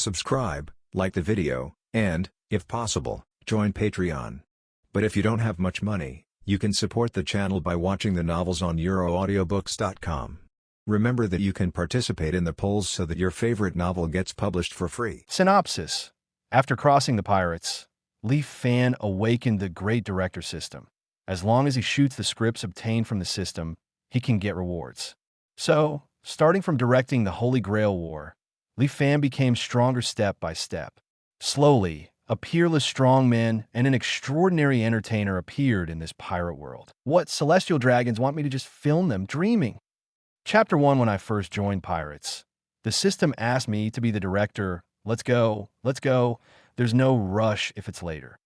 subscribe, like the video, and, if possible, join Patreon. But if you don't have much money, you can support the channel by watching the novels on euroaudiobooks.com. Remember that you can participate in the polls so that your favorite novel gets published for free. Synopsis. After crossing the pirates, Leaf Fan awakened the Great Director system. As long as he shoots the scripts obtained from the system, he can get rewards. So, starting from directing the Holy Grail War, Leaf Fan became stronger step by step. Slowly, a peerless strongman and an extraordinary entertainer appeared in this pirate world. What celestial dragons want me to just film them dreaming? Chapter 1. When I first joined Pirates, the system asked me to be the director. Let's go. There's no rush if it's later.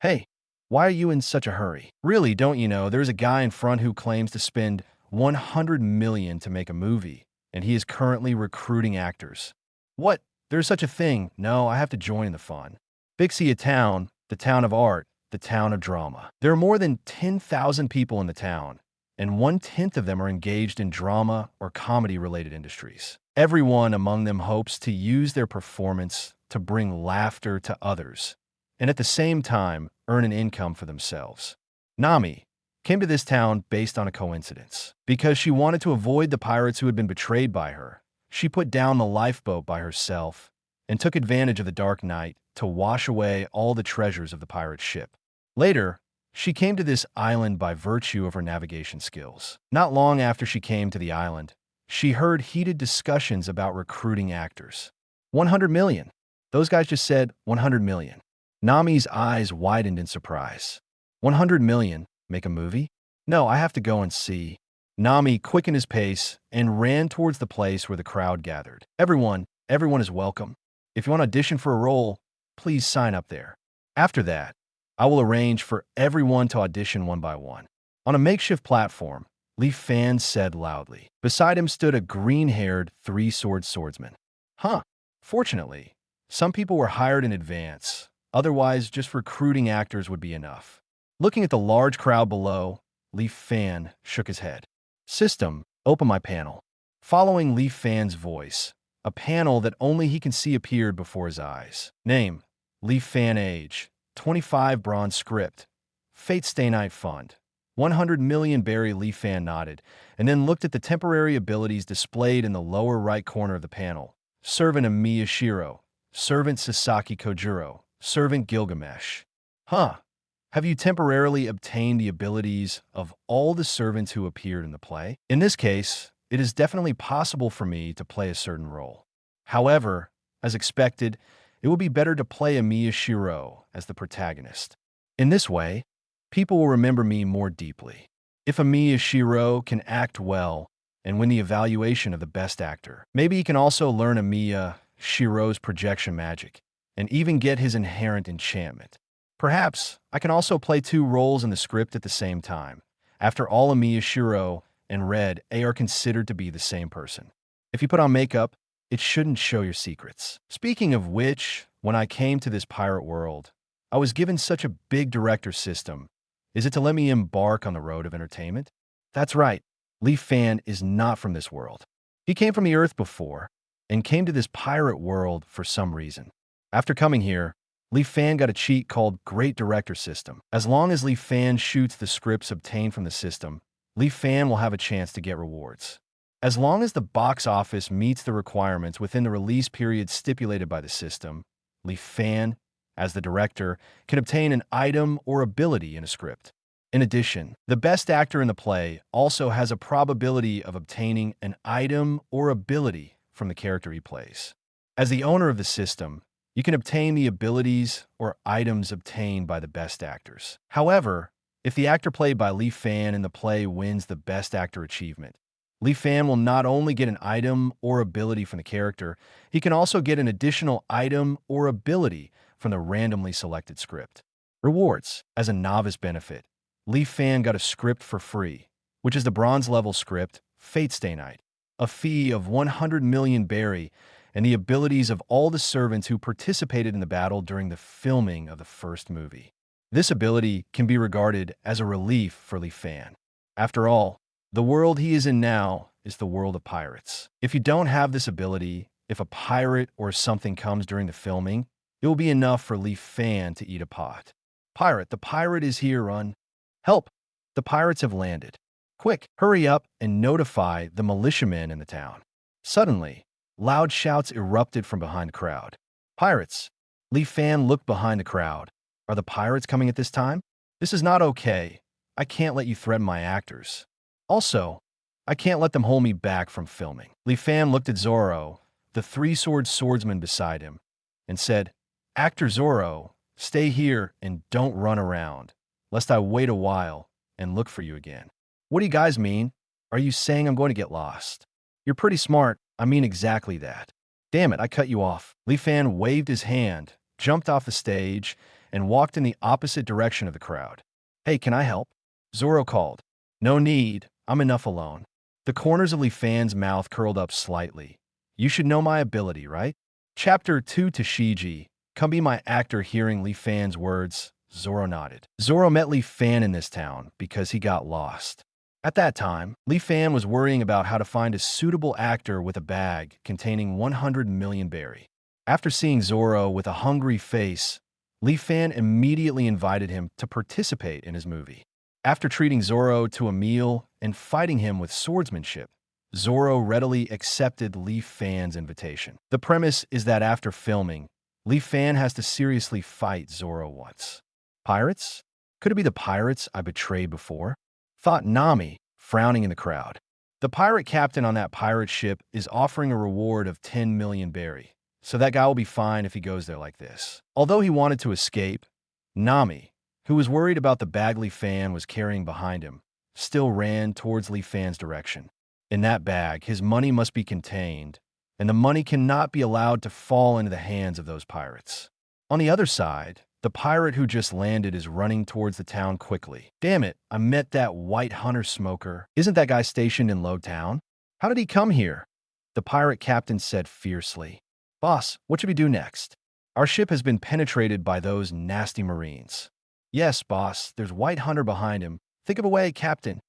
Hey, why are you in such a hurry? Really, don't you know there's a guy in front who claims to spend 100 million to make a movie, and he is currently recruiting actors. What? There's such a thing. No, I have to join the fun. Bixie, a town, the town of art, the town of drama. There are more than 10,000 people in the town, and 1/10 of them are engaged in drama or comedy-related industries. Everyone among them hopes to use their performance to bring laughter to others, and at the same time earn an income for themselves. Nami came to this town based on a coincidence. Because she wanted to avoid the pirates who had been betrayed by her, she put down the lifeboat by herself and took advantage of the dark night to wash away all the treasures of the pirate ship. Later, she came to this island by virtue of her navigation skills. Not long after she came to the island, she heard heated discussions about recruiting actors. 100 million. Those guys just said 100 million. Nami's eyes widened in surprise. 100 million? Make a movie? No, I have to go and see. Nami quickened his pace and ran towards the place where the crowd gathered. Everyone is welcome. If you want to audition for a role, please sign up there. After that, I will arrange for everyone to audition one by one. On a makeshift platform, Leaf Fan said loudly. Beside him stood a green-haired, three-sword swordsman. Fortunately, some people were hired in advance. Otherwise, just recruiting actors would be enough. Looking at the large crowd below, Leaf Fan shook his head. System, open my panel. Following Leaf Fan's voice, a panel that only he can see appeared before his eyes. Name, Leaf Fan. Age, 25. Bronze script, Fate Stay Night Fund. 100 million. Barry. Leaf Fan nodded, and then looked at the temporary abilities displayed in the lower right corner of the panel. Servant Amiya Shiro, Servant Sasaki Kojuro, Servant Gilgamesh. Have you temporarily obtained the abilities of all the servants who appeared in the play? In this case, it is definitely possible for me to play a certain role. However, as expected, it would be better to play Amiya Shiro as the protagonist. In this way, people will remember me more deeply. If Amiya Shiro can act well and win the evaluation of the best actor, maybe he can also learn Amiya Shiro's projection magic and even get his inherent enchantment. Perhaps I can also play two roles in the script at the same time. After all, Amiya Shiro and Red A are considered to be the same person. If you put on makeup, it shouldn't show your secrets. Speaking of which, when I came to this pirate world, I was given such a big director system. Is it to let me embark on the road of entertainment? That's right, Leaf Fan is not from this world. He came from the Earth before and came to this pirate world for some reason. After coming here, Leaf Fan got a cheat called Great Director System. As long as Leaf Fan shoots the scripts obtained from the system, Leaf Fan will have a chance to get rewards. As long as the box office meets the requirements within the release period stipulated by the system, Leaf Fan, as the director, can obtain an item or ability in a script. In addition, the best actor in the play also has a probability of obtaining an item or ability from the character he plays. As the owner of the system, you can obtain the abilities or items obtained by the best actors. However, if the actor played by Leaf Fan in the play wins the Best Actor achievement, Leaf Fan will not only get an item or ability from the character, he can also get an additional item or ability from the randomly selected script. Rewards. As a novice benefit, Leaf Fan got a script for free, which is the bronze level script, Fate Stay Night, a fee of 100 million berry, and the abilities of all the servants who participated in the battle during the filming of the first movie. This ability can be regarded as a relief for Leaf Fan. After all, the world he is in now is the world of pirates. If you don't have this ability, If a pirate or something comes during the filming, it will be enough for Li Fan to eat a pot. Pirate, the pirate is here, run. Help! The pirates have landed. Quick, hurry up and notify the militiamen in the town. Suddenly, loud shouts erupted from behind the crowd. Pirates! Li Fan looked behind the crowd. Are the pirates coming at this time? This is not okay. I can't let you threaten my actors. Also, I can't let them hold me back from filming. Li Fan looked at Zoro, the three-sword swordsman beside him, and said, Actor Zoro, stay here and don't run around, lest I wait a while and look for you again. What do you guys mean? Are you saying I'm going to get lost? You're pretty smart. I mean exactly that. Damn it, I cut you off. Li Fan waved his hand, jumped off the stage, and walked in the opposite direction of the crowd. Hey, can I help? Zoro called. No need. I'm enough alone. The corners of Li Fan's mouth curled up slightly. You should know my ability, right? Chapter 2 to Shiji. Come be my actor. Hearing Li Fan's words, Zoro nodded. Zoro met Li Fan in this town because he got lost. At that time, Li Fan was worrying about how to find a suitable actor with a bag containing 100 million berry. After seeing Zoro with a hungry face, Li Fan immediately invited him to participate in his movie. After treating Zoro to a meal and fighting him with swordsmanship, Zoro readily accepted Li Fan's invitation. The premise is that after filming, Li Fan has to seriously fight Zoro once. Pirates? Could it be the pirates I betrayed before? Thought Nami, frowning in the crowd. The pirate captain on that pirate ship is offering a reward of 10 million berry, so that guy will be fine if he goes there like this. Although he wanted to escape, Nami, who was worried about the bag Li Fan was carrying behind him, still ran towards Li Fan's direction. In that bag, his money must be contained, and the money cannot be allowed to fall into the hands of those pirates. On the other side, the pirate who just landed is running towards the town quickly. Damn it, I met that white hunter smoker. Isn't that guy stationed in Low Town? How did he come here? The pirate captain said fiercely. Boss, what should we do next? Our ship has been penetrated by those nasty marines. Yes, boss, there's white hunter behind him. Think of a way, captain.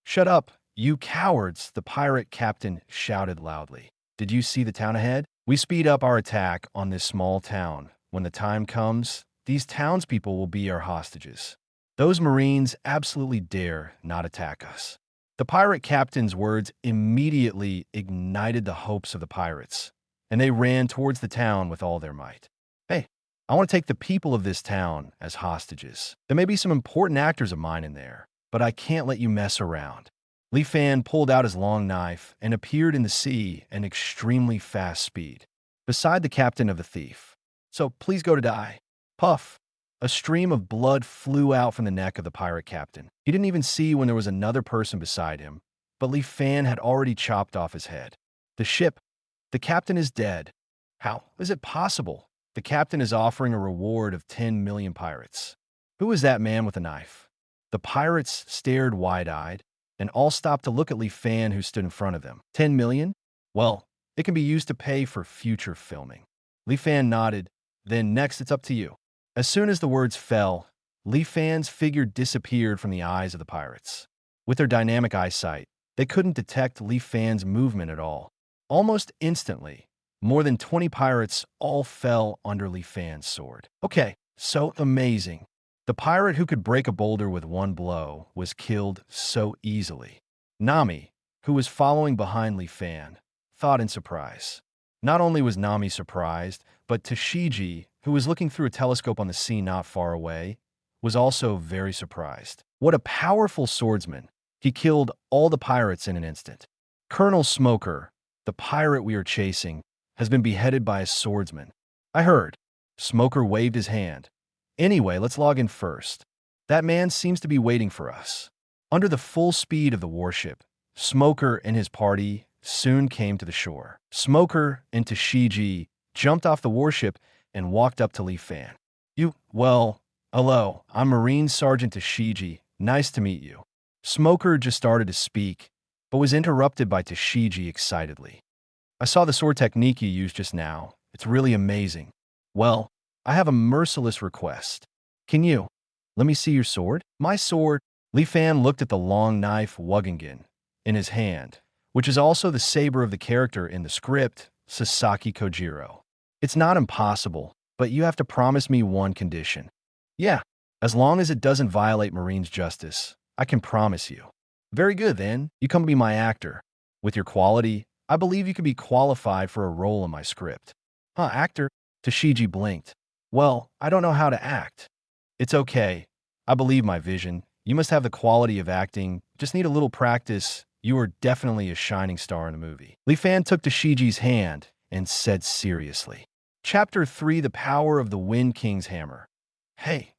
Shut up, you cowards, the pirate captain shouted loudly. Did you see the town ahead? We speed up our attack on this small town. When the time comes, these townspeople will be our hostages. Those Marines absolutely dare not attack us. The pirate captain's words immediately ignited the hopes of the pirates, and they ran towards the town with all their might. Hey, I want to take the people of this town as hostages. There may be some important actors of mine in there, but I can't let you mess around. Li Fan pulled out his long knife and appeared in the sea at an extremely fast speed, beside the captain of the thief. So please go to die. Puff! A stream of blood flew out from the neck of the pirate captain. He didn't even see when there was another person beside him, but Li Fan had already chopped off his head. The ship. The captain is dead. How is it possible? The captain is offering a reward of 10 million pirates. Who is that man with a knife? The pirates stared wide-eyed, and all stopped to look at Li Fan, who stood in front of them. 10 million? Well, it can be used to pay for future filming. Li Fan nodded. Then next it's up to you. As soon as the words fell, Li Fan's figure disappeared from the eyes of the pirates. With their dynamic eyesight, they couldn't detect Li Fan's movement at all. Almost instantly, more than 20 pirates all fell under Li Fan's sword. Okay, so amazing. The pirate who could break a boulder with one blow was killed so easily. Nami, who was following behind Li Fan, thought in surprise. Not only was Nami surprised, but Tashiji, who was looking through a telescope on the sea not far away, was also very surprised. What a powerful swordsman. He killed all the pirates in an instant. Colonel Smoker, the pirate we are chasing, has been beheaded by a swordsman. I heard. Smoker waved his hand. Anyway, let's log in first. That man seems to be waiting for us. Under the full speed of the warship, Smoker and his party soon came to the shore. Smoker and Tashiji jumped off the warship and walked up to Li Fan. Hello, I'm Marine Sergeant Tashiji. Nice to meet you. Smoker just started to speak, but was interrupted by Tashiji excitedly. I saw the sword technique you used just now. It's really amazing. Well, I have a merciless request. Can you let me see your sword? My sword? Li Fan looked at the long knife Wugingen in his hand, which is also the saber of the character in the script, Sasaki Kojiro. It's not impossible, but you have to promise me one condition. Yeah, as long as it doesn't violate Marine's justice, I can promise you. Very good, then. You come be my actor. With your quality, I believe you could be qualified for a role in my script. Huh, actor? Toshiji blinked. Well, I don't know how to act. It's okay. I believe my vision. You must have the quality of acting. Just need a little practice. You are definitely a shining star in the movie. Li Fan took Toshiji's hand and said seriously. Chapter 3, The Power of the Wind King's Hammer. Hey,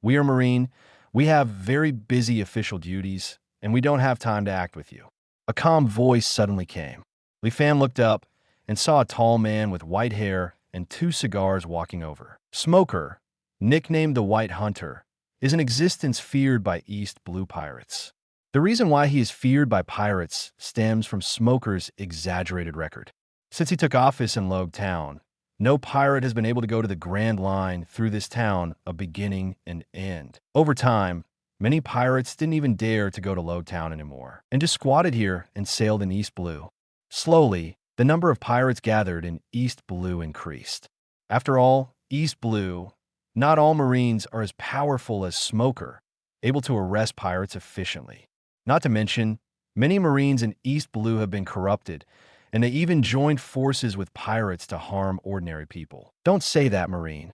we are Marine. We have very busy official duties, and we don't have time to act with you. A calm voice suddenly came. Li Fan looked up and saw a tall man with white hair and 2 cigars walking over. Smoker, nicknamed the White Hunter, is an existence feared by East Blue pirates. The reason why he is feared by pirates stems from Smoker's exaggerated record. Since he took office in Logue Town, no pirate has been able to go to the Grand Line through this town of beginning and end. Over time, many pirates didn't even dare to go to Logue Town anymore, and just squatted here and sailed in East Blue. Slowly, the number of pirates gathered in East Blue increased. After all, East Blue, not all Marines are as powerful as Smoker, able to arrest pirates efficiently. Not to mention, many Marines in East Blue have been corrupted, and they even joined forces with pirates to harm ordinary people. Don't say that, Marine.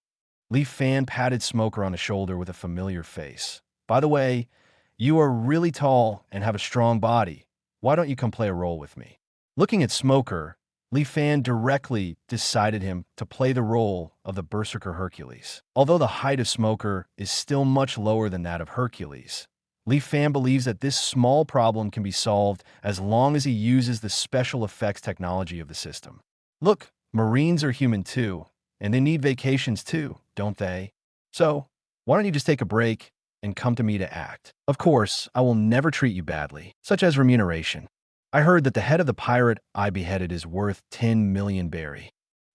Li Fan patted Smoker on the shoulder with a familiar face. By the way, you are really tall and have a strong body. Why don't you come play a role with me? Looking at Smoker, Li Fan directly decided him to play the role of the Berserker Hercules. Although the height of Smoker is still much lower than that of Hercules, Li Fan believes that this small problem can be solved as long as he uses the special effects technology of the system. Look, Marines are human too, and they need vacations too, don't they? So, why don't you just take a break and come to me to act? Of course, I will never treat you badly, such as remuneration. I heard that the head of the pirate I beheaded is worth 10 million berry.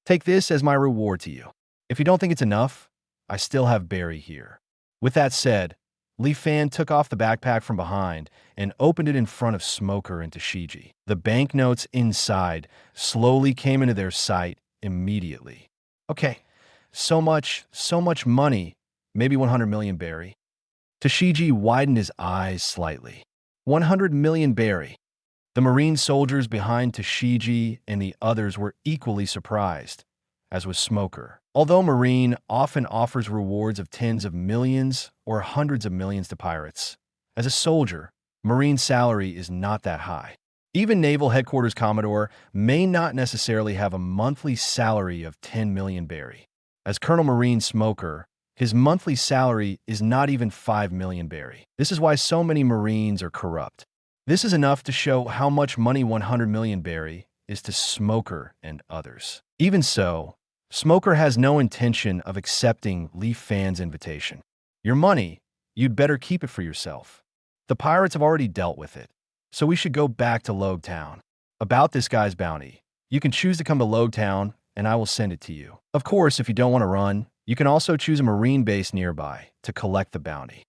Take this as my reward to you. If you don't think it's enough, I still have berry here. With that said, Li Fan took off the backpack from behind and opened it in front of Smoker and Toshiji. The banknotes inside slowly came into their sight immediately. Okay, so much money, maybe 100 million berry. Toshiji widened his eyes slightly. 100 million berry. The Marine soldiers behind Toshiji and the others were equally surprised, as was Smoker. Although Marine often offers rewards of tens of millions or hundreds of millions to pirates, as a soldier, Marine salary is not that high. Even Naval Headquarters Commodore may not necessarily have a monthly salary of 10 million berry. As Colonel Marine Smoker, his monthly salary is not even 5 million berry. This is why so many Marines are corrupt. This is enough to show how much money 100 million berry is to Smoker and others. Even so, Smoker has no intention of accepting Li Fan's invitation. Your money, you'd better keep it for yourself. The pirates have already dealt with it, so we should go back to Logue Town. About this guy's bounty, you can choose to come to Logue Town, and I will send it to you. Of course, if you don't want to run, you can also choose a Marine base nearby to collect the bounty.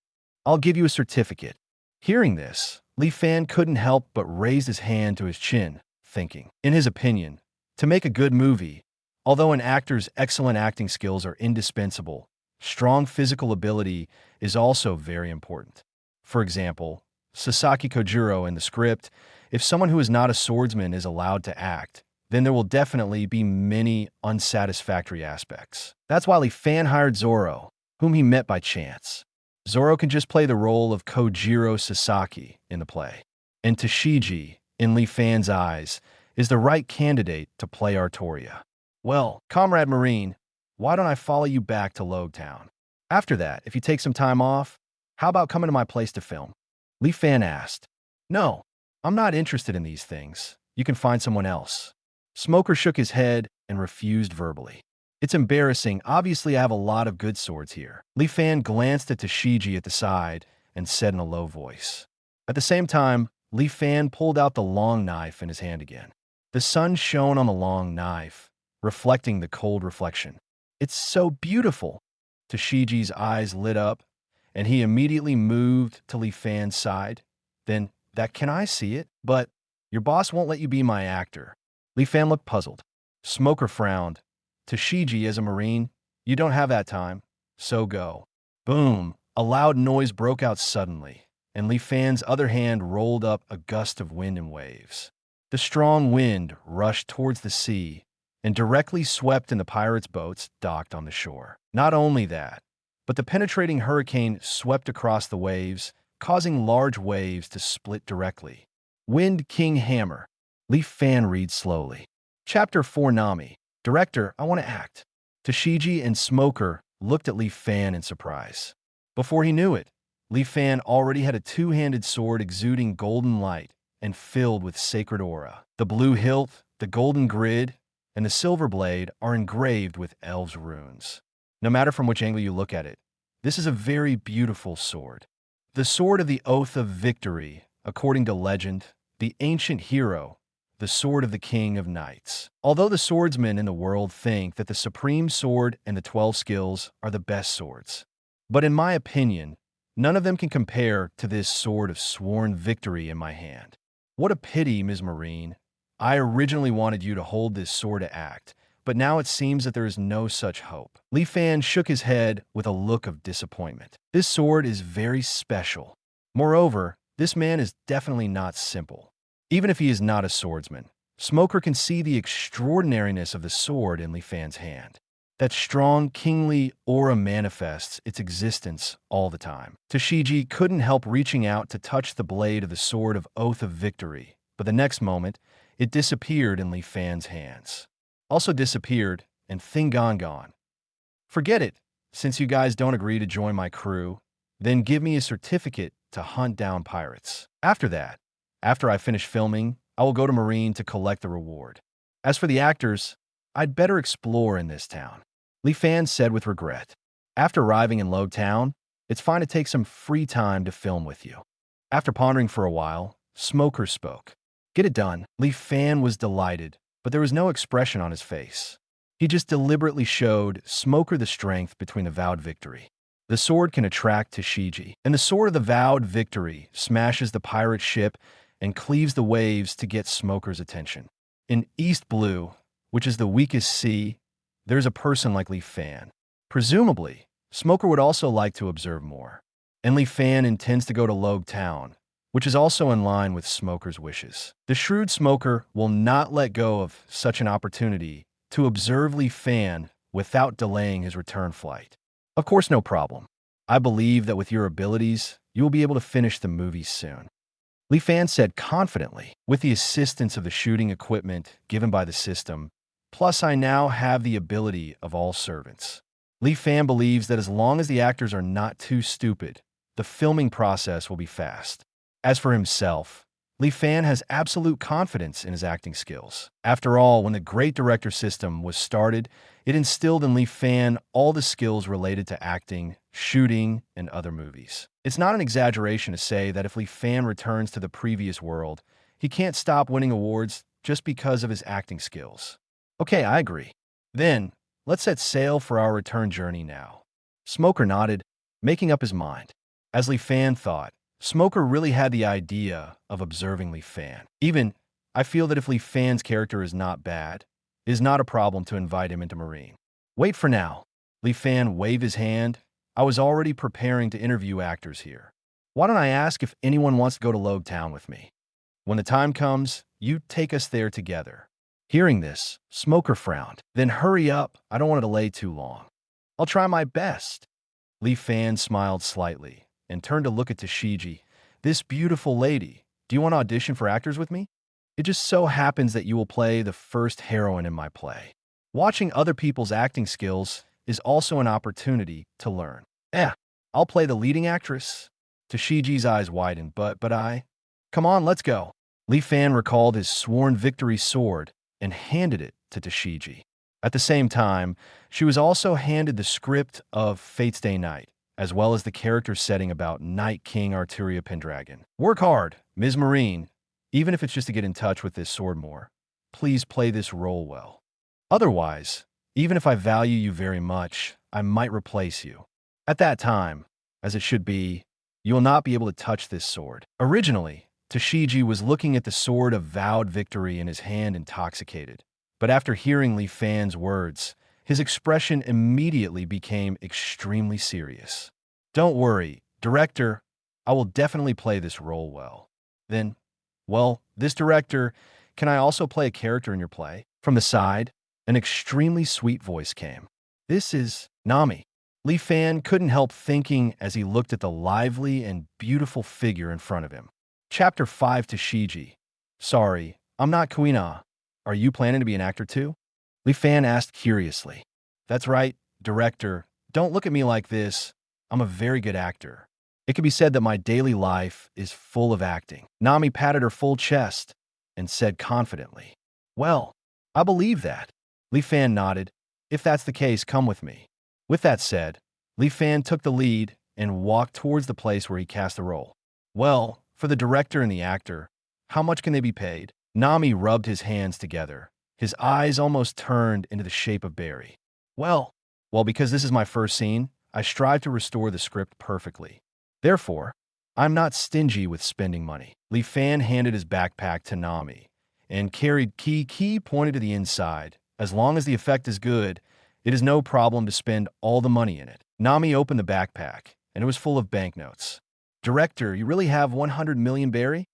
I'll give you a certificate. Hearing this, Li Fan couldn't help but raise his hand to his chin, thinking. In his opinion, to make a good movie, although an actor's excellent acting skills are indispensable, strong physical ability is also very important. For example, Sasaki Kojiro in the script, if someone who is not a swordsman is allowed to act, then there will definitely be many unsatisfactory aspects. That's why Li Fan hired Zoro, whom he met by chance. Zoro can just play the role of Kojiro Sasaki in the play. And Toshiji, in Li Fan's eyes, is the right candidate to play Artoria. Well, Comrade Marine, why don't I follow you back to Logue Town? After that, if you take some time off, how about coming to my place to film? Li Fan asked. No, I'm not interested in these things. You can find someone else. Smoker shook his head and refused verbally. It's embarrassing. Obviously, I have a lot of good swords here. Li Fan glanced at Toshiji at the side and said in a low voice. At the same time, Li Fan pulled out the long knife in his hand again. The sun shone on the long knife, reflecting the cold reflection. It's so beautiful. Toshiji's eyes lit up, and he immediately moved to Li Fan's side. Then, can I see it? But your boss won't let you be my actor. Li Fan looked puzzled. Smoker frowned. Tashigi, as a Marine, you don't have that time, so go. Boom! A loud noise broke out suddenly, and Li Fan's other hand rolled up a gust of wind and waves. The strong wind rushed towards the sea and directly swept in the pirates' boats docked on the shore. Not only that, but the penetrating hurricane swept across the waves, causing large waves to split directly. Wind King Hammer. Li Fan reads slowly. Chapter 4 Nami. Director, I want to act. Tashigi and Smoker looked at Li Fan in surprise. Before he knew it, Li Fan already had a two-handed sword exuding golden light and filled with sacred aura. The blue hilt, the golden grid, and the silver blade are engraved with elves' runes. No matter from which angle you look at it, this is a very beautiful sword. The sword of the Oath of Victory, according to legend, the ancient hero, the sword of the King of Knights. Although the swordsmen in the world think that the Supreme Sword and the 12 skills are the best swords, but in my opinion, none of them can compare to this sword of sworn victory in my hand. What a pity, Ms. Marine. I originally wanted you to hold this sword to act, but now it seems that there is no such hope. Li Fan shook his head with a look of disappointment. This sword is very special. Moreover, this man is definitely not simple. Even if he is not a swordsman, Smoker can see the extraordinariness of the sword in Li Fan's hand. That strong, kingly aura manifests its existence all the time. Tashigi couldn't help reaching out to touch the blade of the sword of Oath of Victory, but the next moment, it disappeared in Li Fan's hands. Also disappeared, and thing gone. Forget it. Since you guys don't agree to join my crew, then give me a certificate to hunt down pirates. After that, after I finish filming, I will go to Marine to collect the reward. As for the actors, I'd better explore in this town. Li Fan said with regret. After arriving in Logue Town, it's fine to take some free time to film with you. After pondering for a while, Smoker spoke. Get it done. Li Fan was delighted, but there was no expression on his face. He just deliberately showed Smoker the strength between the vowed victory. The sword can attract Tashigi, and the sword of the vowed victory smashes the pirate ship and cleaves the waves to get Smoker's attention. In East Blue, which is the weakest sea, there's a person like Li Fan. Presumably, Smoker would also like to observe more. And Li Fan intends to go to Logue Town, which is also in line with Smoker's wishes. The shrewd Smoker will not let go of such an opportunity to observe Li Fan without delaying his return flight. Of course, no problem. I believe that with your abilities, you will be able to finish the movie soon. Li Fan said confidently, with the assistance of the shooting equipment given by the system, plus I now have the ability of all servants. Li Fan believes that as long as the actors are not too stupid, the filming process will be fast. As for himself, Li Fan has absolute confidence in his acting skills. After all, when the Great Director system was started, it instilled in Li Fan all the skills related to acting, shooting, and other movies. It's not an exaggeration to say that if Li Fan returns to the previous world, he can't stop winning awards just because of his acting skills. Okay, I agree. Then, let's set sail for our return journey now. Smoker nodded, making up his mind. As Li Fan thought, Smoker really had the idea of observing Li Fan. Even, I feel that if Li Fan's character is not bad, it is not a problem to invite him into Marine. Wait for now. Li Fan waved his hand. I was already preparing to interview actors here. Why don't I ask if anyone wants to go to Logue Town with me? When the time comes, you take us there together. Hearing this, Smoker frowned. Then hurry up, I don't want to delay too long. I'll try my best. Li Fan smiled slightly and turned to look at Tashigi. This beautiful lady, do you want to audition for actors with me? It just so happens that you will play the first heroine in my play. Watching other people's acting skills is also an opportunity to learn. I'll play the leading actress. Tashigi's eyes widened, but I... Come on, let's go. Li Fan recalled his sworn victory sword and handed it to Tashigi. At the same time, she was also handed the script of Fate's Day Night, as well as the character setting about Night King Arturia Pendragon. Work hard, Ms. Marine. Even if it's just to get in touch with this sword more, please play this role well. Otherwise, even if I value you very much, I might replace you. At that time, as it should be, you will not be able to touch this sword. Originally, Tashigi was looking at the sword of vowed victory in his hand intoxicated, But after hearing Li Fan's words, his expression immediately became extremely serious. Don't worry, director, I will definitely play this role well. Then, well, this director, can I also play a character in your play? From the side, an extremely sweet voice came. This is Nami. Li Fan couldn't help thinking as he looked at the lively and beautiful figure in front of him. Chapter 5 to Shiji. Sorry, I'm not Kuina. Are you planning to be an actor too? Li Fan asked curiously. That's right, director. Don't look at me like this. I'm a very good actor. It can be said that my daily life is full of acting. Nami patted her full chest and said confidently, well, I believe that. Li Fan nodded. If that's the case, come with me. With that said, Li Fan took the lead and walked towards the place where he cast the role. Well, for the director and the actor, how much can they be paid? Nami rubbed his hands together. His eyes almost turned into the shape of Barry. Well, because this is my first scene, I strive to restore the script perfectly. Therefore, I'm not stingy with spending money. Li Fan handed his backpack to Nami and carried key pointed to the inside. As long as the effect is good, it is no problem to spend all the money in it. Nami opened the backpack, and it was full of banknotes. Director, you really have 100 million Barry?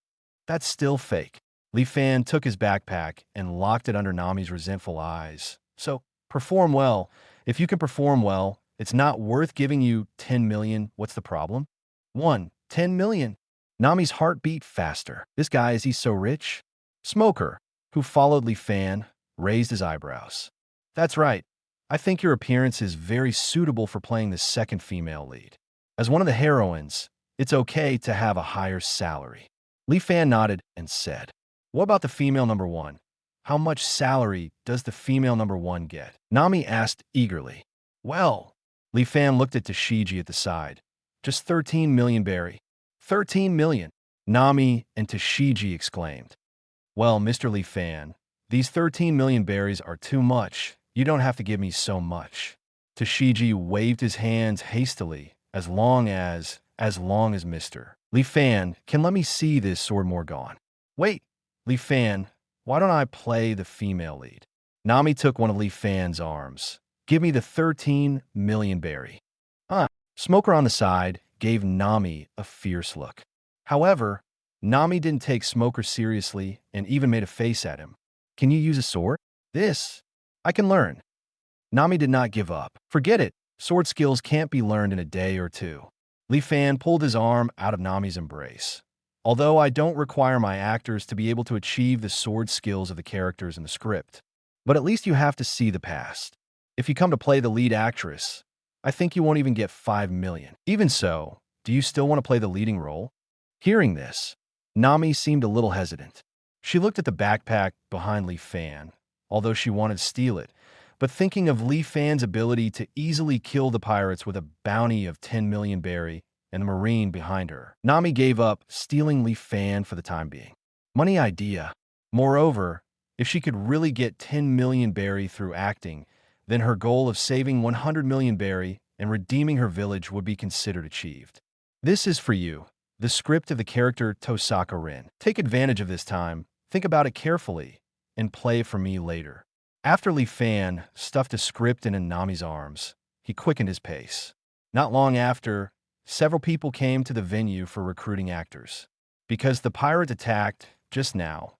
That's still fake. Li Fan took his backpack and locked it under Nami's resentful eyes. So, perform well. If you can perform well, it's not worth giving you 10 million. What's the problem? 10 million. Nami's heart beat faster. This guy, is he so rich? Smoker, who followed Li Fan, raised his eyebrows. That's right. I think your appearance is very suitable for playing the second female lead. As one of the heroines, it's okay to have a higher salary. Li Fan nodded and said, what about the female number one? How much salary does the female number one get? Nami asked eagerly. Well, Li Fan looked at Tashiji at the side. Just 13 million Barry. 13 million. Nami and Tashiji exclaimed. Well, Mr. Li Fan, these 13 million berries are too much. You don't have to give me so much. Tashiji waved his hands hastily, as long as Mr. Li Fan can let me see this sword more gone. Wait, Li Fan, why don't I play the female lead? Nami took one of Li Fan's arms. Give me the 13 million berry. Smoker on the side gave Nami a fierce look. However, Nami didn't take Smoker seriously and even made a face at him. Can you use a sword? This, I can learn. Nami did not give up. Forget it. Sword skills can't be learned in a day or two. Li Fan pulled his arm out of Nami's embrace. Although I don't require my actors to be able to achieve the sword skills of the characters in the script, but at least you have to see the past. If you come to play the lead actress, I think you won't even get 5 million. Even so, do you still want to play the leading role? Hearing this, Nami seemed a little hesitant. She looked at the backpack behind Li Fan, although she wanted to steal it, but thinking of Li Fan's ability to easily kill the pirates with a bounty of 10 million berry and the marine behind her, Nami gave up stealing Li Fan for the time being. Money idea. Moreover, if she could really get 10 million berry through acting, then her goal of saving 100 million berry and redeeming her village would be considered achieved. This is for you, the script of the character Tosaka Rin. Take advantage of this time, think about it carefully, and play it for me later. After Li Fan stuffed a script in Nami's arms, he quickened his pace. Not long after, several people came to the venue for recruiting actors. Because the pirate attacked just now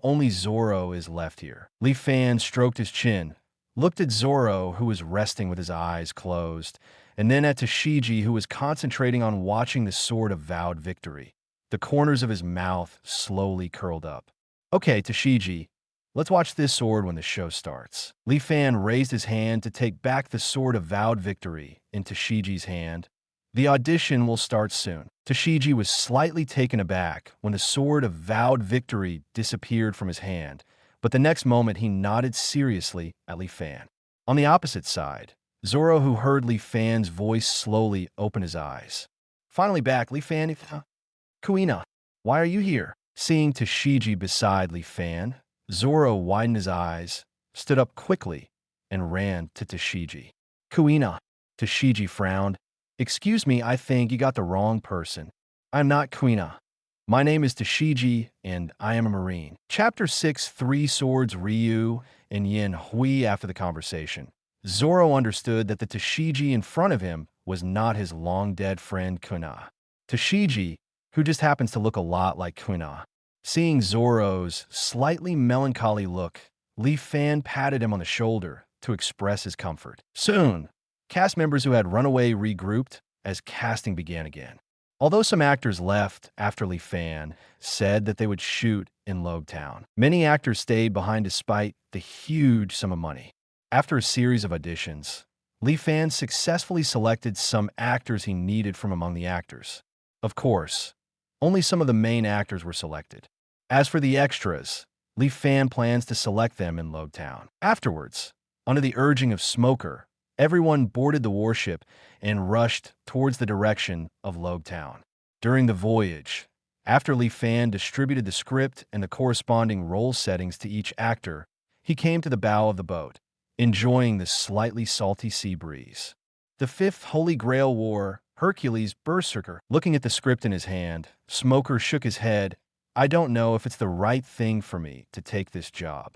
only Zoro is left here. Li Fan stroked his chin, looked at Zoro, who was resting with his eyes closed, and then at Tashiji, who was concentrating on watching the sword of vowed victory. The corners of his mouth slowly curled up. Okay, Tashiji, let's watch this sword when the show starts. Li Fan raised his hand to take back the sword of vowed victory in Tashiji's hand. The audition will start soon. Tashiji was slightly taken aback when the sword of vowed victory disappeared from his hand, but the next moment he nodded seriously at Li Fan. On the opposite side, Zoro, who heard Li Fan's voice, slowly opened his eyes. Finally back, Li Fan. Kuina, why are you here? Seeing Tashiji beside Li Fan, Zoro widened his eyes, stood up quickly, and ran to Tashiji. Kuina. Tashiji frowned. Excuse me, I think you got the wrong person. I'm not Kuina. My name is Tashiji, and I am a Marine. Chapter 6, Three Swords Ryu and Yin Hui after the conversation, Zoro understood that the Tashigi in front of him was not his long-dead friend Kuna. Tashigi, who just happens to look a lot like Kuna. Seeing Zoro's slightly melancholy look, Li Fan patted him on the shoulder to express his comfort. Soon, cast members who had run away regrouped as casting began again. Although some actors left after Li Fan said that they would shoot in Logtown, many actors stayed behind despite the huge sum of money. After a series of auditions, Li Fan successfully selected some actors he needed from among the actors. Of course, only some of the main actors were selected. As for the extras, Li Fan plans to select them in Logtown. Afterwards, under the urging of Smoker, everyone boarded the warship and rushed towards the direction of Logtown. During the voyage, after Li Fan distributed the script and the corresponding role settings to each actor, he came to the bow of the boat, enjoying the slightly salty sea breeze. The fifth Holy Grail War, Hercules Berserker. Looking at the script in his hand, Smoker shook his head. I don't know if it's the right thing for me to take this job.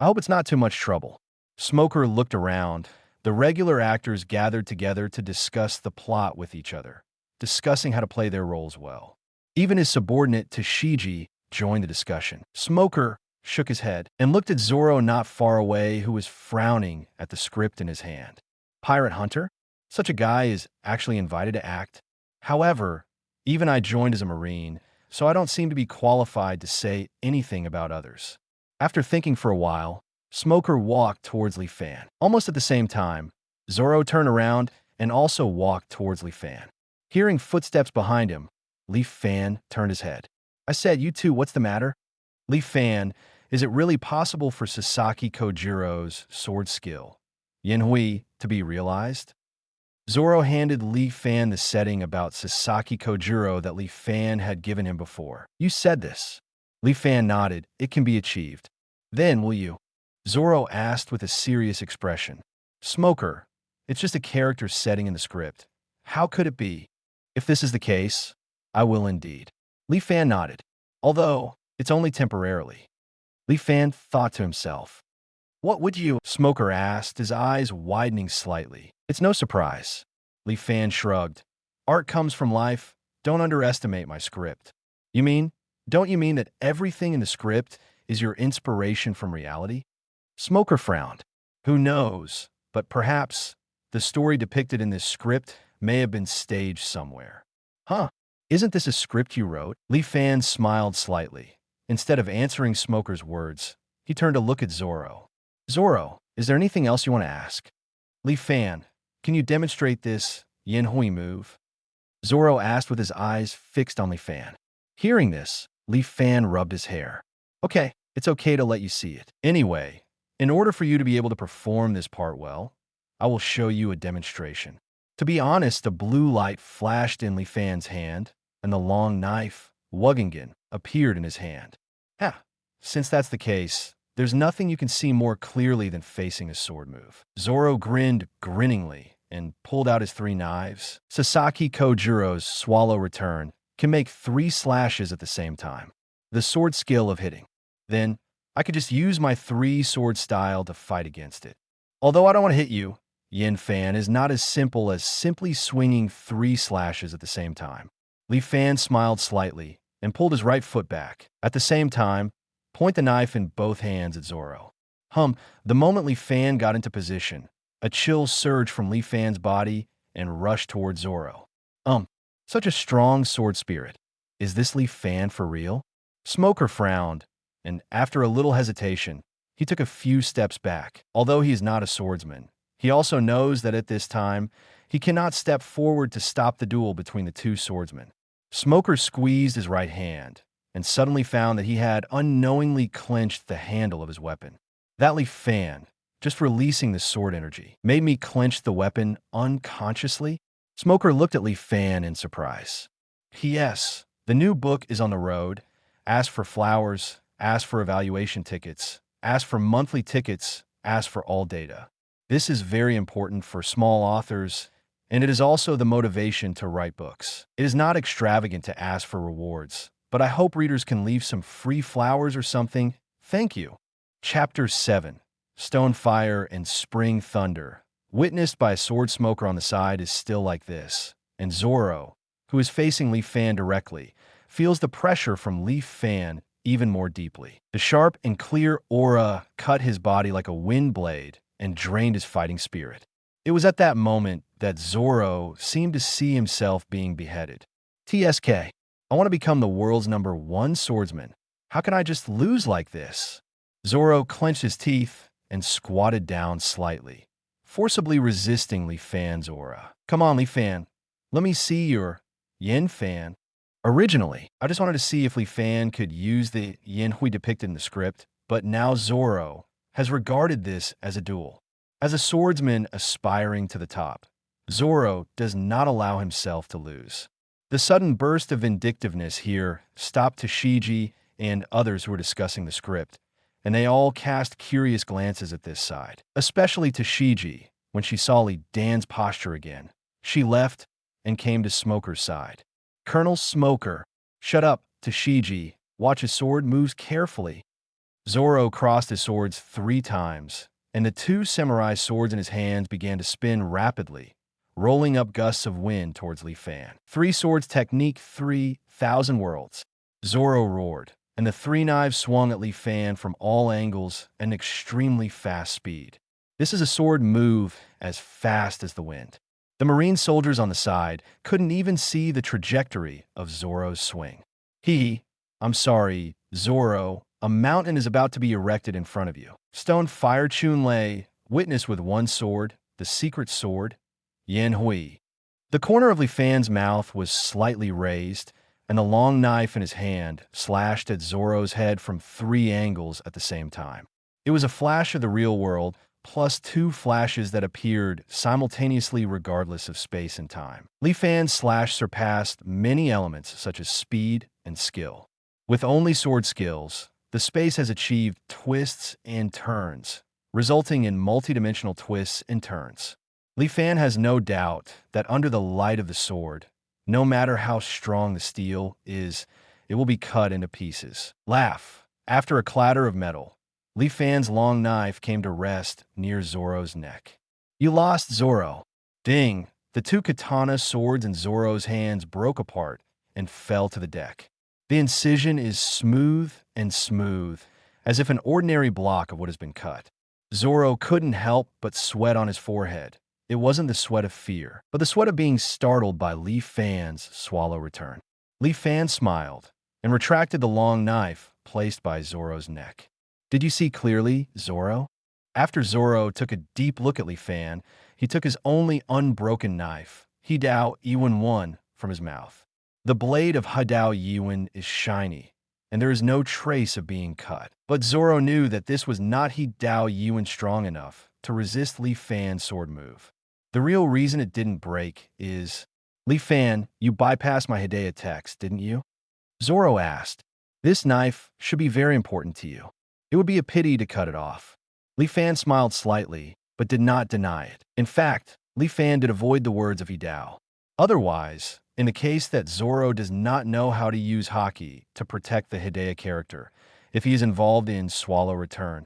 I hope it's not too much trouble. Smoker looked around. The regular actors gathered together to discuss the plot with each other, discussing how to play their roles well. Even his subordinate Tashigi joined the discussion. Smoker shook his head and looked at Zoro not far away, who was frowning at the script in his hand. Pirate Hunter? Such a guy is actually invited to act. However, even I joined as a Marine, so I don't seem to be qualified to say anything about others. After thinking for a while, Smoker walked towards Li Fan. Almost at the same time, Zoro turned around and also walked towards Li Fan. Hearing footsteps behind him, Li Fan turned his head. I said, you two, what's the matter? Li Fan, is it really possible for Sasaki Kojiro's sword skill, Yin Hui, to be realized? Zoro handed Li Fan the setting about Sasaki Kojiro that Li Fan had given him before. You said this. Li Fan nodded. It can be achieved. Then, will you? Zoro asked with a serious expression. Smoker, it's just a character setting in the script. How could it be? If this is the case, I will indeed. Li Fan nodded. Although, it's only temporarily. Li Fan thought to himself. What would you? Smoker asked, his eyes widening slightly. It's no surprise. Li Fan shrugged. Art comes from life. Don't underestimate my script. Don't you mean that everything in the script is your inspiration from reality? Smoker frowned. Who knows, but perhaps the story depicted in this script may have been staged somewhere. Huh, isn't this a script you wrote? Li Fan smiled slightly. Instead of answering Smoker's words, he turned to look at Zoro. Zoro, is there anything else you want to ask? Li Fan, can you demonstrate this Yin Hui move? Zoro asked with his eyes fixed on Li Fan. Hearing this, Li Fan rubbed his hair. Okay, it's okay to let you see it. Anyway, in order for you to be able to perform this part well, I will show you a demonstration. To be honest, a blue light flashed in Li Fan's hand, and the long knife, Wuggingen, appeared in his hand. Since that's the case, there's nothing you can see more clearly than facing a sword move. Zoro grinned grinningly and pulled out his 3 knives. Sasaki Kojiro's swallow return can make 3 slashes at the same time. The sword skill of hitting. Then, I could just use my 3 sword style to fight against it. Although I don't want to hit you, Yin Fan is not as simple as simply swinging 3 slashes at the same time. Li Fan smiled slightly and pulled his right foot back. At the same time, point the knife in both hands at Zoro. The moment Li Fan got into position, a chill surged from Li Fan's body and rushed towards Zoro. Such a strong sword spirit. Is this Li Fan for real? Smoker frowned, and after a little hesitation, he took a few steps back. Although he is not a swordsman, he also knows that at this time, he cannot step forward to stop the duel between the 2 swordsmen. Smoker squeezed his right hand, and suddenly found that he had unknowingly clenched the handle of his weapon. That Li Fan, just releasing the sword energy, made me clench the weapon unconsciously. Smoker looked at Li Fan in surprise. P.S. The new book is on the road. Ask for flowers, ask for evaluation tickets, ask for monthly tickets, ask for all data. This is very important for small authors, and it is also the motivation to write books. It is not extravagant to ask for rewards, but I hope readers can leave some free flowers or something. Thank you. Chapter 7. stone fire, and spring thunder, witnessed by a sword smoker on the side, is still like this. And Zoro, who is facing Leaf Fan directly, feels the pressure from Leaf Fan even more deeply. The sharp and clear aura cut his body like a wind blade and drained his fighting spirit. It was at that moment that Zoro seemed to see himself being beheaded. TSK, I want to become the world's #1 swordsman. How can I just lose like this? Zoro clenched his teeth and squatted down slightly, forcibly resisting Leaf Fan's aura. Come on, Leaf Fan. Let me see your Yin Fan. Originally, I just wanted to see if Leaf Fan could use the Yin Hui depicted in the script, but now Zoro has regarded this as a duel. As a swordsman aspiring to the top, Zoro does not allow himself to lose. The sudden burst of vindictiveness here stopped Tashigi and others who were discussing the script, and they all cast curious glances at this side, especially Tashigi. When she saw Li Dan's posture again, she left and came to Smoker's side. Colonel Smoker, shut up, Tashigi. Watch his sword moves carefully. Zoro crossed his swords 3 times, and the 2 samurai swords in his hands began to spin rapidly, rolling up gusts of wind towards Leaf Fan. 3 swords technique, 3,000 worlds. Zoro roared, and the 3 knives swung at Leaf Fan from all angles at an extremely fast speed. This is a sword move as fast as the wind. The Marine soldiers on the side couldn't even see the trajectory of Zoro's swing. I'm sorry, Zoro, a mountain is about to be erected in front of you. Stone Fire Chun lay, witness with 1 sword, the secret sword, Yin Hui. The corner of Li Fan's mouth was slightly raised, and the long knife in his hand slashed at Zoro's head from 3 angles at the same time. It was a flash of the real world, plus 2 flashes that appeared simultaneously regardless of space and time. Li Fan's slash surpassed many elements such as speed and skill. With only sword skills, the space has achieved twists and turns, resulting in multidimensional twists and turns. Li Fan has no doubt that under the light of the sword, no matter how strong the steel is, it will be cut into pieces. Laugh. After a clatter of metal, Li Fan's long knife came to rest near Zoro's neck. You lost, Zoro. Ding! The 2 katana swords in Zoro's hands broke apart and fell to the deck. The incision is smooth, as if an ordinary block of wood has been cut. Zoro couldn't help but sweat on his forehead. It wasn't the sweat of fear, but the sweat of being startled by Li Fan's swallow return. Li Fan smiled and retracted the long knife placed by Zoro's neck. Did you see clearly, Zoro? After Zoro took a deep look at Li Fan, he took his only unbroken knife, Hidao Iwan 1, from his mouth. The blade of Hidao Iwan is shiny, and there is no trace of being cut. But Zoro knew that this was not Hidao Iwan strong enough to resist Li Fan's sword move. The real reason it didn't break is, Li Fan, you bypassed my Hideo text, didn't you? Zoro asked. This knife should be very important to you. It would be a pity to cut it off. Li Fan smiled slightly, but did not deny it. In fact, Li Fan did avoid the words of Hidao. Otherwise, in the case that Zoro does not know how to use haki to protect the Hideo character, if he is involved in Swallow Return,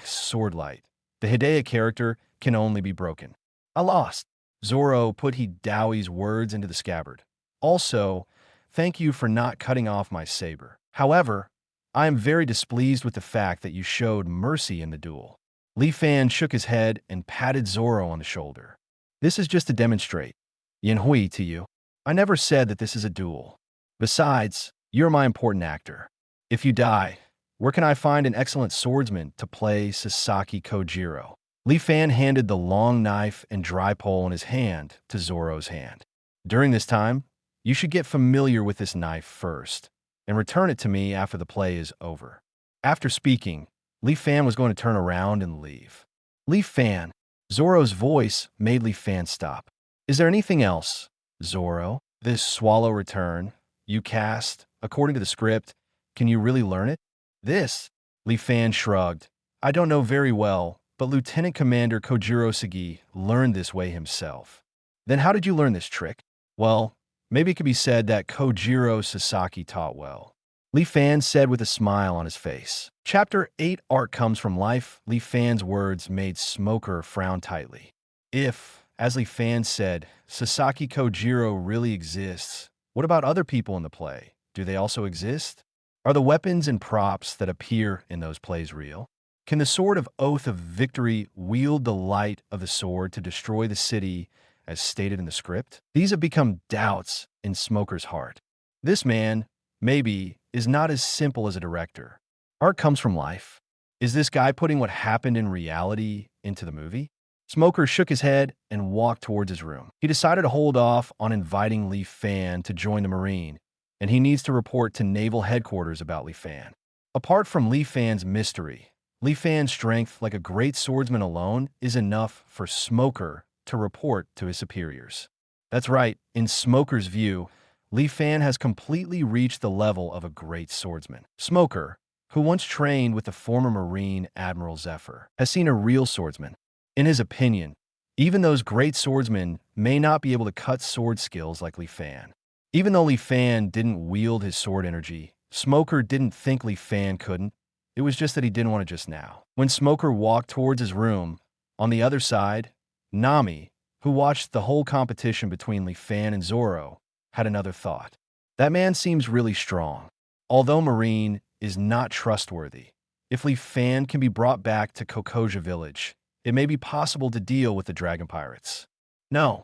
Sword Light, the Hideo character can only be broken. I lost. Zoro put Hidao's words into the scabbard. Also, thank you for not cutting off my saber. However, I am very displeased with the fact that you showed mercy in the duel. Li Fan shook his head and patted Zoro on the shoulder. This is just to demonstrate Yin Hui to you. I never said that this is a duel. Besides, you're my important actor. If you die, where can I find an excellent swordsman to play Sasaki Kojiro? Li Fan handed the long knife and dry pole in his hand to Zoro's hand. During this time, you should get familiar with this knife first, and return it to me after the play is over. After speaking, Li Fan was going to turn around and leave. Li Fan. Zoro's voice made Li Fan stop. Is there anything else, Zoro? This swallow return, you cast, according to the script, can you really learn it? This, Li Fan shrugged. I don't know very well, but Lieutenant Commander Kojiro Sagi learned this way himself. Then how did you learn this trick? Well, maybe it could be said that Kojiro Sasaki taught well. Li Fan said with a smile on his face. Chapter 8 Art Comes from Life. Li Fan's words made Smoker frown tightly. If, as Li Fan said, Sasaki Kojiro really exists, what about other people in the play? Do they also exist? Are the weapons and props that appear in those plays real? Can the Sword of Oath of Victory wield the light of the sword to destroy the city as stated in the script? These have become doubts in Smoker's heart. This man, maybe, is not as simple as a director. Art comes from life. Is this guy putting what happened in reality into the movie? Smoker shook his head and walked towards his room. He decided to hold off on inviting Li Fan to join the Marine, and he needs to report to Naval Headquarters about Li Fan. Apart from Li Fan's mystery, Li Fan's strength, like a great swordsman alone, is enough for Smoker to report to his superiors. That's right, in Smoker's view, Li Fan has completely reached the level of a great swordsman. Smoker, who once trained with the former Marine Admiral Zephyr, has seen a real swordsman. In his opinion, even those great swordsmen may not be able to cut sword skills like Li Fan. Even though Li Fan didn't wield his sword energy, Smoker didn't think Li Fan couldn't. It was just that he didn't want it just now. When Smoker walked towards his room, on the other side, Nami, who watched the whole competition between Li Fan and Zoro, had another thought. That man seems really strong. Although Marine is not trustworthy, if Li Fan can be brought back to Kokoja village, it may be possible to deal with the dragon pirates. No.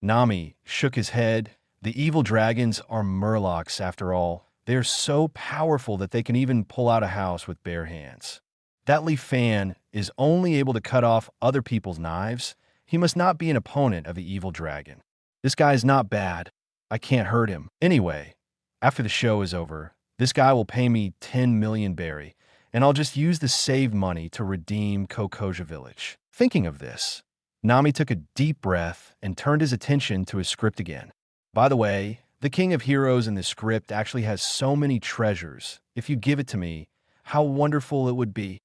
Nami shook his head. The evil dragons are murlocs after all. They're so powerful that they can even pull out a house with bare hands. That Li Fan is only able to cut off other people's knives. He must not be an opponent of the evil dragon. This guy is not bad. I can't hurt him. Anyway, after the show is over, this guy will pay me 10 million berry, and I'll just use the saved money to redeem Kokoja village. Thinking of this, Nami took a deep breath and turned his attention to his script again. By the way, the King of Heroes in the script actually has so many treasures. If you give it to me, how wonderful it would be.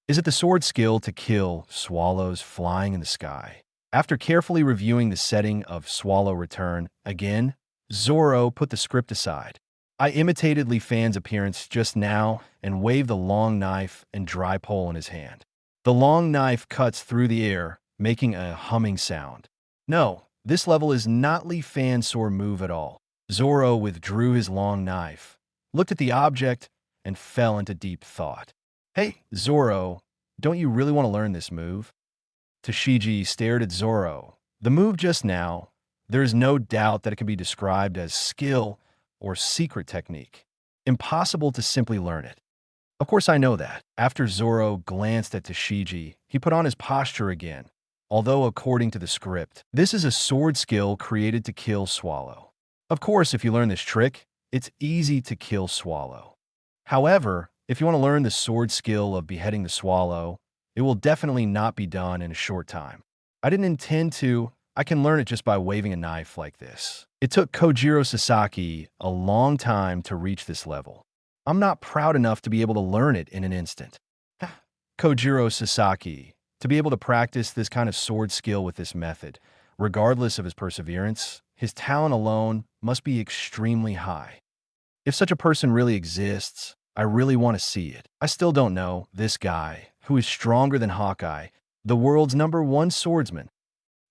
Is it the sword skill to kill swallows flying in the sky? After carefully reviewing the setting of Swallow Return, again, Zoro put the script aside. I imitated Li Fan's appearance just now and waved the long knife and dry pole in his hand. The long knife cuts through the air, making a humming sound. No, this level is not Li Fan's sword move at all. Zoro withdrew his long knife, looked at the object, and fell into deep thought. Hey, Zoro, don't you really want to learn this move? Tashigi stared at Zoro. The move just now, there is no doubt that it can be described as skill or secret technique. Impossible to simply learn it. Of course I know that. After Zoro glanced at Tashigi, he put on his posture again. Although according to the script, this is a sword skill created to kill Swallow. Of course, if you learn this trick, it's easy to kill Swallow. However, if you want to learn the sword skill of beheading the Swallow, it will definitely not be done in a short time. I didn't intend to. I can learn it just by waving a knife like this. It took Kojiro Sasaki a long time to reach this level. I'm not proud enough to be able to learn it in an instant. Kojiro Sasaki, to be able to practice this kind of sword skill with this method, regardless of his perseverance, his talent alone must be extremely high. If such a person really exists, I really want to see it. I still don't know this guy, who is stronger than Hawkeye, the world's #1 swordsman.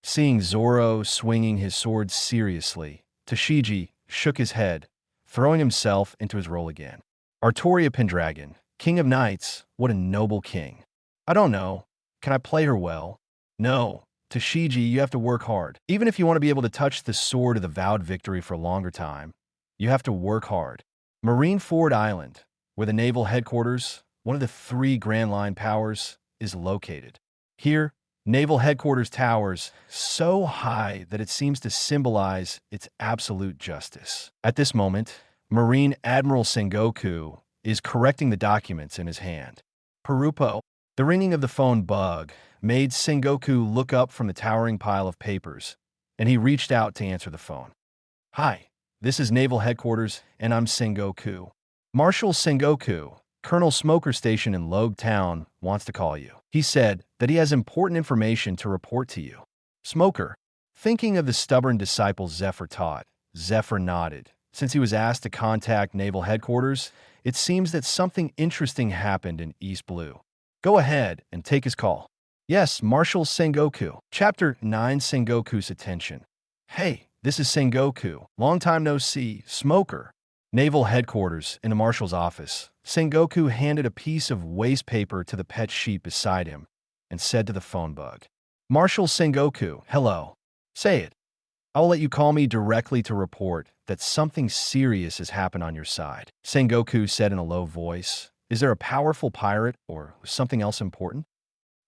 Seeing Zoro swinging his sword seriously, Tashigi shook his head, throwing himself into his role again. Artoria Pendragon, King of Knights, what a noble king. I don't know. Can I play her well? No. Tashigi, you have to work hard. Even if you want to be able to touch the sword of the vowed victory for a longer time, you have to work hard. Marineford Island, where the naval headquarters, one of the 3 Grand Line powers, is located. Here, Naval Headquarters towers so high that it seems to symbolize its absolute justice. At this moment, Marine Admiral Sengoku is correcting the documents in his hand. Perupo. The ringing of the phone bug made Sengoku look up from the towering pile of papers, and he reached out to answer the phone. Hi, this is Naval Headquarters, and I'm Sengoku. Marshal Sengoku, Colonel Smoker Station in Logue Town, wants to call you. He said that he has important information to report to you. Smoker, thinking of the stubborn disciple Zephyr taught, Zephyr nodded, Since he was asked to contact Naval Headquarters, it seems that something interesting happened in East Blue. Go ahead and take his call. Yes, Marshal Sengoku. Chapter 9, Sengoku's attention. Hey, this is Sengoku. Long time no see. Smoker. Naval Headquarters, in the Marshal's office. Sengoku handed a piece of waste paper to the pet sheep beside him and said to the phone bug, Marshal Sengoku, hello. Say it. I will let you call me directly to report that something serious has happened on your side. Sengoku said in a low voice, Is there a powerful pirate or something else important?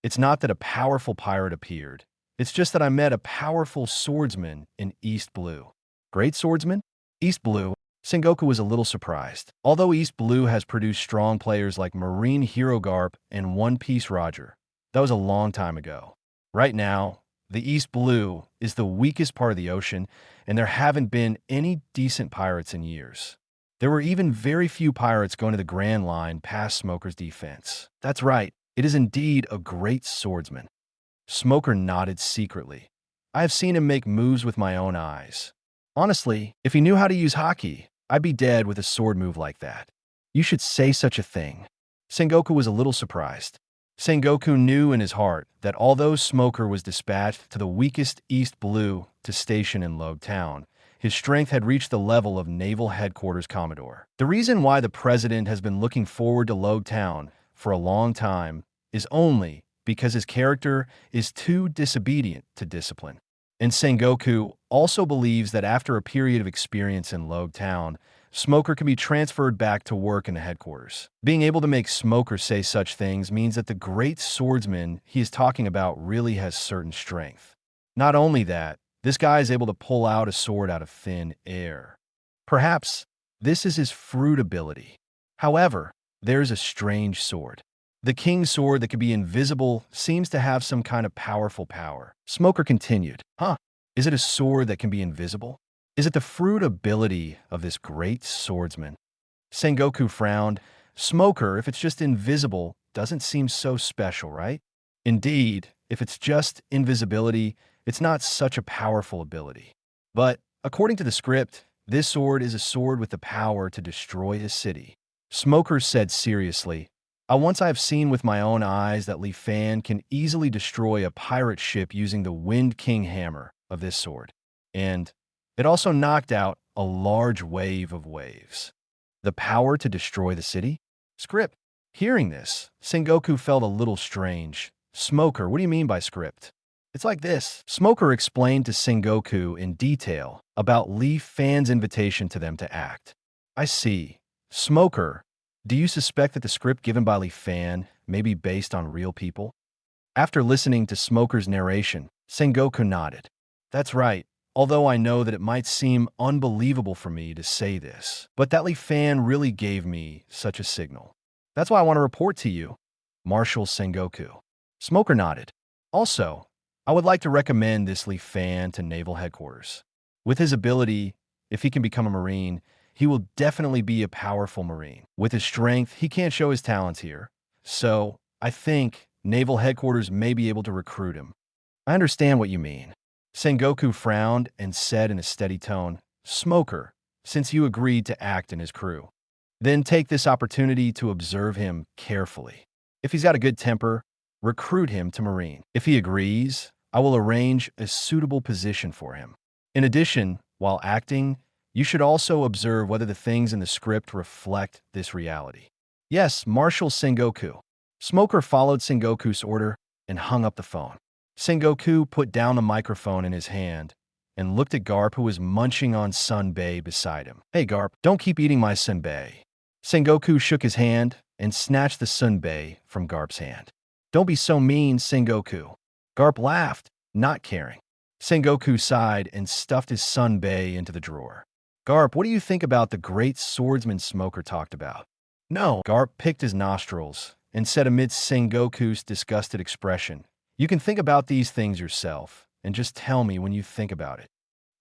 It's not that a powerful pirate appeared. It's just that I met a powerful swordsman in East Blue. Great swordsman? East Blue? Sengoku was a little surprised. Although East Blue has produced strong players like Marine Hero Garp and One Piece Roger, that was a long time ago. Right now, the East Blue is the weakest part of the ocean, and there haven't been any decent pirates in years. There were even very few pirates going to the Grand Line past Smoker's defense. That's right, it is indeed a great swordsman. Smoker nodded secretly. I have seen him make moves with my own eyes. Honestly, if he knew how to use hockey, I'd be dead with a sword move like that. You should say such a thing. Sengoku was a little surprised. Sengoku knew in his heart that although Smoker was dispatched to the weakest East Blue to station in Logue Town, his strength had reached the level of Naval Headquarters Commodore. The reason why the president has been looking forward to Logue Town for a long time is only because his character is too disobedient to discipline. And Sengoku also believes that after a period of experience in Logue Town, Smoker can be transferred back to work in the headquarters. Being able to make Smoker say such things means that the great swordsman he is talking about really has certain strength. Not only that, this guy is able to pull out a sword out of thin air. Perhaps this is his fruit ability. However, there's a strange sword. The king's sword that could be invisible seems to have some kind of powerful power. Smoker continued, Is it a sword that can be invisible? Is it the fruit ability of this great swordsman? Sengoku frowned. Smoker, if it's just invisible, doesn't seem so special, right? Indeed, if it's just invisibility, it's not such a powerful ability. But, according to the script, this sword is a sword with the power to destroy a city. Smoker said seriously, Once I have seen with my own eyes that Li Fan can easily destroy a pirate ship using the Wind King hammer of this sword. And it also knocked out a large wave of waves. The power to destroy the city? Script. Hearing this, Sengoku felt a little strange. Smoker, what do you mean by script? It's like this. Smoker explained to Sengoku in detail about Li Fan's invitation to them to act. I see. Smoker, do you suspect that the script given by Li Fan may be based on real people? After listening to Smoker's narration, Sengoku nodded. That's right, although I know that it might seem unbelievable for me to say this, but that Li Fan really gave me such a signal. That's why I want to report to you, Marshal Sengoku. Smoker nodded. Also, I would like to recommend this Li Fan to Naval Headquarters. With his ability, if he can become a Marine, he will definitely be a powerful Marine. With his strength, he can't show his talents here. So, I think Naval Headquarters may be able to recruit him. I understand what you mean. Sengoku frowned and said in a steady tone, Smoker, since you agreed to act in his crew, then take this opportunity to observe him carefully. If he's got a good temper, recruit him to Marine. If he agrees, I will arrange a suitable position for him. In addition, while acting, you should also observe whether the things in the script reflect this reality. Yes, Marshal Sengoku. Smoker followed Sengoku's order and hung up the phone. Sengoku put down the microphone in his hand and looked at Garp, who was munching on sunbae beside him. Hey Garp, don't keep eating my sunbae. Sengoku shook his hand and snatched the sunbae from Garp's hand. Don't be so mean, Sengoku. Garp laughed, not caring. Sengoku sighed and stuffed his sunbae into the drawer. Garp, what do you think about the great swordsman Smoker talked about? No. Garp picked his nostrils and said amidst Sengoku's disgusted expression, You can think about these things yourself, and just tell me when you think about it.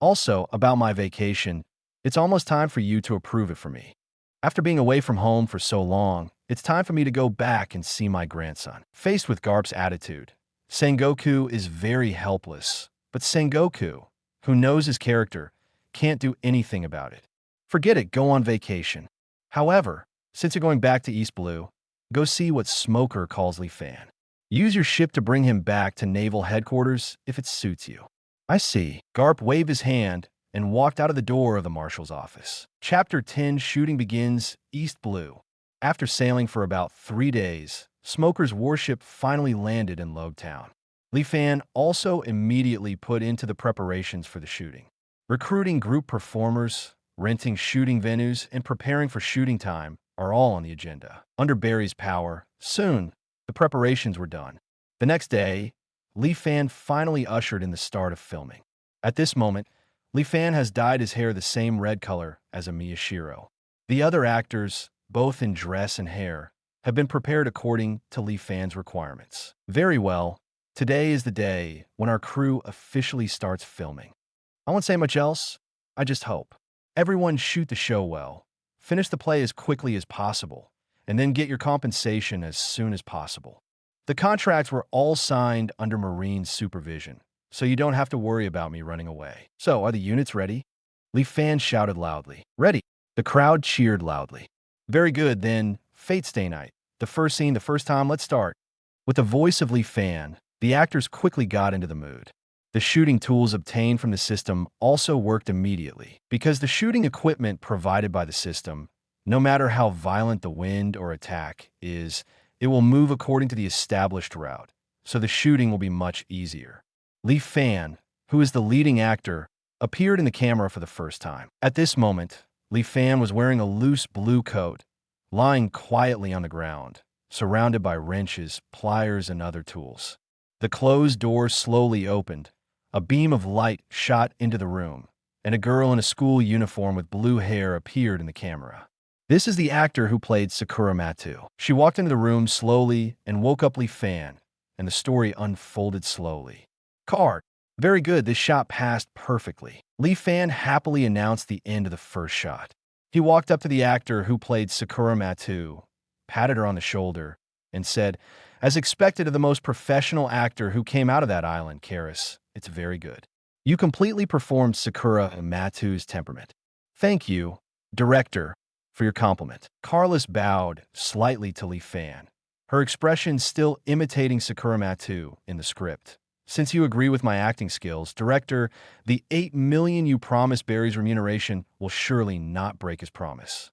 Also, about my vacation, it's almost time for you to approve it for me. After being away from home for so long, it's time for me to go back and see my grandson. Faced with Garp's attitude, Sengoku is very helpless, but Sengoku, who knows his character, can't do anything about it. Forget it, go on vacation. However, since you're going back to East Blue, go see what Smoker calls Lee Fan. Use your ship to bring him back to Naval Headquarters if it suits you. I see. Garp waved his hand and walked out of the door of the Marshal's office. Chapter 10 Shooting begins, East Blue. After sailing for about 3 days, Smoker's warship finally landed in Logtown. Lee Fan also immediately put into the preparations for the shooting. Recruiting group performers, renting shooting venues, and preparing for shooting time are all on the agenda. Under Barry's power, soon, the preparations were done. The next day, Lee Fan finally ushered in the start of filming. At this moment, Lee Fan has dyed his hair the same red color as Miyashiro. The other actors, both in dress and hair, have been prepared according to Lee Fan's requirements. Very well, today is the day when our crew officially starts filming. I won't say much else, I just hope. Everyone shoot the show well, finish the play as quickly as possible, and then get your compensation as soon as possible. The contracts were all signed under Marine supervision, so you don't have to worry about me running away. So, are the units ready? Lee Fan shouted loudly. Ready. The crowd cheered loudly. Very good, then, Fate Stay Night. The first scene, the first time, let's start. With the voice of Lee Fan, the actors quickly got into the mood. The shooting tools obtained from the system also worked immediately, because the shooting equipment provided by the system, no matter how violent the wind or attack is, it will move according to the established route, so the shooting will be much easier. Lee Fan, who is the leading actor, appeared in the camera for the first time. At this moment, Lee Fan was wearing a loose blue coat, lying quietly on the ground, surrounded by wrenches, pliers, and other tools. The closed door slowly opened. A beam of light shot into the room, and a girl in a school uniform with blue hair appeared in the camera. This is the actor who played Sakura Matu. She walked into the room slowly and woke up Lee Fan, and the story unfolded slowly. Card. Very good, this shot passed perfectly. Lee Fan happily announced the end of the first shot. He walked up to the actor who played Sakura Matu, patted her on the shoulder, and said, as expected of the most professional actor who came out of that island, Karis, it's very good. You completely performed Sakura Matu's temperament. Thank you, director, for your compliment. Carlos bowed slightly to Lee Fan, her expression still imitating Sakura Matu in the script. Since you agree with my acting skills, director, the $8 million you promised Barry's remuneration will surely not break his promise.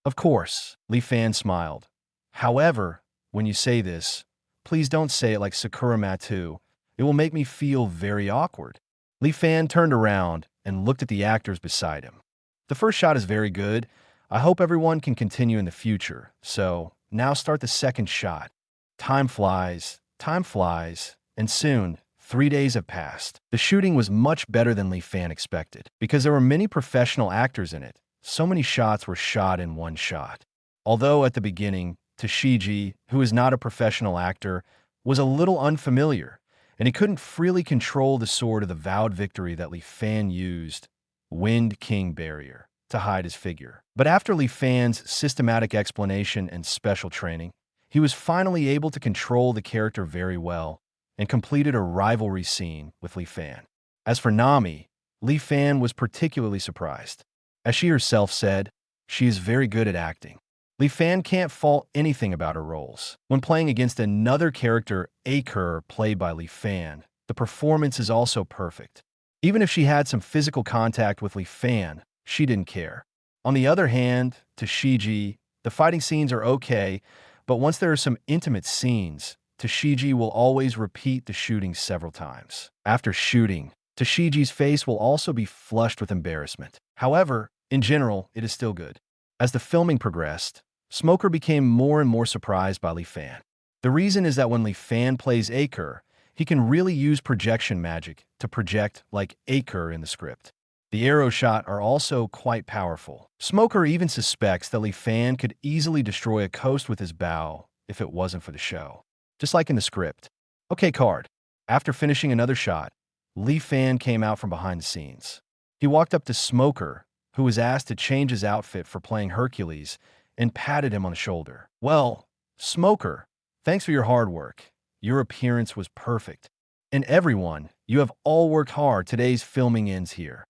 Of course, Lee Fan smiled. However, when you say this, please don't say it like Sakura Matu. It will make me feel very awkward. Lee Fan turned around and looked at the actors beside him. The first shot is very good. I hope everyone can continue in the future. So, now start the second shot. Time flies, and soon, 3 days have passed. The shooting was much better than Lee Fan expected, because there were many professional actors in it. So many shots were shot in one shot. Although at the beginning, Tashiji, who is not a professional actor, was a little unfamiliar, and he couldn't freely control the sword of the vowed victory that Lee Fan used, Wind King Barrier, to hide his figure. But after Lee Fan's systematic explanation and special training, he was finally able to control the character very well and completed a rivalry scene with Lee Fan. As for Nami, Lee Fan was particularly surprised. As she herself said, she is very good at acting. Lee Fan can't fault anything about her roles. When playing against another character, Aker, played by Lee Fan, the performance is also perfect. Even if she had some physical contact with Lee Fan, she didn't care. On the other hand, Tashiji, the fighting scenes are okay, but once there are some intimate scenes, Tashiji will always repeat the shooting several times. After shooting, Tashiji's face will also be flushed with embarrassment. However, in general, it is still good. As the filming progressed, Smoker became more and more surprised by Lee Fan. The reason is that when Lee Fan plays Aker, he can really use projection magic to project like Aker in the script. The arrow shot are also quite powerful. Smoker even suspects that Lee Fan could easily destroy a coast with his bow if it wasn't for the show. Just like in the script. Okay, card. After finishing another shot, Lee Fan came out from behind the scenes. He walked up to Smoker, who was asked to change his outfit for playing Hercules, and patted him on the shoulder. Well, Smoker, thanks for your hard work. Your appearance was perfect. And everyone, you have all worked hard. Today's filming ends here.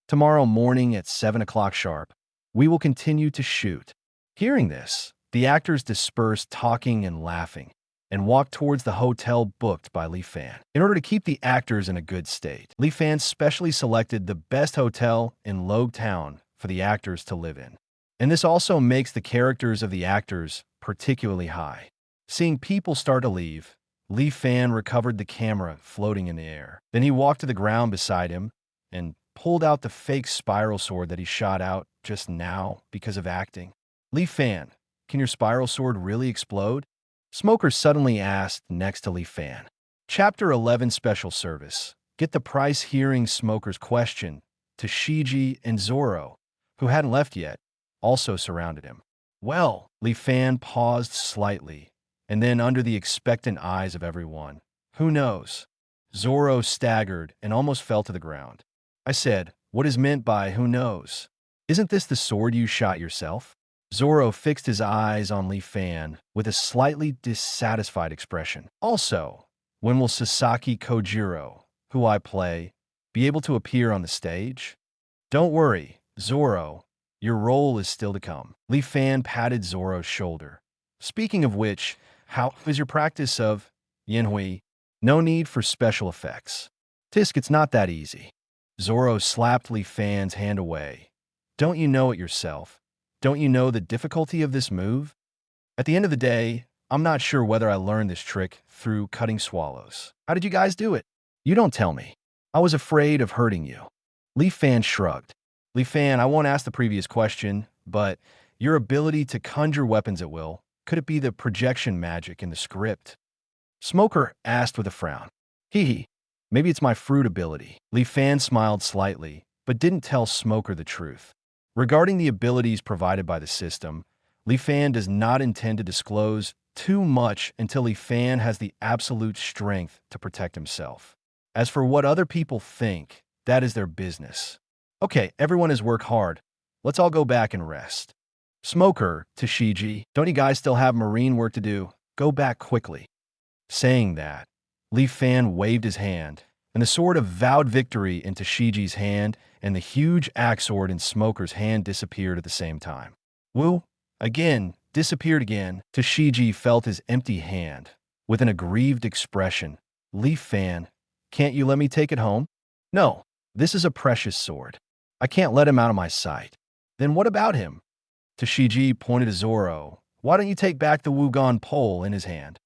Tomorrow morning at 7 o'clock sharp, We will continue to shoot." Hearing this, the actors dispersed talking and laughing and walked towards the hotel booked by Li Fan. In order to keep the actors in a good state, Li Fan specially selected the best hotel in Logue Town for the actors to live in. And this also makes the characters of the actors particularly high. Seeing people start to leave, Li Fan recovered the camera floating in the air. Then he walked to the ground beside him and pulled out the fake spiral sword that he shot out just now because of acting. "Li Fan, can your spiral sword really explode?" Smoker suddenly asked next to Li Fan. Chapter 11 Special Service. Get the price hearing Smoker's question to Shiji and Zoro, who hadn't left yet, also surrounded him. "Well," Li Fan paused slightly, and then under the expectant eyes of everyone, "Who knows?" Zoro staggered and almost fell to the ground. I said, "What is meant by who knows? Isn't this the sword you shot yourself?" Zoro fixed his eyes on Li Fan with a slightly dissatisfied expression. "Also, when will Sasaki Kojiro, who I play, be able to appear on the stage?" "Don't worry, Zoro. Your role is still to come." Li Fan patted Zoro's shoulder. "Speaking of which, how is your practice of Yanhui? No need for special effects." "Tisk, it's not that easy." Zoro slapped Li Fan's hand away. "Don't you know it yourself? Don't you know the difficulty of this move? At the end of the day, I'm not sure whether I learned this trick through cutting swallows. How did you guys do it?" "You don't tell me. I was afraid of hurting you." Li Fan shrugged. "Li Fan, I won't ask the previous question, but your ability to conjure weapons at will, could it be the projection magic in the script?" Smoker asked with a frown. Hee. Maybe it's my fruit ability." Li Fan smiled slightly, but didn't tell Smoker the truth. Regarding the abilities provided by the system, Li Fan does not intend to disclose too much until Li Fan has the absolute strength to protect himself. As for what other people think, that is their business. "Okay, everyone has worked hard. Let's all go back and rest." Smoker to Shiji, "Don't you guys still have marine work to do? Go back quickly." Saying that, Li Fan waved his hand, and the sword of vowed victory into Shiji's hand and the huge axe sword in Smoker's hand disappeared at the same time. Wu, again, disappeared again. Shiji felt his empty hand. With an aggrieved expression, "Li Fan, can't you let me take it home?" "No, this is a precious sword. I can't let him out of my sight." "Then what about him?" Shiji pointed to Zoro. "Why don't you take back the Wugon pole in his hand?"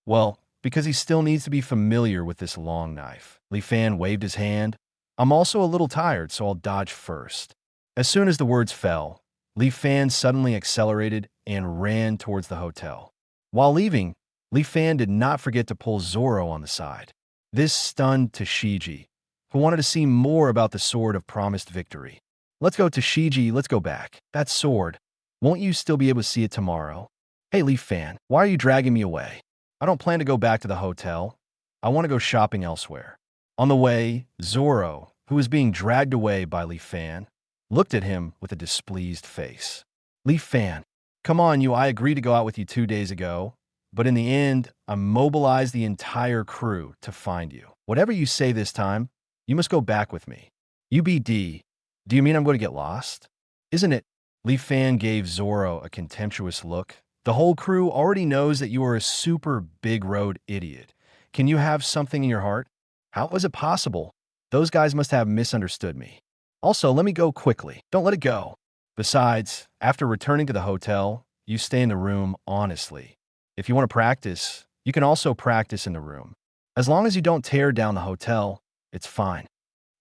"Well, because he still needs to be familiar with this long knife." Li Fan waved his hand. "I'm also a little tired, so I'll dodge first." As soon as the words fell, Li Fan suddenly accelerated and ran towards the hotel. While leaving, Li Fan did not forget to pull Zoro on the side. This stunned Shiji, who wanted to see more about the sword of promised victory. "Let's go, Shiji, let's go back. That sword, won't you still be able to see it tomorrow?" "Hey, Li Fan, why are you dragging me away? I don't plan to go back to the hotel. I want to go shopping elsewhere." On the way, Zoro, who was being dragged away by Li Fan, looked at him with a displeased face. "Li Fan, come on, I agreed to go out with you 2 days ago, but in the end, I mobilized the entire crew to find you. Whatever you say this time, you must go back with me." "UBD, do you mean I'm going to get lost? Isn't it?" Li Fan gave Zoro a contemptuous look. "The whole crew already knows that you are a super big road idiot. Can you have something in your heart? How was it possible? Those guys must have misunderstood me. Also, let me go quickly. Don't let it go. Besides, after returning to the hotel, you stay in the room honestly. If you want to practice, you can also practice in the room. As long as you don't tear down the hotel, it's fine."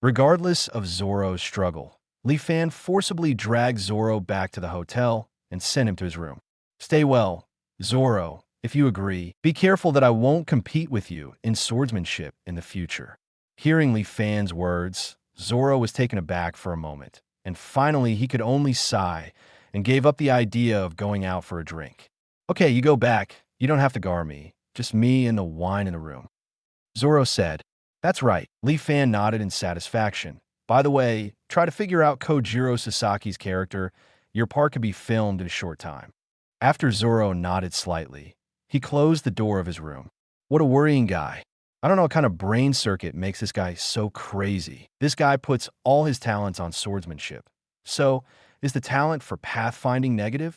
Regardless of Zoro's struggle, Li Fan forcibly dragged Zoro back to the hotel and sent him to his room. "Stay well, Zoro, if you agree. Be careful that I won't compete with you in swordsmanship in the future." Hearing Li Fan's words, Zoro was taken aback for a moment, and finally he could only sigh and gave up the idea of going out for a drink. "Okay, you go back. You don't have to guard me. Just me and the wine in the room." Zoro said. "That's right." Li Fan nodded in satisfaction. "By the way, try to figure out Kojiro Sasaki's character. Your part could be filmed in a short time." After Zoro nodded slightly, he closed the door of his room. What a worrying guy. I don't know what kind of brain circuit makes this guy so crazy. This guy puts all his talents on swordsmanship. So, Is the talent for pathfinding negative?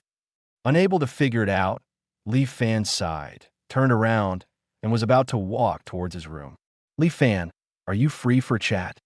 Unable to figure it out, Lee Fan sighed, turned around, and was about to walk towards his room. Lee Fan, are you free for a chat?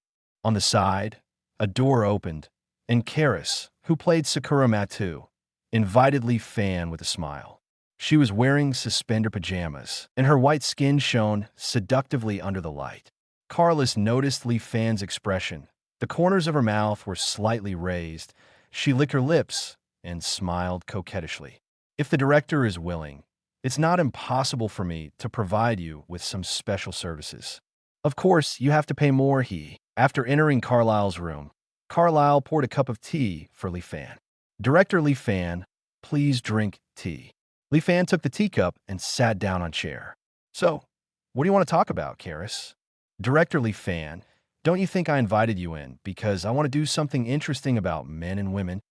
On the side, a door opened, and Karis, who played Sakura Matu, invited Lee Fan with a smile. She was wearing suspender pajamas, and her white skin shone seductively under the light. Carlos noticed Lee Fan's expression. The corners of her mouth were slightly raised. She licked her lips and smiled coquettishly. If the director is willing, it's not impossible for me to provide you with some special services. Of course, you have to pay more, After entering Carlisle's room, Carlisle poured a cup of tea for Lee Fan. Director Lee Fan, please drink tea. Lee Fan took the teacup and sat down on a chair. So, what do you want to talk about, Karis? Director Lee Fan, don't you think I invited you in because I want to do something interesting about men and women?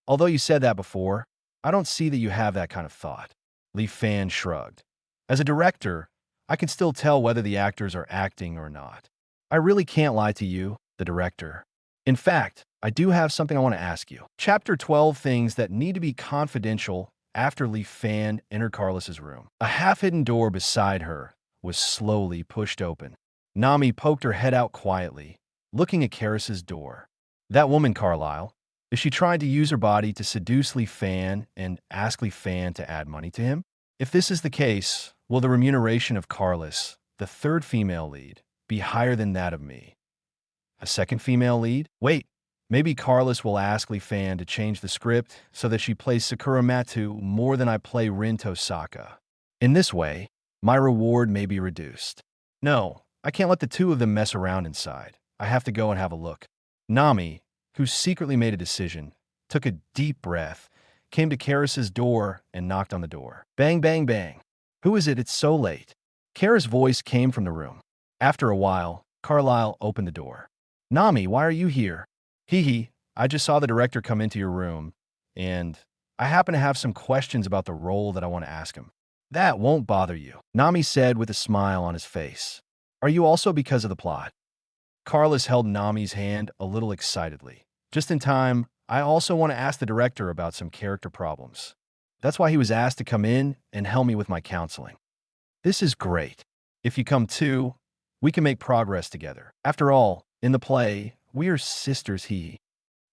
Although you said that before, I don't see that you have that kind of thought. Lee Fan shrugged. As a director, I can still tell whether the actors are acting or not. I really can't lie to you, the director. In fact, I do have something I want to ask you. Chapter 12, Things That Need to Be Confidential. After Lee Fan entered Carlos's room, a half-hidden door beside her was slowly pushed open. Nami poked her head out quietly, looking at Karis's door. That woman, Carlisle, is she trying to use her body to seduce Lee Fan and ask Lee Fan to add money to him? If this is the case, will the remuneration of Carlos, the third female lead, be higher than that of me? A second female lead? Wait, maybe Carlos will ask Lee Fan to change the script so that she plays Sakura Matu more than I play Rinto Saga. In this way, my reward may be reduced. No, I can't let the two of them mess around inside. I have to go and have a look. Nami, who secretly made a decision, took a deep breath, came to Karis's door and knocked on the door. Bang, bang, bang. Who is it? It's so late. Karis' voice came from the room. After a while, Carlisle opened the door. Nami, why are you here? I just saw the director come into your room, and I happen to have some questions about the role that I want to ask him. That won't bother you, Nami said with a smile on his face. Are you also because of the plot? Carlos held Nami's hand a little excitedly. Just in time, I also want to ask the director about some character problems. That's why he was asked to come in and help me with my counseling. This is great. If you come too, we can make progress together. After all, in the play, we are sisters,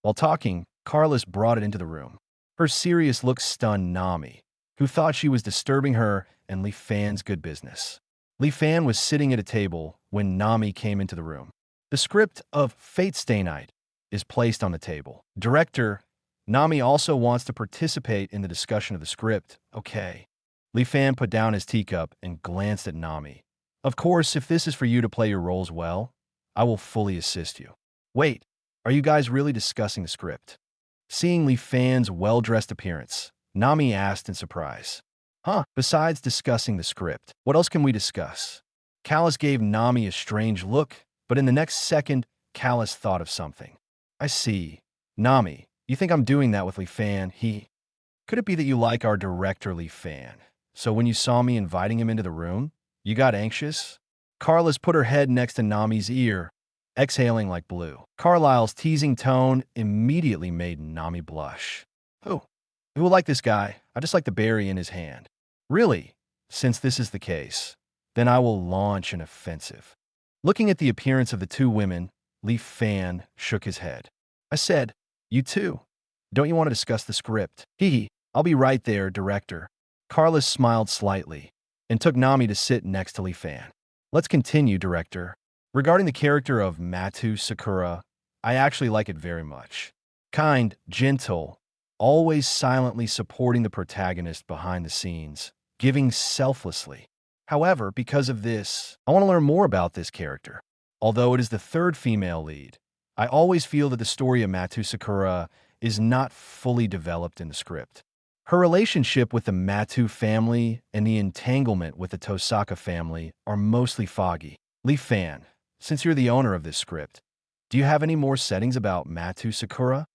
While talking, Carlos brought it into the room. Her serious look stunned Nami, who thought she was disturbing her and Lee Fan's good business. Lee Fan was sitting at a table when Nami came into the room. The script of Fate Stay Night is placed on the table. Director, Nami also wants to participate in the discussion of the script. Okay. Lee Fan put down his teacup and glanced at Nami. Of course, if this is for you to play your roles well, I will fully assist you. Wait, are you guys really discussing the script? Seeing Lee Fan's well-dressed appearance, Nami asked in surprise. Besides discussing the script, what else can we discuss? Callis gave Nami a strange look, but in the next second, Callis thought of something. I see. Nami, you think I'm doing that with Lee Fan? Could it be that you like our director Lee Fan? So when you saw me inviting him into the room, you got anxious? Carlos put her head next to Nami's ear, exhaling like blue. Carlisle's teasing tone immediately made Nami blush. Who will like this guy? I just like the berry in his hand. Really? Since this is the case, then I will launch an offensive. Looking at the appearance of the two women, Lee Fan shook his head. I said, you too. Don't you want to discuss the script? I'll be right there, director. Carlos smiled slightly and took Nami to sit next to Lee Fan. Let's continue, director. Regarding the character of Matu Sakura, I actually like it very much. Kind, gentle, always silently supporting the protagonist behind the scenes, giving selflessly. However, because of this, I want to learn more about this character. Although it is the third female lead, I always feel that the story of Matu Sakura is not fully developed in the script. Her relationship with the Matu family and the entanglement with the Tosaka family are mostly foggy. Lee Fan, since you're the owner of this script, do you have any more settings about Matu Sakura?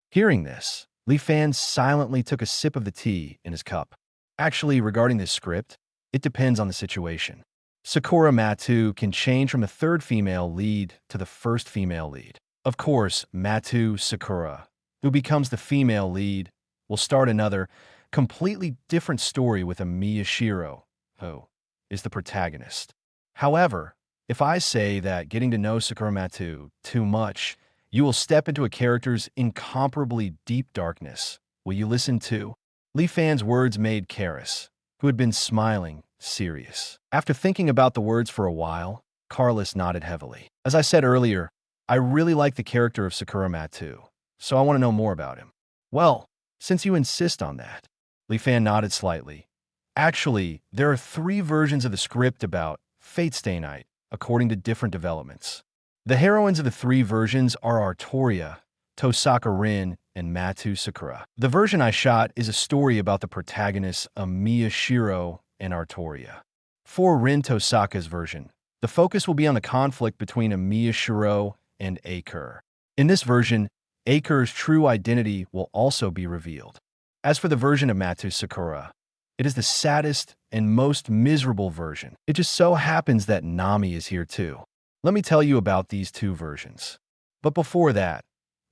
Hearing this, Lee Fan silently took a sip of the tea in his cup. Actually, regarding this script, it depends on the situation. Sakura Matu can change from the third female lead to the first female lead. Of course, Matu Sakura, who becomes the female lead, will start another, completely different story with a Miyashiro, who is the protagonist. However, if I say that getting to know Sakuramatu too much, you will step into a character's incomparably deep darkness. Will you listen to? Lee Fan's words made Karis, who had been smiling, serious. After thinking about the words for a while, Carlos nodded heavily. As I said earlier, I really like the character of Sakuramatu, so I want to know more about him. Well, since you insist on that. Lee Fan nodded slightly. Actually, there are 3 versions of the script about Fate Stay Night, according to different developments. The heroines of the 3 versions are Artoria, Tosaka Rin, and Matu Sakura. The version I shot is a story about the protagonists Amiya Shiro and Artoria. For Rin Tosaka's version, the focus will be on the conflict between Amiya Shiro and Akur. In this version, Akur's true identity will also be revealed. As for the version of Matu Sakura, it is the saddest and most miserable version. It just so happens that Nami is here too. Let me tell you about these 2 versions. But before that,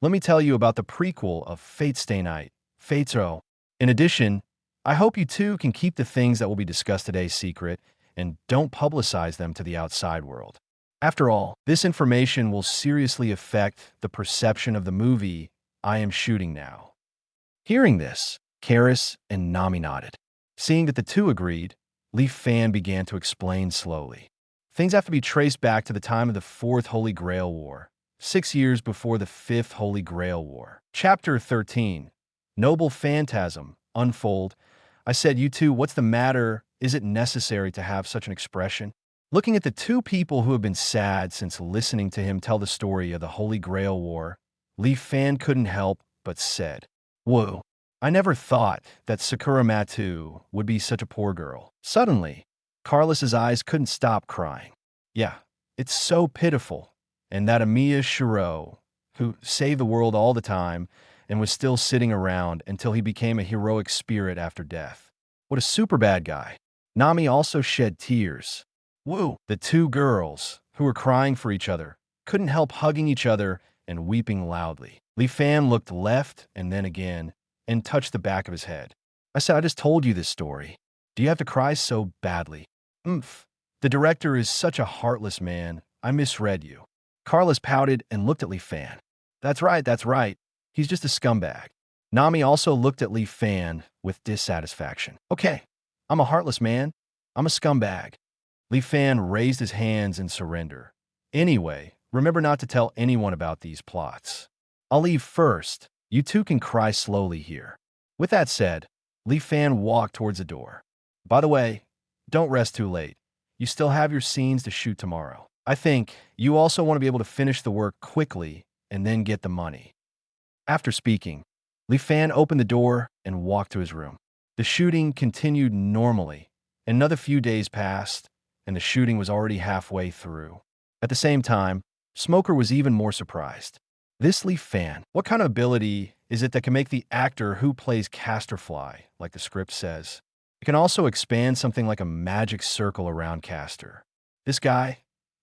let me tell you about the prequel of Fate Stay Night, Fatero. In addition, I hope you too can keep the things that will be discussed today secret and don't publicize them to the outside world. After all, this information will seriously affect the perception of the movie I am shooting now. Hearing this, Karis and Nami nodded. Seeing that the 2 agreed, Lee Fan began to explain slowly. Things have to be traced back to the time of the 4th Holy Grail War, 6 years before the 5th Holy Grail War. Chapter 13, Noble Phantasm, Unfold. I said, you two, what's the matter? Is it necessary to have such an expression? Looking at the 2 people who have been sad since listening to him tell the story of the Holy Grail War, Lee Fan couldn't help but said, "Whoa, I never thought that Sakuramatu would be such a poor girl." Suddenly, Carlos's eyes couldn't stop crying. Yeah, it's so pitiful. And that Amiya Shiro, who saved the world all the time and was still sitting around until he became a heroic spirit after death. What a super bad guy. Nami also shed tears. Woo! The 2 girls, who were crying for each other, couldn't help hugging each other and weeping loudly. Lee Fan looked left and then again and touched the back of his head. I said, I just told you this story. Do you have to cry so badly? The director is such a heartless man. I misread you. Carlos pouted and looked at Lee Fan. That's right. He's just a scumbag. Nami also looked at Lee Fan with dissatisfaction. Okay, I'm a heartless man. I'm a scumbag. Lee Fan raised his hands in surrender. Anyway, remember not to tell anyone about these plots. I'll leave first. You 2 can cry slowly here. With that said, Lee Fan walked towards the door. By the way, don't rest too late. You still have your scenes to shoot tomorrow. I think you also want to be able to finish the work quickly and then get the money. After speaking, Lee Fan opened the door and walked to his room. The shooting continued normally. Another few days passed, and the shooting was already halfway through. At the same time, Smoker was even more surprised. This Lee Fan, what kind of ability is it that can make the actor who plays Casterfly, like the script says? It can also expand something like a magic circle around Caster. This guy,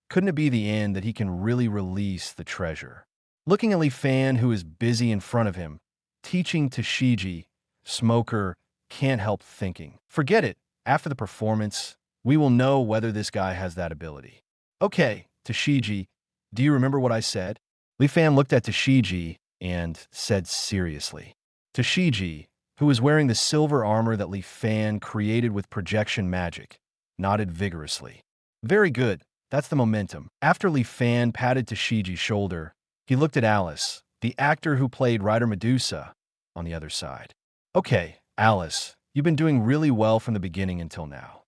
couldn't it be the end that he can really release the treasure? Looking at Lee Fan, who is busy in front of him, teaching Tashigi, Smoker can't help thinking. Forget it. After the performance, we will know whether this guy has that ability. Okay, Tashigi, do you remember what I said? Lee Fan looked at Tashigi and said seriously. Tashigi, who was wearing the silver armor that Lee Fan created with projection magic, nodded vigorously. Very good. That's the momentum. After Lee Fan patted Tashigi's shoulder, he looked at Alice, the actor who played Rider Medusa, on the other side. Okay, Alice, you've been doing really well from the beginning until now.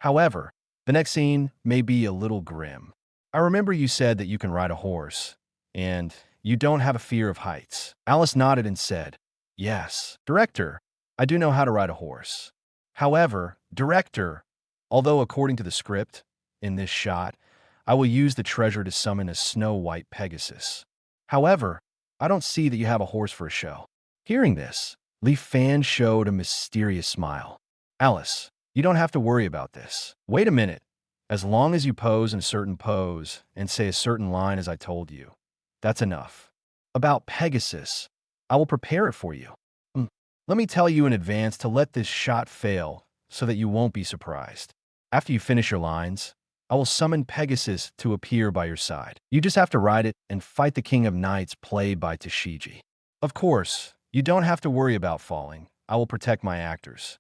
However, the next scene may be a little grim. I remember you said that you can ride a horse, and you don't have a fear of heights. Alice nodded and said, yes, director, I do know how to ride a horse. However, director, although according to the script, in this shot, I will use the treasure to summon a snow-white Pegasus. However, I don't see that you have a horse for a show. Hearing this, Lee Fan showed a mysterious smile. Alice, you don't have to worry about this. Wait a minute. As long as you pose in a certain pose and say a certain line as I told you, that's enough. About Pegasus, I will prepare it for you. Let me tell you in advance to let this shot fail so that you won't be surprised. After you finish your lines, I will summon Pegasus to appear by your side. You just have to ride it and fight the King of Knights played by Tashigi. Of course, you don't have to worry about falling. I will protect my actors.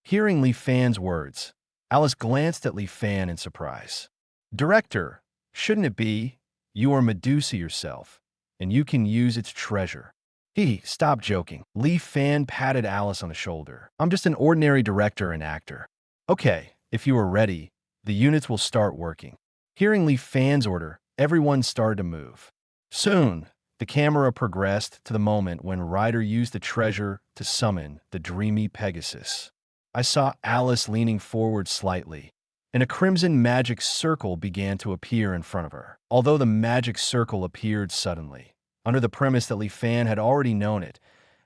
Hearing Li Fan's words, Alice glanced at Li Fan in surprise. Director, shouldn't it be? You are Medusa yourself, and you can use its treasure. Stop joking. Li Fan patted Alice on the shoulder. I'm just an ordinary director and actor. Okay, if you are ready, the units will start working. Hearing Li Fan's order, everyone started to move. Soon, the camera progressed to the moment when Ryder used the treasure to summon the dreamy Pegasus. I saw Alice leaning forward slightly, and a crimson magic circle began to appear in front of her. Although the magic circle appeared suddenly, under the premise that Li Fan had already known it,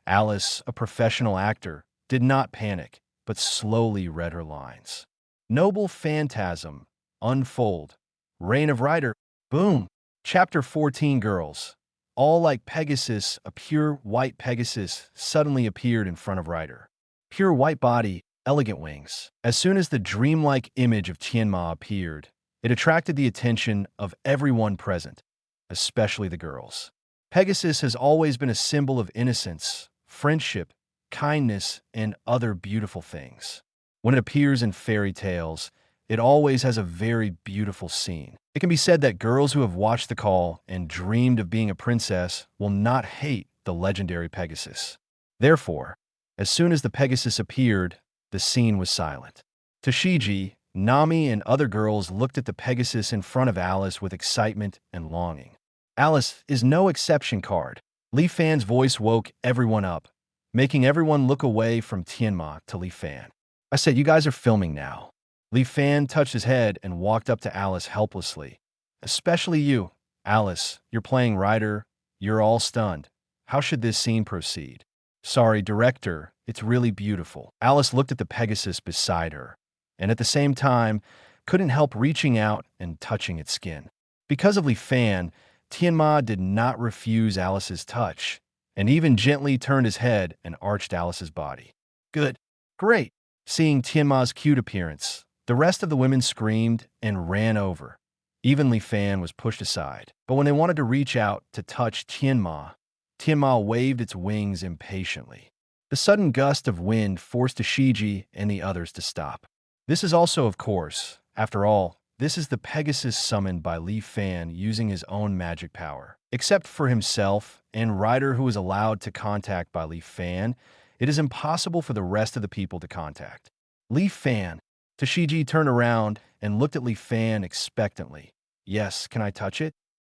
Alice, a professional actor, did not panic, but slowly read her lines. Noble Phantasm, unfold. Reign of Ryder, boom. Chapter 14 Girls. All like Pegasus, a pure white Pegasus suddenly appeared in front of Ryder. Pure white body, elegant wings. As soon as the dreamlike image of Tianma appeared, it attracted the attention of everyone present, especially the girls. Pegasus has always been a symbol of innocence, friendship, kindness, and other beautiful things. When it appears in fairy tales, it always has a very beautiful scene. It can be said that girls who have watched The Call and dreamed of being a princess will not hate the legendary Pegasus. Therefore, as soon as the Pegasus appeared, the scene was silent. Tashigi, Nami, and other girls looked at the Pegasus in front of Alice with excitement and longing. Alice is no exception card. Li Fan's voice woke everyone up, making everyone look away from Tianma to Li Fan. I said, you guys are filming now. Li Fan touched his head and walked up to Alice helplessly. Especially you. Alice, you're playing Ryder. You're all stunned. How should this scene proceed? Sorry, director, it's really beautiful. Alice looked at the Pegasus beside her, and at the same time, couldn't help reaching out and touching its skin. Because of Li Fan, Tianma did not refuse Alice's touch, and even gently turned his head and arched Alice's body. Good. Great. Seeing Tianma's cute appearance, the rest of the women screamed and ran over. Even Li Fan was pushed aside. But when they wanted to reach out to touch Tianma, Tianma waved its wings impatiently. The sudden gust of wind forced Tashigi and the others to stop. This is also, of course, after all, this is the Pegasus summoned by Li Fan using his own magic power. Except for himself and Ryder, who is allowed to contact by Li Fan, it is impossible for the rest of the people to contact. Li Fan. Tashigi turned around and looked at Li Fan expectantly. Yes, can I touch it?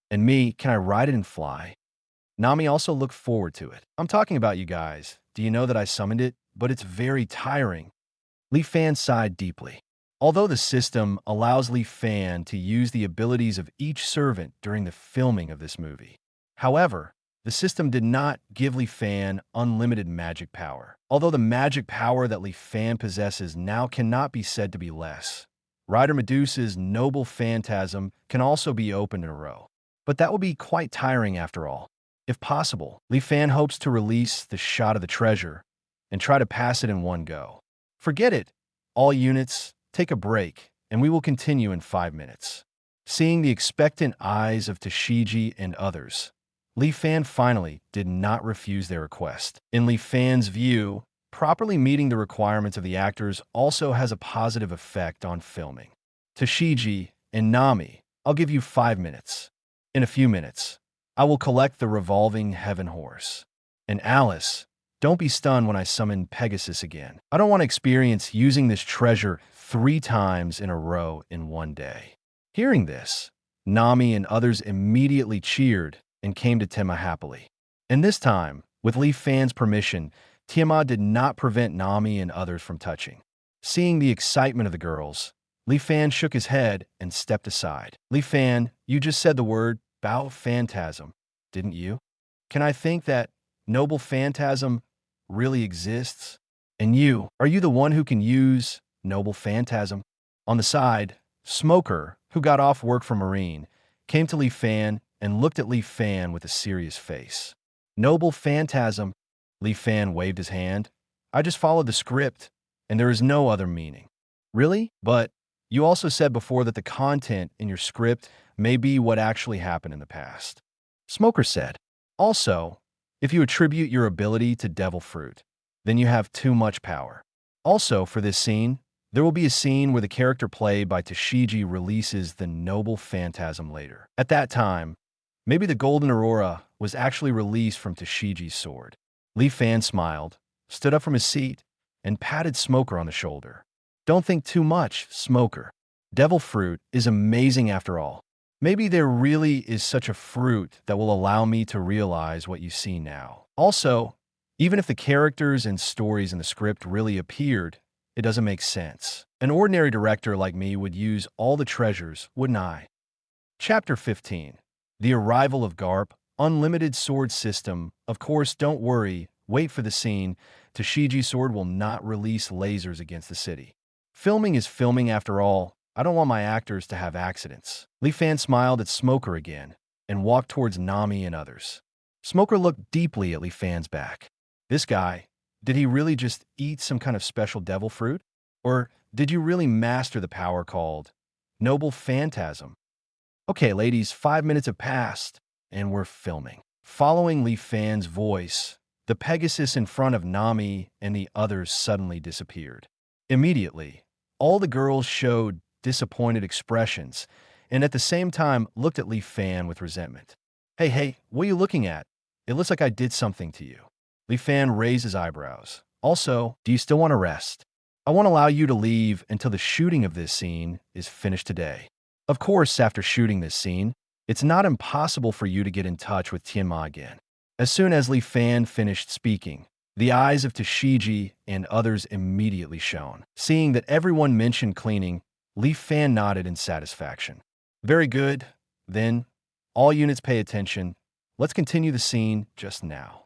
And me, can I ride it and fly? Nami also looked forward to it. I'm talking about you guys. Do you know that I summoned it? But it's very tiring. Li Fan sighed deeply. Although the system allows Li Fan to use the abilities of each servant during the filming of this movie. However, the system did not give Li Fan unlimited magic power. Although the magic power that Li Fan possesses now cannot be said to be less. Ryder Medusa's Noble Phantasm can also be opened in a row. But that will be quite tiring after all. If possible, Li Fan hopes to release the shot of the treasure and try to pass it in one go. Forget it. All units, take a break, and we will continue in 5 minutes. Seeing the expectant eyes of Tashigi and others, Li Fan finally did not refuse their request. In Li Fan's view, properly meeting the requirements of the actors also has a positive effect on filming. Tashigi and Nami, I'll give you 5 minutes. In a few minutes, I will collect the revolving heaven horse. And Alice, don't be stunned when I summon Pegasus again. I don't want to experience using this treasure 3 times in a row in one day. Hearing this, Nami and others immediately cheered and came to Tianma happily. And this time, with Li Fan's permission, Tianma did not prevent Nami and others from touching. Seeing the excitement of the girls, Li Fan shook his head and stepped aside. Li Fan, you just said the word Bao Phantasm, didn't you? Can I think that Noble Phantasm really exists? And you, are you the one who can use Noble Phantasm? On the side, Smoker, who got off work from Marine, came to Li Fan and looked at Li Fan with a serious face. Noble phantasm. Li Fan waved his hand. I just followed the script, and there is no other meaning. Really? But you also said before that the content in your script may be what actually happened in the past. Smoker said. Also, if you attribute your ability to devil fruit, then you have too much power. Also, for this scene, there will be a scene where the character played by Tashigi releases the noble phantasm later. At that time, maybe the golden aurora was actually released from Tashigi's sword. Li Fan smiled, stood up from his seat, and patted Smoker on the shoulder. Don't think too much, Smoker. Devil fruit is amazing after all. Maybe there really is such a fruit that will allow me to realize what you see now. Also, even if the characters and stories in the script really appeared, it doesn't make sense. An ordinary director like me would use all the treasures, wouldn't I? Chapter 15. The Arrival of Garp, Unlimited Sword System. Of course, don't worry, wait for the scene. Tashigi's sword will not release lasers against the city. Filming is filming after all. I don't want my actors to have accidents. Li Fan smiled at Smoker again and walked towards Nami and others. Smoker looked deeply at Li Fan's back. This guy, did he really just eat some kind of special devil fruit? Or did you really master the power called Noble Phantasm? Okay, ladies, 5 minutes have passed, and we're filming. Following Li Fan's voice, the Pegasus in front of Nami and the others suddenly disappeared. Immediately, all the girls showed disappointed expressions, and at the same time looked at Li Fan with resentment. Hey, what are you looking at? It looks like I did something to you. Li Fan raised his eyebrows. Also, do you still want to rest? I won't allow you to leave until the shooting of this scene is finished today. Of course, after shooting this scene, it's not impossible for you to get in touch with Tianma again. As soon as Li Fan finished speaking, the eyes of Tashigi and others immediately shone. Seeing that everyone mentioned cleaning, Li Fan nodded in satisfaction. Very good. Then, all units pay attention. Let's continue the scene just now.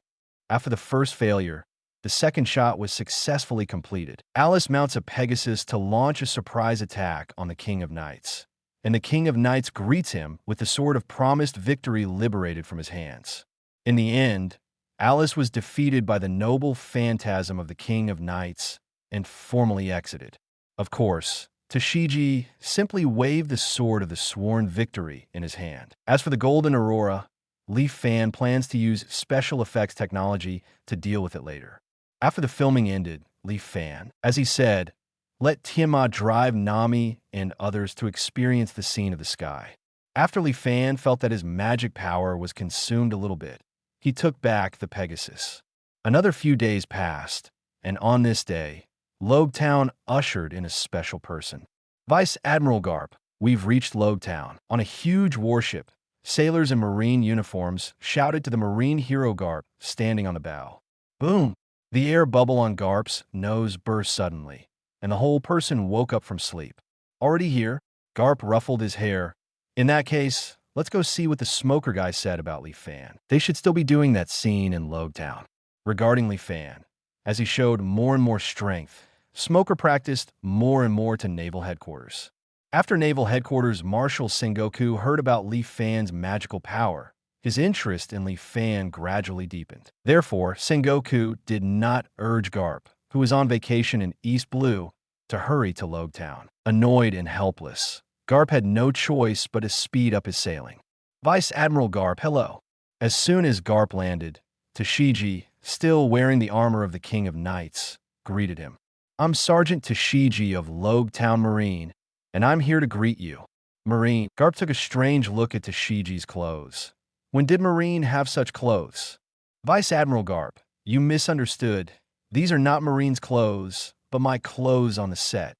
After the first failure, the second shot was successfully completed. Alice mounts a Pegasus to launch a surprise attack on the King of Knights, and the King of Knights greets him with the sword of promised victory liberated from his hands. In the end, Alice was defeated by the noble phantasm of the King of Knights and formally exited. Of course, Tashigi simply waved the sword of the sworn victory in his hand. As for the golden aurora, Li Fan plans to use special effects technology to deal with it later. After the filming ended, Li Fan, as he said, let Tianma drive Nami and others to experience the scene of the sky. After Li Fan felt that his magic power was consumed a little bit, he took back the Pegasus. Another few days passed, and on this day, Logtown ushered in a special person. Vice Admiral Garp, we've reached Logtown. On a huge warship, sailors in marine uniforms shouted to the marine hero Garp standing on the bow. Boom! The air bubble on Garp's nose burst suddenly, and the whole person woke up from sleep. Already here? Garp ruffled his hair. In that case, let's go see what the smoker guy said about Li Fan. They should still be doing that scene in Logtown. Regarding Li Fan, as he showed more and more strength, Smoker practiced more and more to Naval Headquarters. After Naval Headquarters, Marshal Sengoku heard about Li Fan's magical power. His interest in Li Fan gradually deepened. Therefore, Sengoku did not urge Garp, who was on vacation in East Blue, to hurry to Logtown. Annoyed and helpless, Garp had no choice but to speed up his sailing. Vice Admiral Garp, hello. As soon as Garp landed, Tashigi, still wearing the armor of the King of Knights, greeted him. I'm Sergeant Tashigi of Logtown Marine, and I'm here to greet you. Marine. Garp took a strange look at Tashigi's clothes. When did Marine have such clothes? Vice Admiral Garp, you misunderstood. These are not Marine's clothes, but my clothes on the set.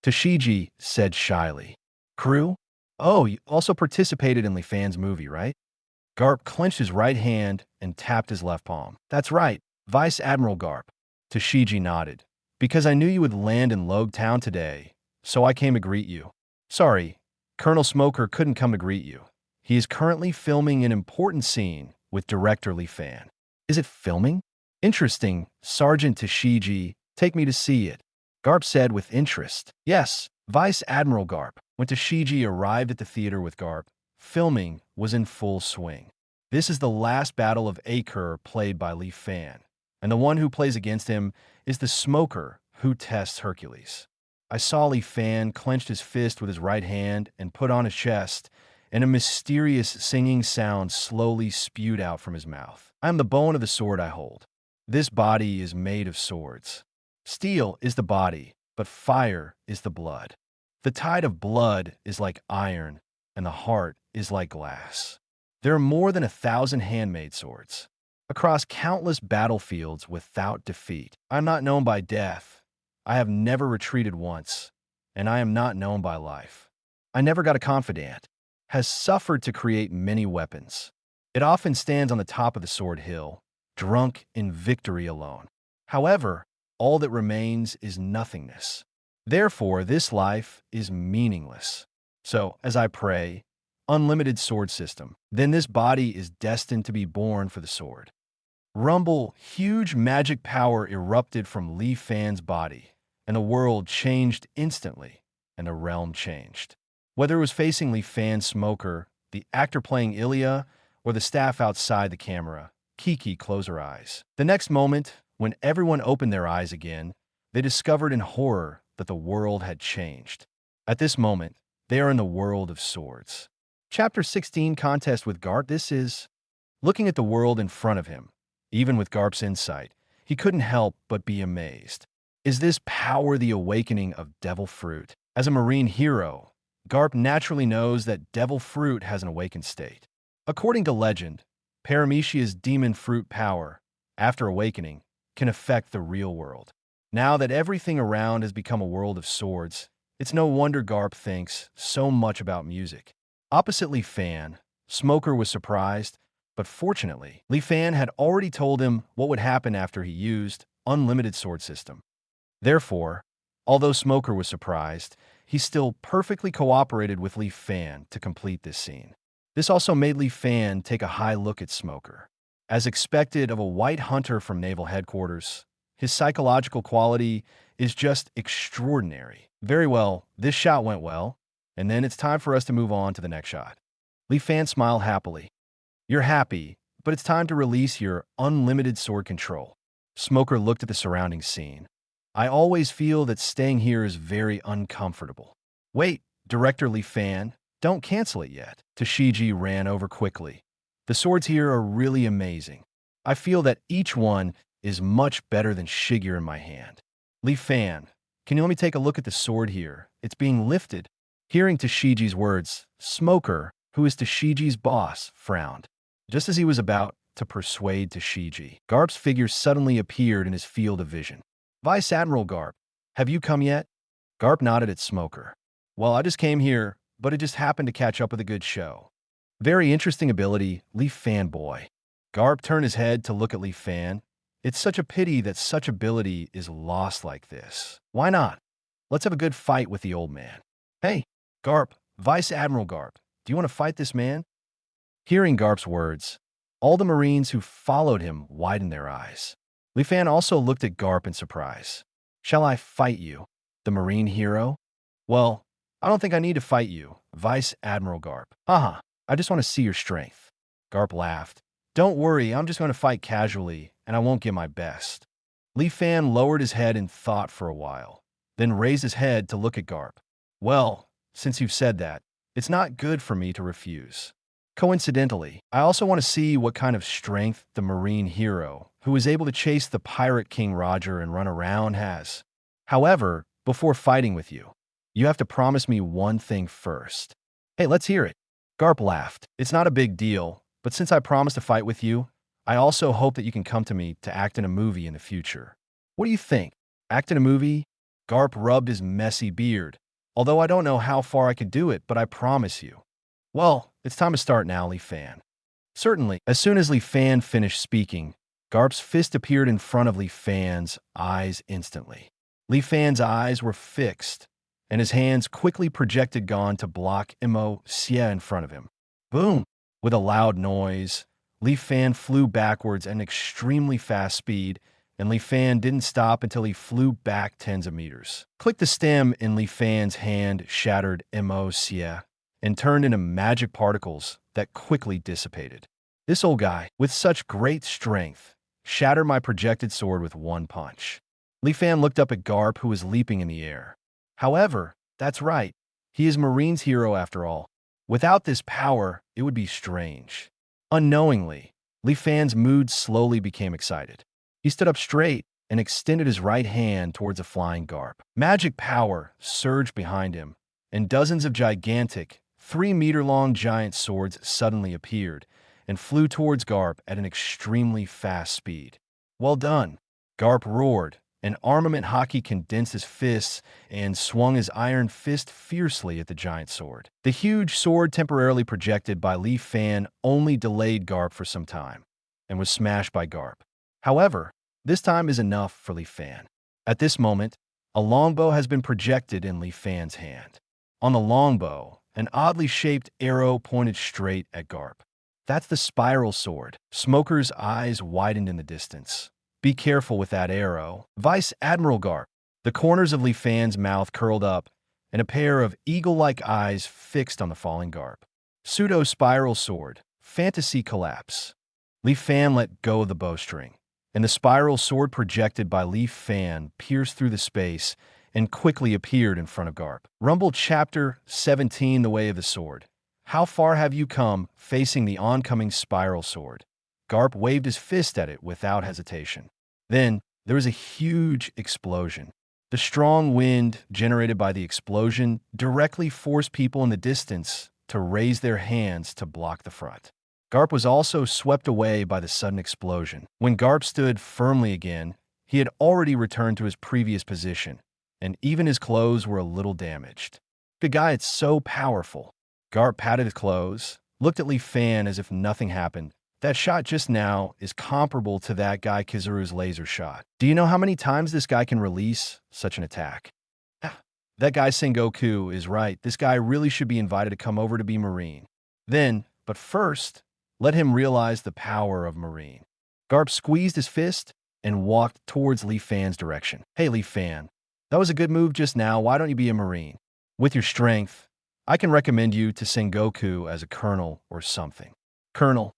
Tashigi said shyly. Crew? Oh, you also participated in Li Fan's movie, right? Garp clenched his right hand and tapped his left palm. That's right, Vice Admiral Garp. Tashigi nodded. Because I knew you would land in Logtown today, so I came to greet you. Sorry, Colonel Smoker couldn't come to greet you. He is currently filming an important scene with director Li Fan. Is it filming? Interesting, Sergeant Tashigi, take me to see it. Garp said with interest. Yes, Vice Admiral Garp. When Tashigi arrived at the theater with Garp, filming was in full swing. This is the last battle of Akur played by Li Fan, and the one who plays against him is the smoker who tests Hercules. I saw Li Fan clenched his fist with his right hand and put on his chest, and a mysterious singing sound slowly spewed out from his mouth. I am the bone of the sword I hold. This body is made of swords. Steel is the body, but fire is the blood. The tide of blood is like iron, and the heart is like glass. There are more than 1,000 handmade swords. Across countless battlefields without defeat, I am not known by death. I have never retreated once, and I am not known by life. I never got a confidant, has suffered to create many weapons. It often stands on the top of the sword hill, drunk in victory alone. However, all that remains is nothingness. Therefore, this life is meaningless. So, as I pray, unlimited sword system, then this body is destined to be born for the sword. Rumble, huge magic power erupted from Li Fan's body, and the world changed instantly, and the realm changed. Whether it was facing Li Fan's smoker, the actor playing Ilya, or the staff outside the camera, Kiki closed her eyes. The next moment, when everyone opened their eyes again, they discovered in horror that the world had changed. At this moment, they are in the world of swords. Chapter 16 Contest with Garp. This is looking at the world in front of him. Even with Garp's insight, he couldn't help but be amazed. Is this power the awakening of devil fruit? As a marine hero, Garp naturally knows that devil fruit has an awakened state. According to legend, Paramecia's demon fruit power, after awakening, can affect the real world. Now that everything around has become a world of swords, it's no wonder Garp thinks so much about music. Opposite Li Fan, Smoker was surprised, but fortunately, Li Fan had already told him what would happen after he used unlimited sword system. Therefore, although Smoker was surprised, he still perfectly cooperated with Li Fan to complete this scene. This also made Li Fan take a high look at Smoker. As expected of a white hunter from Naval Headquarters, his psychological quality is just extraordinary. Very well, this shot went well, and then it's time for us to move on to the next shot. Li Fan smiled happily. You're happy, but it's time to release your unlimited sword control. Smoker looked at the surrounding scene. I always feel that staying here is very uncomfortable. Wait, Director Li Fan, don't cancel it yet. Tashiji ran over quickly. The swords here are really amazing. I feel that each one is much better than Shigeru in my hand. Li Fan, can you let me take a look at the sword here? It's being lifted. Hearing Tashiji's words, Smoker, who is Tashiji's boss, frowned. Just as he was about to persuade Tashiji, Garp's figure suddenly appeared in his field of vision. Vice Admiral Garp, have you come yet? Garp nodded at Smoker. Well, I just came here, but it just happened to catch up with a good show. Very interesting ability, Li Fan boy. Garp turned his head to look at Li Fan. It's such a pity that such ability is lost like this. Why not? Let's have a good fight with the old man. Hey, Garp, Vice Admiral Garp, do you want to fight this man? Hearing Garp's words, all the Marines who followed him widened their eyes. Li Fan also looked at Garp in surprise. Shall I fight you, the Marine hero? Well, I don't think I need to fight you, Vice Admiral Garp. Haha, I just want to see your strength. Garp laughed. Don't worry, I'm just going to fight casually, and I won't give my best. Li Fan lowered his head in thought for a while, then raised his head to look at Garp. Well, since you've said that, it's not good for me to refuse. Coincidentally, I also want to see what kind of strength the Marine hero, who is able to chase the pirate King Roger and run around, has. However, before fighting with you, you have to promise me one thing first. Hey, let's hear it. Garp laughed. It's not a big deal, but since I promised to fight with you, I also hope that you can come to me to act in a movie in the future. What do you think? Act in a movie? Garp rubbed his messy beard. Although I don't know how far I could do it, but I promise you. Well, it's time to start now, Li Fan. Certainly. As soon as Li Fan finished speaking, Garp's fist appeared in front of Li Fan's eyes instantly. Li Fan's eyes were fixed, and his hands quickly projected Gon to block Imo Xie in front of him. Boom! With a loud noise, Li Fan flew backwards at an extremely fast speed, and Li Fan didn't stop until he flew back tens of meters. Click the stem in Li Fan's hand shattered Imo Xie and turned into magic particles that quickly dissipated. This old guy, with such great strength, shattered my projected sword with one punch. Li Fan looked up at Garp, who was leaping in the air. However, that's right. He is Marine's hero after all. Without this power, it would be strange. Unknowingly, Li Fan's mood slowly became excited. He stood up straight and extended his right hand towards a flying Garp. Magic power surged behind him, and dozens of gigantic, 3-meter-long giant swords suddenly appeared and flew towards Garp at an extremely fast speed. Well done! Garp roared, and armament hockey condensed his fists and swung his iron fist fiercely at the giant sword. The huge sword temporarily projected by Li Fan only delayed Garp for some time, and was smashed by Garp. However, this time is enough for Li Fan. At this moment, a longbow has been projected in Li Fan's hand. On the longbow, an oddly shaped arrow pointed straight at Garp. That's the spiral sword. Smoker's eyes widened in the distance. Be careful with that arrow. Vice Admiral Garp. The corners of Li Fan's mouth curled up, and a pair of eagle-like eyes fixed on the falling Garp. Pseudo-spiral sword. Fantasy collapse. Li Fan let go of the bowstring, and the spiral sword projected by Li Fan pierced through the space and quickly appeared in front of Garp. Rumble Chapter 17: The Way of the Sword. How far have you come facing the oncoming spiral sword? Garp waved his fist at it without hesitation. Then, there was a huge explosion. The strong wind generated by the explosion directly forced people in the distance to raise their hands to block the front. Garp was also swept away by the sudden explosion. When Garp stood firmly again, he had already returned to his previous position, and even his clothes were a little damaged. The guy is so powerful. Garp patted his clothes, looked at Li Fan as if nothing happened. That shot just now is comparable to that guy Kizaru's laser shot. Do you know how many times this guy can release such an attack? That guy Sengoku is right. This guy really should be invited to come over to be Marine. Then, but first, let him realize the power of Marine. Garp squeezed his fist and walked towards Li Fan's direction. Hey, Li Fan, that was a good move just now. Why don't you be a Marine? With your strength, I can recommend you to Sengoku as a colonel or something. Colonel.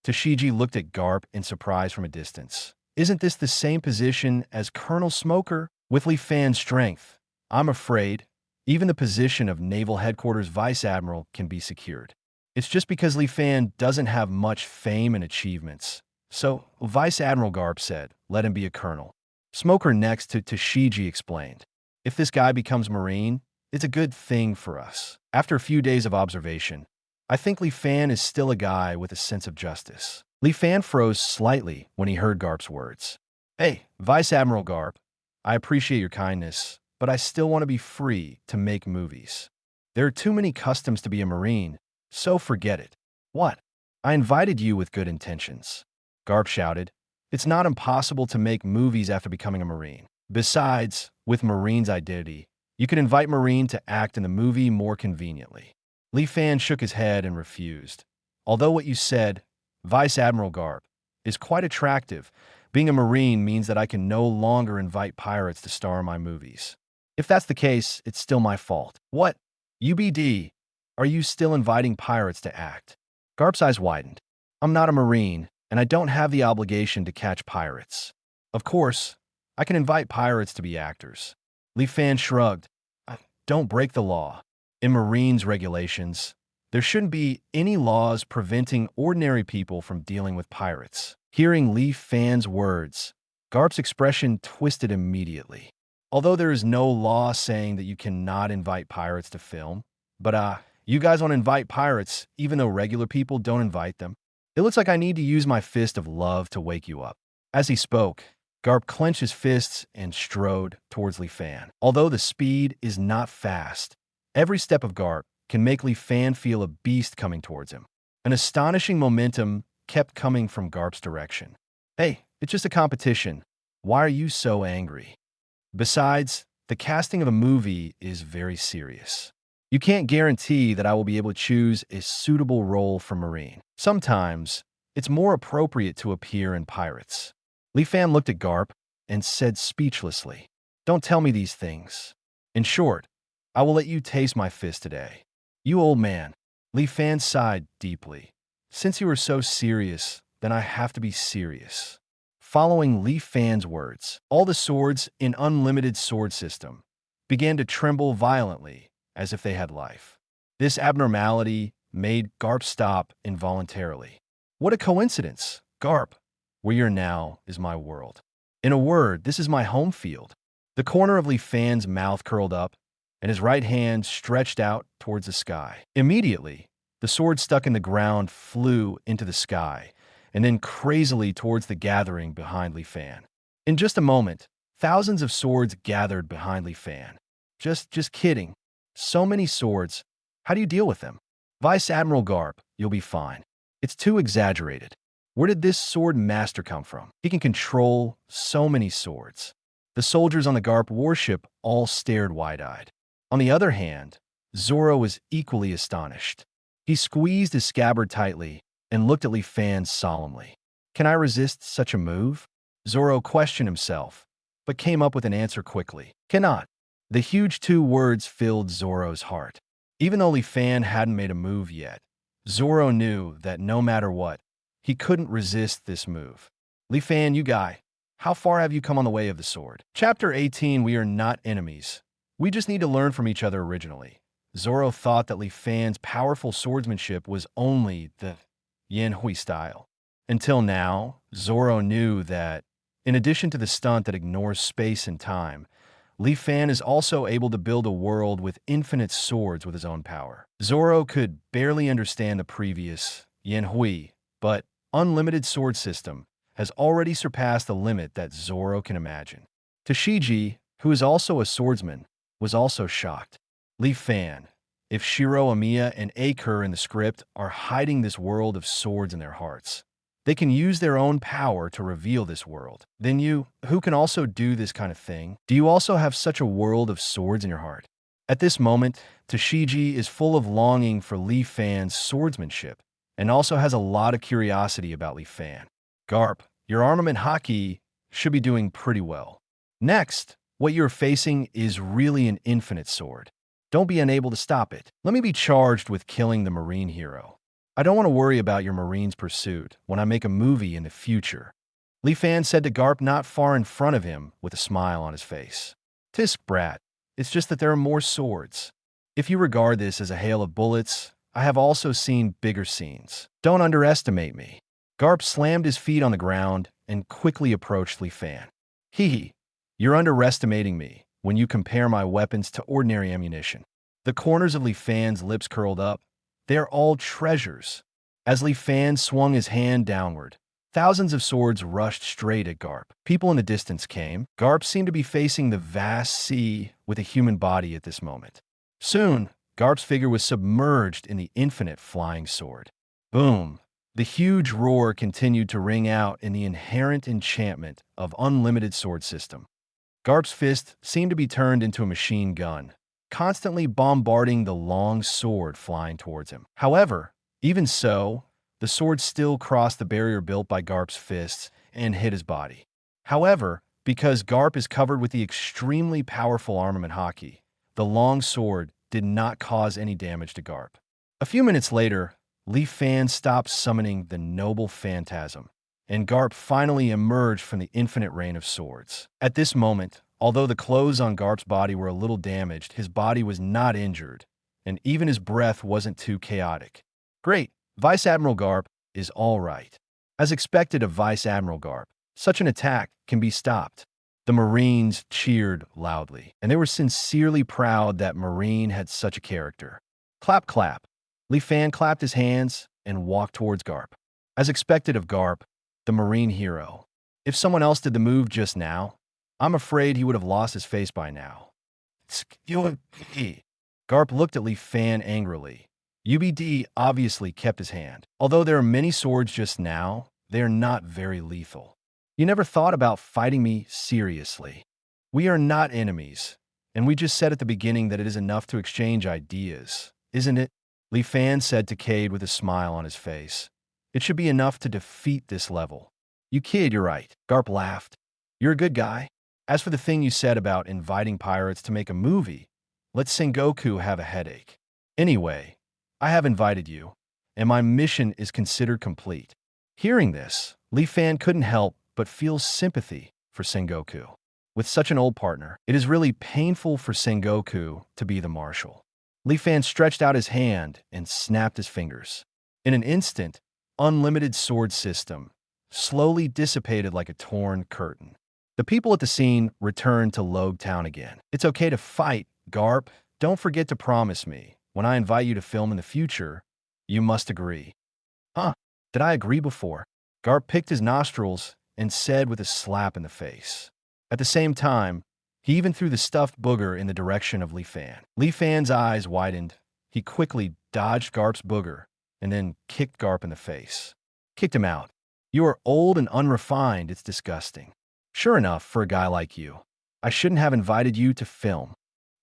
Tashigi looked at Garp in surprise from a distance. Isn't this the same position as Colonel Smoker? With Li Fan's strength, I'm afraid even the position of Naval Headquarters Vice Admiral can be secured. It's just because Li Fan doesn't have much fame and achievements. So, Vice Admiral Garp said, let him be a colonel. Smoker next to Tashigi explained, if this guy becomes Marine, it's a good thing for us. After a few days of observation, I think Li Fan is still a guy with a sense of justice. Li Fan froze slightly when he heard Garp's words. Hey, Vice Admiral Garp, I appreciate your kindness, but I still want to be free to make movies. There are too many customs to be a Marine, so forget it. What? I invited you with good intentions. Garp shouted. It's not impossible to make movies after becoming a Marine. Besides, with Marine's identity, you can invite Marine to act in the movie more conveniently. Li Fan shook his head and refused. Although what you said, Vice Admiral Garp, is quite attractive, being a Marine means that I can no longer invite pirates to star in my movies. If that's the case, it's still my fault. What? UBD, are you still inviting pirates to act? Garp's eyes widened. I'm not a Marine, and I don't have the obligation to catch pirates. Of course, I can invite pirates to be actors. Li Fan shrugged. Don't break the law. In Marines regulations, there shouldn't be any laws preventing ordinary people from dealing with pirates. Hearing Li Fan's words, Garp's expression twisted immediately. Although there is no law saying that you cannot invite pirates to film, but you guys want to invite pirates even though regular people don't invite them. It looks like I need to use my fist of love to wake you up. As he spoke, Garp clenched his fists and strode towards Li Fan. Although the speed is not fast, every step of Garp can make Li Fan feel a beast coming towards him. An astonishing momentum kept coming from Garp's direction. Hey, it's just a competition. Why are you so angry? Besides, the casting of a movie is very serious. You can't guarantee that I will be able to choose a suitable role for Marine. Sometimes, it's more appropriate to appear in Pirates. Li Fan looked at Garp and said speechlessly, don't tell me these things. In short, I will let you taste my fist today. You old man. Li Fan sighed deeply. Since you are so serious, then I have to be serious. Following Li Fan's words, all the swords in Unlimited Sword System began to tremble violently as if they had life. This abnormality made Garp stop involuntarily. What a coincidence! Garp, where you're now is my world. In a word, this is my home field. The corner of Li Fan's mouth curled up, and his right hand stretched out towards the sky. Immediately, the sword stuck in the ground flew into the sky, and then crazily towards the gathering behind Li Fan. In just a moment, thousands of swords gathered behind Li Fan. Just kidding. So many swords. How do you deal with them? Vice Admiral Garp, you'll be fine. It's too exaggerated. Where did this sword master come from? He can control so many swords. The soldiers on the Garp warship all stared wide-eyed. On the other hand, Zoro was equally astonished. He squeezed his scabbard tightly and looked at Li Fan solemnly. Can I resist such a move? Zoro questioned himself, but came up with an answer quickly. Cannot. The huge two words filled Zoro's heart. Even though Li Fan hadn't made a move yet, Zoro knew that no matter what, he couldn't resist this move. Li Fan, you guy, how far have you come on the way of the sword? Chapter 18, we are not enemies. We just need to learn from each other originally. Zoro thought that Li Fan's powerful swordsmanship was only the Yan Hui style. Until now, Zoro knew that, in addition to the stunt that ignores space and time, Li Fan is also able to build a world with infinite swords with his own power. Zoro could barely understand the previous Yan Hui, but Unlimited Sword System has already surpassed the limit that Zoro can imagine. Tashiji, who is also a swordsman, was also shocked. Li Fan, if Shiro, Amiya, and Akur in the script are hiding this world of swords in their hearts, they can use their own power to reveal this world. Then you, who can also do this kind of thing, do you also have such a world of swords in your heart? At this moment, Tashiji is full of longing for Li Fan's swordsmanship, and also has a lot of curiosity about Li Fan. Garp, your armament haki should be doing pretty well. Next, what you're facing is really an infinite sword. Don't be unable to stop it. Let me be charged with killing the Marine hero. I don't want to worry about your Marine's pursuit when I make a movie in the future. Li Fan said to Garp not far in front of him with a smile on his face. Tisk, brat. It's just that there are more swords. If you regard this as a hail of bullets, I have also seen bigger scenes. Don't underestimate me. Garp slammed his feet on the ground and quickly approached Li Fan. Hee, you're underestimating me when you compare my weapons to ordinary ammunition. The corners of Li Fan's lips curled up. They're all treasures. As Li Fan swung his hand downward, thousands of swords rushed straight at Garp. People in the distance came. Garp seemed to be facing the vast sea with a human body at this moment. Soon, Garp's figure was submerged in the infinite flying sword. Boom! The huge roar continued to ring out in the inherent enchantment of Unlimited Sword System. Garp's fist seemed to be turned into a machine gun, constantly bombarding the long sword flying towards him. However, even so, the sword still crossed the barrier built by Garp's fists and hit his body. However, because Garp is covered with the extremely powerful armament haki, the long sword did not cause any damage to Garp. A few minutes later, Li Fan stopped summoning the noble phantasm, and Garp finally emerged from the infinite rain of swords. At this moment, although the clothes on Garp's body were a little damaged, his body was not injured, and even his breath wasn't too chaotic. Great, Vice Admiral Garp is all right. As expected of Vice Admiral Garp, such an attack can be stopped. The Marines cheered loudly, and they were sincerely proud that Marine had such a character. Clap, clap. Li Fan clapped his hands and walked towards Garp. As expected of Garp, the Marine hero. If someone else did the move just now, I'm afraid he would have lost his face by now. Garp looked at Li Fan angrily. UBD obviously kept his hand. Although there are many swords just now, they are not very lethal. You never thought about fighting me seriously. We are not enemies, and we just said at the beginning that it is enough to exchange ideas, isn't it? Li Fan said to Cade with a smile on his face. It should be enough to defeat this level. You kid, you're right. Garp laughed. You're a good guy. As for the thing you said about inviting pirates to make a movie, let Sengoku have a headache. Anyway, I have invited you, and my mission is considered complete. Hearing this, Li Fan couldn't help but feel sympathy for Sengoku. With such an old partner, it is really painful for Sengoku to be the marshal. Li Fan stretched out his hand and snapped his fingers. In an instant, unlimited sword system slowly dissipated like a torn curtain. The people at the scene returned to Logue Town again. It's okay to fight, Garp. Don't forget to promise me, when I invite you to film in the future, you must agree. Huh? Did I agree before? Garp picked his nostrils and said with a slap in the face. At the same time, he even threw the stuffed booger in the direction of Li Fan. Li Fan's eyes widened. He quickly dodged Garp's booger and then kicked Garp in the face. Kicked him out. You are old and unrefined, it's disgusting. Sure enough for a guy like you. I shouldn't have invited you to film.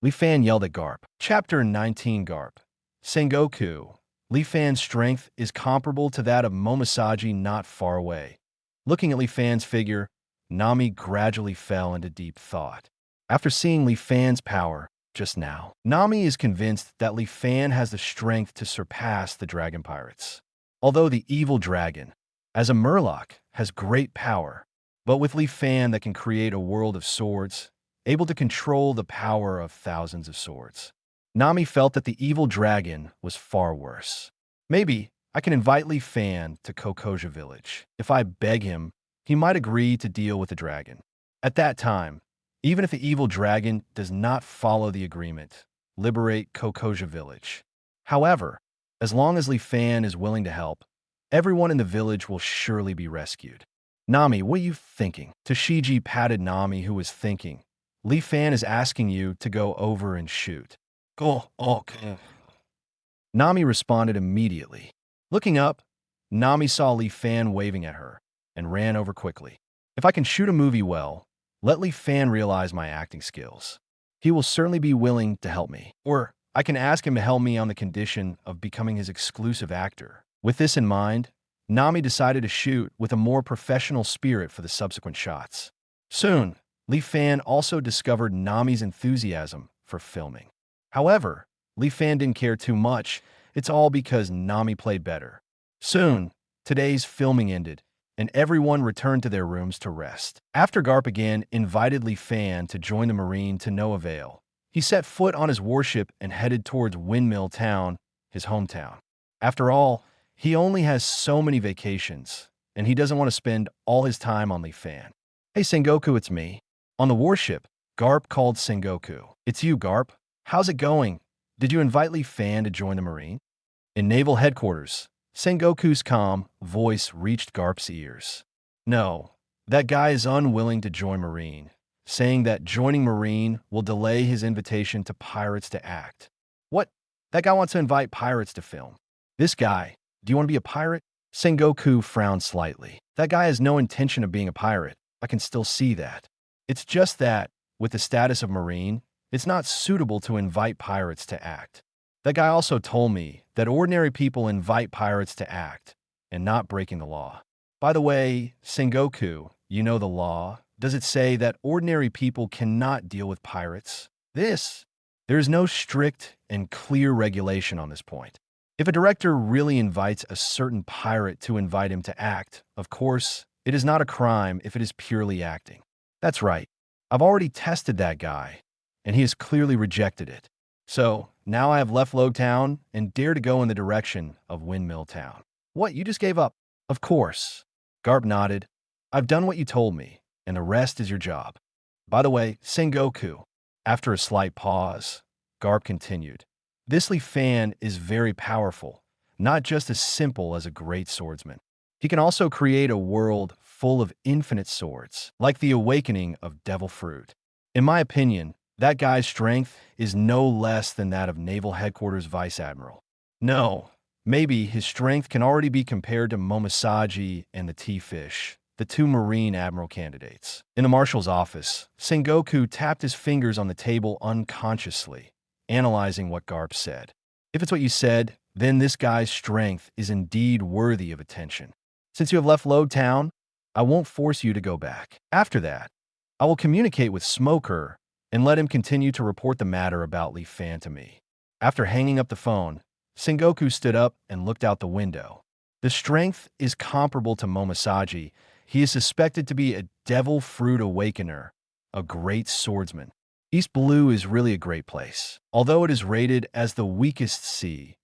Li Fan yelled at Garp. Chapter 19 Garp. Sengoku. Li Fan's strength is comparable to that of Momosaji not far away. Looking at Li Fan's figure, Nami gradually fell into deep thought. After seeing Li Fan's power just now, Nami is convinced that Li Fan has the strength to surpass the dragon pirates. Although the evil dragon, as a murloc, has great power, but with Li Fan that can create a world of swords, able to control the power of thousands of swords. Nami felt that the evil dragon was far worse. Maybe I can invite Li Fan to Kokoja village. If I beg him, he might agree to deal with the dragon. At that time, even if the evil dragon does not follow the agreement, liberate Kokoja village. However, as long as Li Fan is willing to help, everyone in the village will surely be rescued. Nami, what are you thinking? Toshiji patted Nami, who was thinking. Li Fan is asking you to go over and shoot. Go, okay. Nami responded immediately. Looking up, Nami saw Li Fan waving at her and ran over quickly. If I can shoot a movie well, let Li Fan realize my acting skills. He will certainly be willing to help me. Or I can ask him to help me on the condition of becoming his exclusive actor. With this in mind, Nami decided to shoot with a more professional spirit for the subsequent shots. Soon, Li Fan also discovered Nami's enthusiasm for filming. However, Li Fan didn't care too much. It's all because Nami played better. Soon, today's filming ended, and everyone returned to their rooms to rest. After Garp again invited Li Fan to join the Marine to no avail, he set foot on his warship and headed towards Windmill Town, his hometown. After all, he only has so many vacations, and he doesn't want to spend all his time on Li Fan. Hey Sengoku, it's me. On the warship, Garp called Sengoku. It's you, Garp. How's it going? Did you invite Li Fan to join the Marine? In Naval Headquarters, Sengoku's calm voice reached Garp's ears. No, that guy is unwilling to join Marine, saying that joining Marine will delay his invitation to pirates to act. What? That guy wants to invite pirates to film. This guy, do you want to be a pirate? Sengoku frowned slightly. That guy has no intention of being a pirate. I can still see that. It's just that, with the status of Marine, it's not suitable to invite pirates to act. That guy also told me that ordinary people invite pirates to act, and not breaking the law. By the way, Sengoku, you know the law. Does it say that ordinary people cannot deal with pirates? There is no strict and clear regulation on this point. If a director really invites a certain pirate to invite him to act, of course, it is not a crime if it is purely acting. That's right. I've already tested that guy, and he has clearly rejected it. So, now I have left Logue Town and dare to go in the direction of Windmill Town. What, you just gave up? Of course. Garp nodded. I've done what you told me, and the rest is your job. By the way, Sengoku. After a slight pause, Garp continued. This Li Fan is very powerful, not just as simple as a great swordsman. He can also create a world full of infinite swords, like the awakening of Devil Fruit. In my opinion, that guy's strength is no less than that of Naval Headquarters Vice Admiral. No, maybe his strength can already be compared to Momosaji and the T-Fish, the two Marine Admiral candidates. In the Marshal's office, Sengoku tapped his fingers on the table unconsciously, analyzing what Garp said. If it's what you said, then this guy's strength is indeed worthy of attention. Since you have left Logue Town, I won't force you to go back. After that, I will communicate with Smoker and let him continue to report the matter about Li Fan to me. After hanging up the phone, Sengoku stood up and looked out the window. The strength is comparable to Momosaji. He is suspected to be a devil fruit awakener, a great swordsman. East Blue is really a great place. Although it is rated as the weakest sea,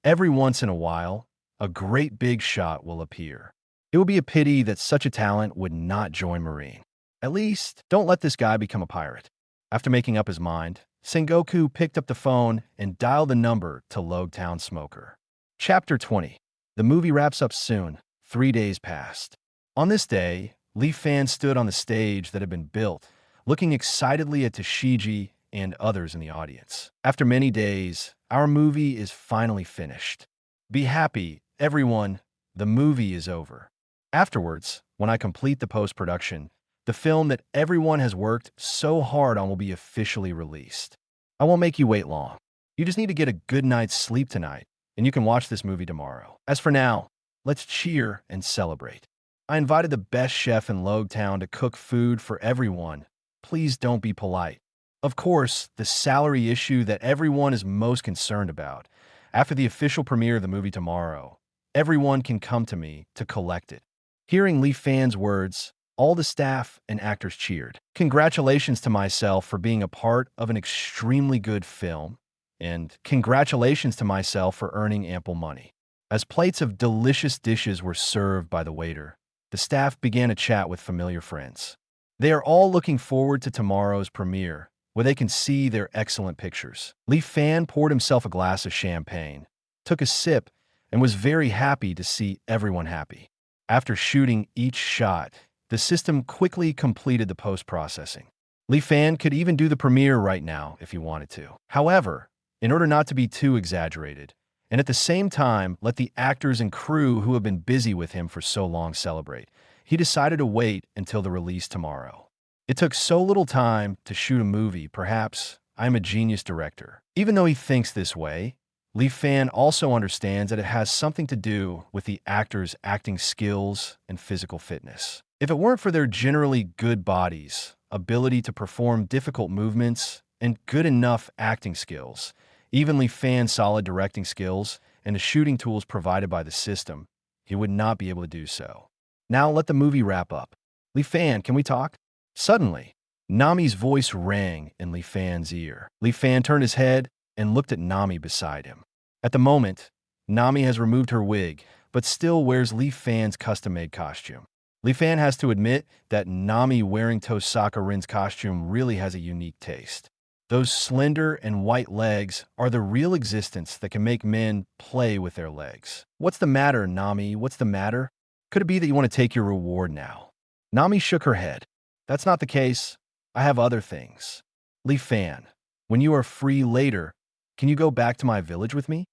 every once in a while, a great big shot will appear. It would be a pity that such a talent would not join Marine. At least, don't let this guy become a pirate. After making up his mind, Sengoku picked up the phone and dialed the number to Logtown Smoker. Chapter 20. The movie wraps up soon. 3 days passed. On this day, Leaf Fan stood on the stage that had been built, looking excitedly at Tashigi and others in the audience. After many days, our movie is finally finished. Be happy, everyone, the movie is over. Afterwards, when I complete the post-production, the film that everyone has worked so hard on will be officially released. I won't make you wait long. You just need to get a good night's sleep tonight, and you can watch this movie tomorrow. As for now, let's cheer and celebrate. I invited the best chef in Logtown to cook food for everyone. Please don't be polite. Of course, the salary issue that everyone is most concerned about. After the official premiere of the movie tomorrow, everyone can come to me to collect it. Hearing Leaf Fan's words, all the staff and actors cheered. Congratulations to myself for being a part of an extremely good film, and congratulations to myself for earning ample money. As plates of delicious dishes were served by the waiter, the staff began a chat with familiar friends. They are all looking forward to tomorrow's premiere, where they can see their excellent pictures. Leaf Fan poured himself a glass of champagne, took a sip, and was very happy to see everyone happy. After shooting each shot, the system quickly completed the post-processing. Leaf Fan could even do the premiere right now if he wanted to. However, in order not to be too exaggerated, and at the same time let the actors and crew who have been busy with him for so long celebrate, he decided to wait until the release tomorrow. It took so little time to shoot a movie, perhaps I'm a genius director. Even though he thinks this way, Leaf Fan also understands that it has something to do with the actors' acting skills and physical fitness. If it weren't for their generally good bodies, ability to perform difficult movements, and good enough acting skills, even Leaf Fan's solid directing skills and the shooting tools provided by the system, he would not be able to do so. Now let the movie wrap up. Leaf Fan, can we talk? Suddenly, Nami's voice rang in Leaf Fan's ear. Leaf Fan turned his head and looked at Nami beside him. At the moment, Nami has removed her wig, but still wears Leaf Fan's custom-made costume. Leaf Fan has to admit that Nami wearing Tosaka Rin's costume really has a unique taste. Those slender and white legs are the real existence that can make men play with their legs. What's the matter, Nami? What's the matter? Could it be that you want to take your reward now? Nami shook her head. That's not the case. I have other things. Leaf Fan, when you are free later, can you go back to my village with me?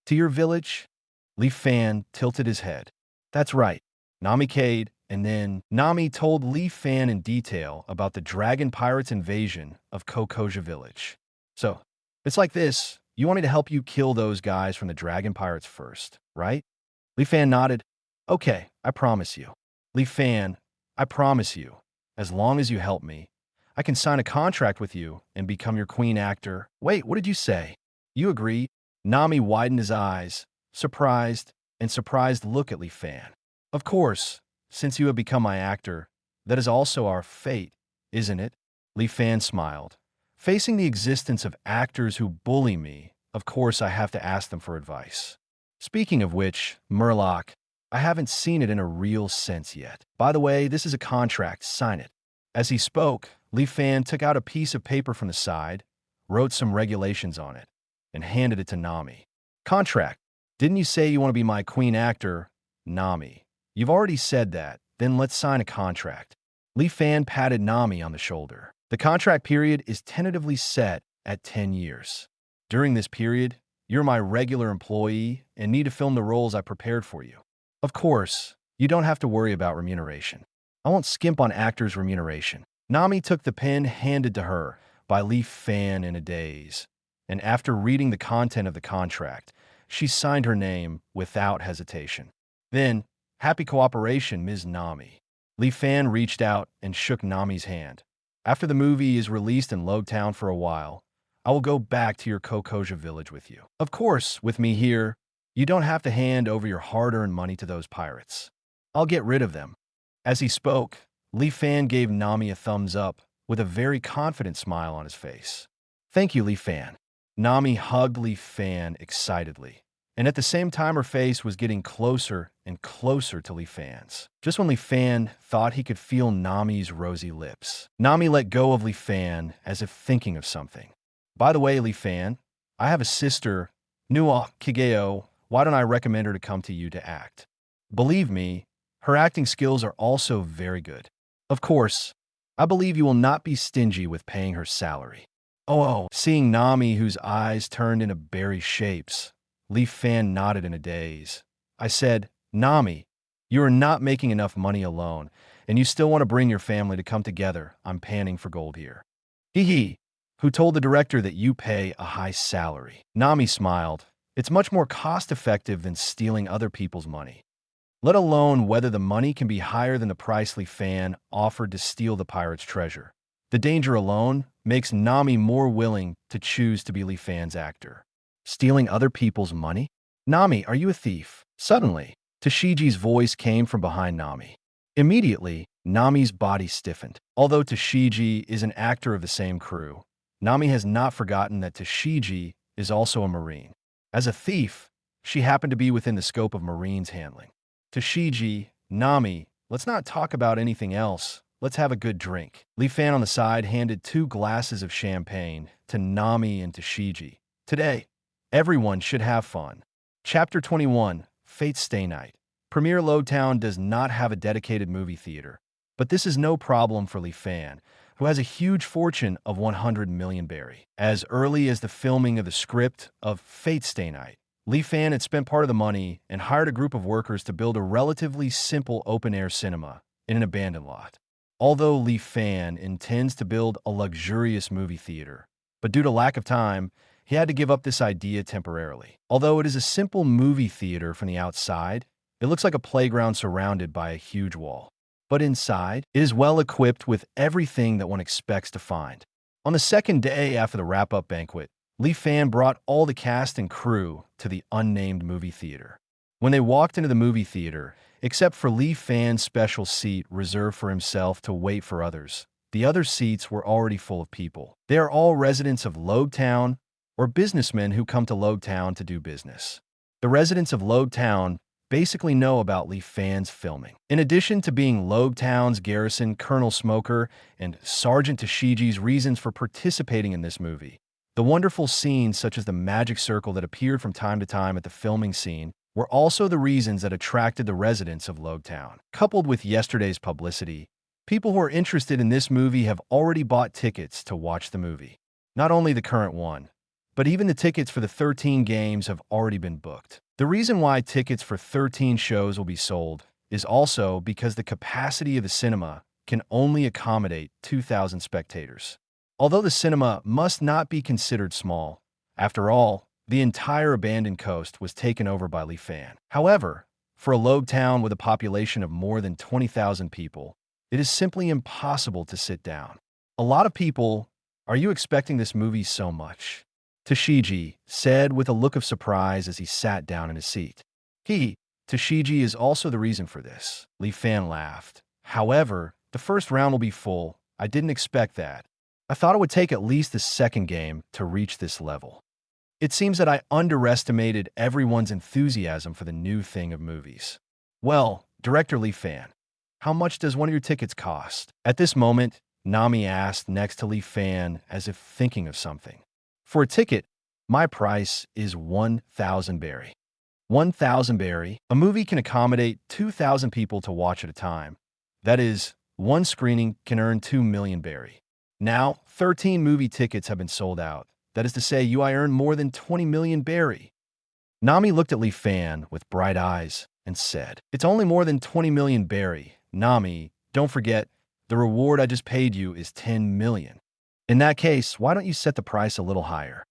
To your village? Leaf Fan tilted his head. That's right. Nami caved, and then Nami told Leaf Fan in detail about the Dragon Pirates' invasion of Kokoja Village. So, it's like this. You want me to help you kill those guys from the Dragon Pirates first, right? Leaf Fan nodded. Okay, I promise you. Leaf Fan, I promise you, as long as you help me, I can sign a contract with you and become your queen actor. Wait, what did you say? You agree? Nami widened his eyes, surprised look at Leaf Fan. Of course, since you have become my actor, that is also our fate, isn't it? Leaf Fan smiled. Facing the existence of actors who bully me, of course I have to ask them for advice. Speaking of which, Murloc, I haven't seen it in a real sense yet. By the way, this is a contract, sign it. As he spoke, Leaf Fan took out a piece of paper from the side, wrote some regulations on it, and handed it to Nami. Contract. Didn't you say you want to be my queen actor, Nami? You've already said that, then let's sign a contract. Leaf Fan patted Nami on the shoulder. The contract period is tentatively set at 10 years. During this period, you're my regular employee and need to film the roles I prepared for you. Of course, you don't have to worry about remuneration. I won't skimp on actors' remuneration. Nami took the pen handed to her by Leaf Fan in a daze, and after reading the content of the contract, she signed her name without hesitation. Then, happy cooperation, Ms. Nami. Leaf Fan reached out and shook Nami's hand. After the movie is released in Logtown for a while, I will go back to your Kokoja village with you. Of course, with me here, you don't have to hand over your hard-earned money to those pirates. I'll get rid of them." As he spoke, Li Fan gave Nami a thumbs up with a very confident smile on his face. "Thank you, Li Fan." Nami hugged Li Fan excitedly, and at the same time her face was getting closer and closer to Li Fan's. Just when Li Fan thought he could feel Nami's rosy lips, Nami let go of Li Fan as if thinking of something. "By the way, Li Fan, I have a sister, Nua Kigeo. Why don't I recommend her to come to you to act? Believe me, her acting skills are also very good. Of course, I believe you will not be stingy with paying her salary." Oh, seeing Nami, whose eyes turned into berry shapes, Li Fan nodded in a daze. "I said, Nami, you are not making enough money alone, and you still want to bring your family to come together. I'm panning for gold here." "Hee. Who told the director that you pay a high salary?" Nami smiled. "It's much more cost-effective than stealing other people's money. Let alone whether the money can be higher than the price Li Fan offered to steal the pirate's treasure. The danger alone makes Nami more willing to choose to be Li Fan's actor." "Stealing other people's money? Nami, are you a thief?" Suddenly, Tashiji's voice came from behind Nami. Immediately, Nami's body stiffened. Although Tashiji is an actor of the same crew, Nami has not forgotten that Tashiji is also a Marine. As a thief, she happened to be within the scope of Marine's handling. "Tashiji, Nami, let's not talk about anything else. Let's have a good drink." Li Fan on the side handed 2 glasses of champagne to Nami and Tashiji. "Today, everyone should have fun." Chapter 21, Fate's Stay Night. Premier Lowtown does not have a dedicated movie theater, but this is no problem for Li Fan, who has a huge fortune of 100 million berry. As early as the filming of the script of Fate's Stay Night, Li Fan had spent part of the money and hired a group of workers to build a relatively simple open-air cinema in an abandoned lot. Although Li Fan intends to build a luxurious movie theater, but due to lack of time, he had to give up this idea temporarily. Although it is a simple movie theater from the outside, it looks like a playground surrounded by a huge wall. But inside, it is well equipped with everything that one expects to find. On the second day after the wrap-up banquet, Li Fan brought all the cast and crew to the unnamed movie theater. When they walked into the movie theater, except for Li Fan's special seat reserved for himself to wait for others, the other seats were already full of people. They are all residents of Lowtown or businessmen who come to Lowtown to do business. The residents of Lowtown basically know about Li Fan's filming. In addition to being Lowtown's garrison Colonel Smoker and Sergeant Tashiji's reasons for participating in this movie, the wonderful scenes such as the magic circle that appeared from time to time at the filming scene were also the reasons that attracted the residents of Lowtown. Coupled with yesterday's publicity, people who are interested in this movie have already bought tickets to watch the movie. Not only the current one, but even the tickets for the 13 games have already been booked. The reason why tickets for 13 shows will be sold is also because the capacity of the cinema can only accommodate 2,000 spectators. Although the cinema must not be considered small, after all, the entire abandoned coast was taken over by Li Fan. However, for a Lowtown with a population of more than 20,000 people, it is simply impossible to sit down. A lot of people, "Are you expecting this movie so much?" Tashiji said with a look of surprise as he sat down in his seat. Tashiji is also the reason for this. Li Fan laughed. "However, the first round will be full. I didn't expect that. I thought it would take at least the second game to reach this level. It seems that I underestimated everyone's enthusiasm for the new thing of movies." "Well, Director Li Fan, how much does one of your tickets cost?" At this moment, Nami asked next to Li Fan as if thinking of something. "For a ticket, my price is 1,000 berry." 1,000 berry? A movie can accommodate 2,000 people to watch at a time. That is, one screening can earn 2 million berry. Now, 13 movie tickets have been sold out. That is to say, I earned more than 20 million berry. Nami looked at Li Fan with bright eyes and said, "It's only more than 20 million berry. Nami, don't forget, the reward I just paid you is 10 million. In that case, why don't you set the price a little higher?"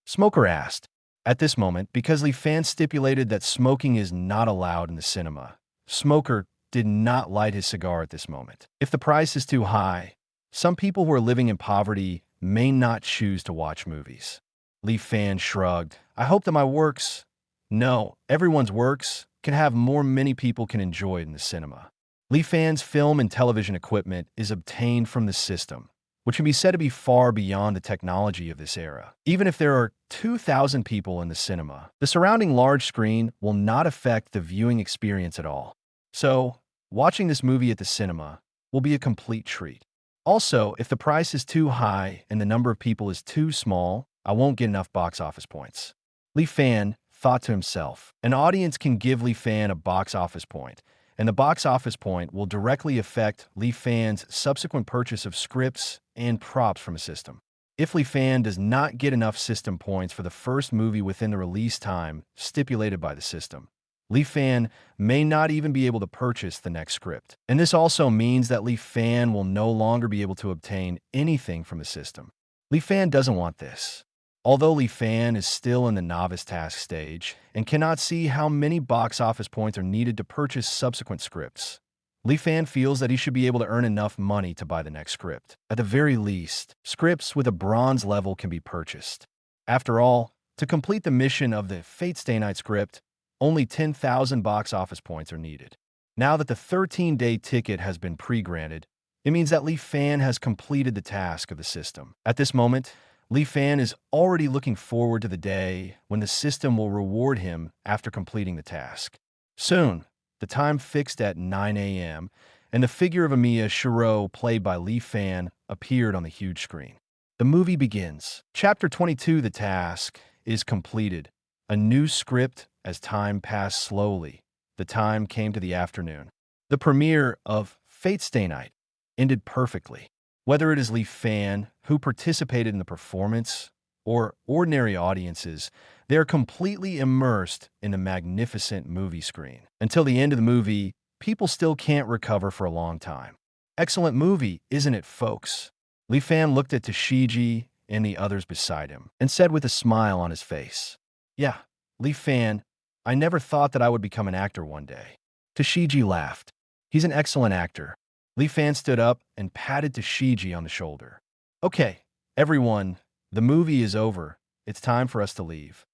Smoker asked. At this moment, because Li Fan stipulated that smoking is not allowed in the cinema, Smoker did not light his cigar at this moment. If the price is too high, some people who are living in poverty may not choose to watch movies. Lee Fan shrugged. I hope that my works, no, everyone's works, can have more many people can enjoy it in the cinema. Lee Fan's film and television equipment is obtained from the system, which can be said to be far beyond the technology of this era. Even if there are 2,000 people in the cinema, the surrounding large screen will not affect the viewing experience at all. So, watching this movie at the cinema will be a complete treat. Also, if the price is too high and the number of people is too small, I won't get enough box office points. Lee Fan thought to himself, an audience can give Lee Fan a box office point, and the box office point will directly affect Lee Fan's subsequent purchase of scripts and props from a system. If Lee Fan does not get enough system points for the first movie within the release time stipulated by the system, Lee Fan may not even be able to purchase the next script. And this also means that Lee Fan will no longer be able to obtain anything from the system. Lee Fan doesn't want this. Although Lee Fan is still in the novice task stage and cannot see how many box office points are needed to purchase subsequent scripts, Lee Fan feels that he should be able to earn enough money to buy the next script. At the very least, scripts with a bronze level can be purchased. After all, to complete the mission of the Fate Stay Night script, only 10,000 box office points are needed. Now that the 13-day ticket has been pre-granted, it means that Lee Fan has completed the task of the system. At this moment, Lee Fan is already looking forward to the day when the system will reward him after completing the task. Soon, the time fixed at 9 a.m., and the figure of Amiya Shiro, played by Lee Fan, appeared on the huge screen. The movie begins. Chapter 22, the task, is completed. A new script as time passed slowly. The time came to the afternoon. The premiere of Fate Stay Night ended perfectly. Whether it is Lee Fan, who participated in the performance, or ordinary audiences, they are completely immersed in the magnificent movie screen. Until the end of the movie, people still can't recover for a long time. Excellent movie, isn't it, folks? Lee Fan looked at Toshiji and the others beside him and said with a smile on his face, Yeah, Lee Fan, I never thought that I would become an actor one day. Toshiji laughed. He's an excellent actor. Lee Fan stood up and patted Toshiji on the shoulder. Okay, everyone, the movie is over. It's time for us to leave.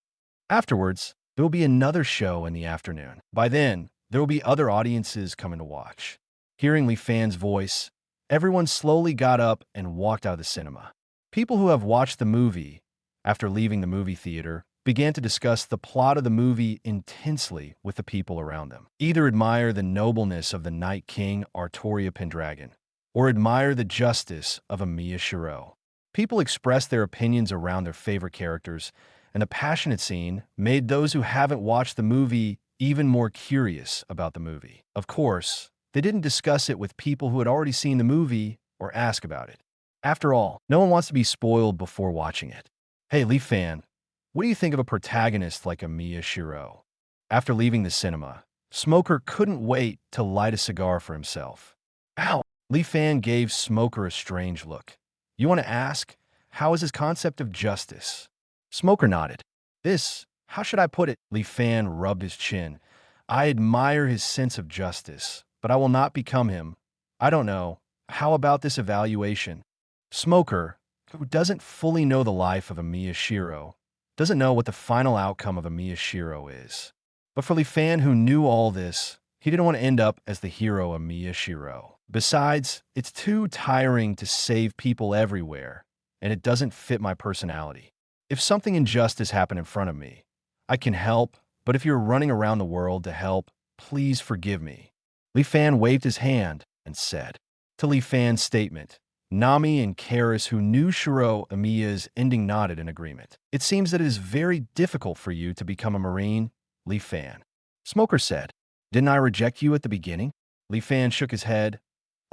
Afterwards, there will be another show in the afternoon. By then, there will be other audiences coming to watch. Hearing Lee Fan's voice, everyone slowly got up and walked out of the cinema. People who have watched the movie, after leaving the movie theater, began to discuss the plot of the movie intensely with the people around them. Either admire the nobleness of the Night King Artoria Pendragon, or admire the justice of Amiya Shiro. People expressed their opinions around their favorite characters, and the passionate scene made those who haven't watched the movie even more curious about the movie. Of course, they didn't discuss it with people who had already seen the movie or ask about it. After all, no one wants to be spoiled before watching it. Hey, Lee Fan, what do you think of a protagonist like Amiya Shiro? After leaving the cinema, Smoker couldn't wait to light a cigar for himself. Ow! Lee Fan gave Smoker a strange look. You want to ask, how is his concept of justice? Smoker nodded. How should I put it? Lee Fan rubbed his chin. I admire his sense of justice, but I will not become him. I don't know. How about this evaluation? Smoker, who doesn't fully know the life of Amiya Shiro, doesn't know what the final outcome of Amiya Shiro is. But for Lee Fan, who knew all this, he didn't want to end up as the hero Amiya Shiro. Besides, it's too tiring to save people everywhere, and it doesn't fit my personality. If something injustice happened in front of me, I can help, but if you're running around the world to help, please forgive me. Lee Fan waved his hand and said. To Lee Fan's statement, Nami and Karis, who knew Shiro Amiya's ending, nodded in agreement. It seems that it is very difficult for you to become a Marine, Lee Fan. Smoker said. Didn't I reject you at the beginning? Lee Fan shook his head.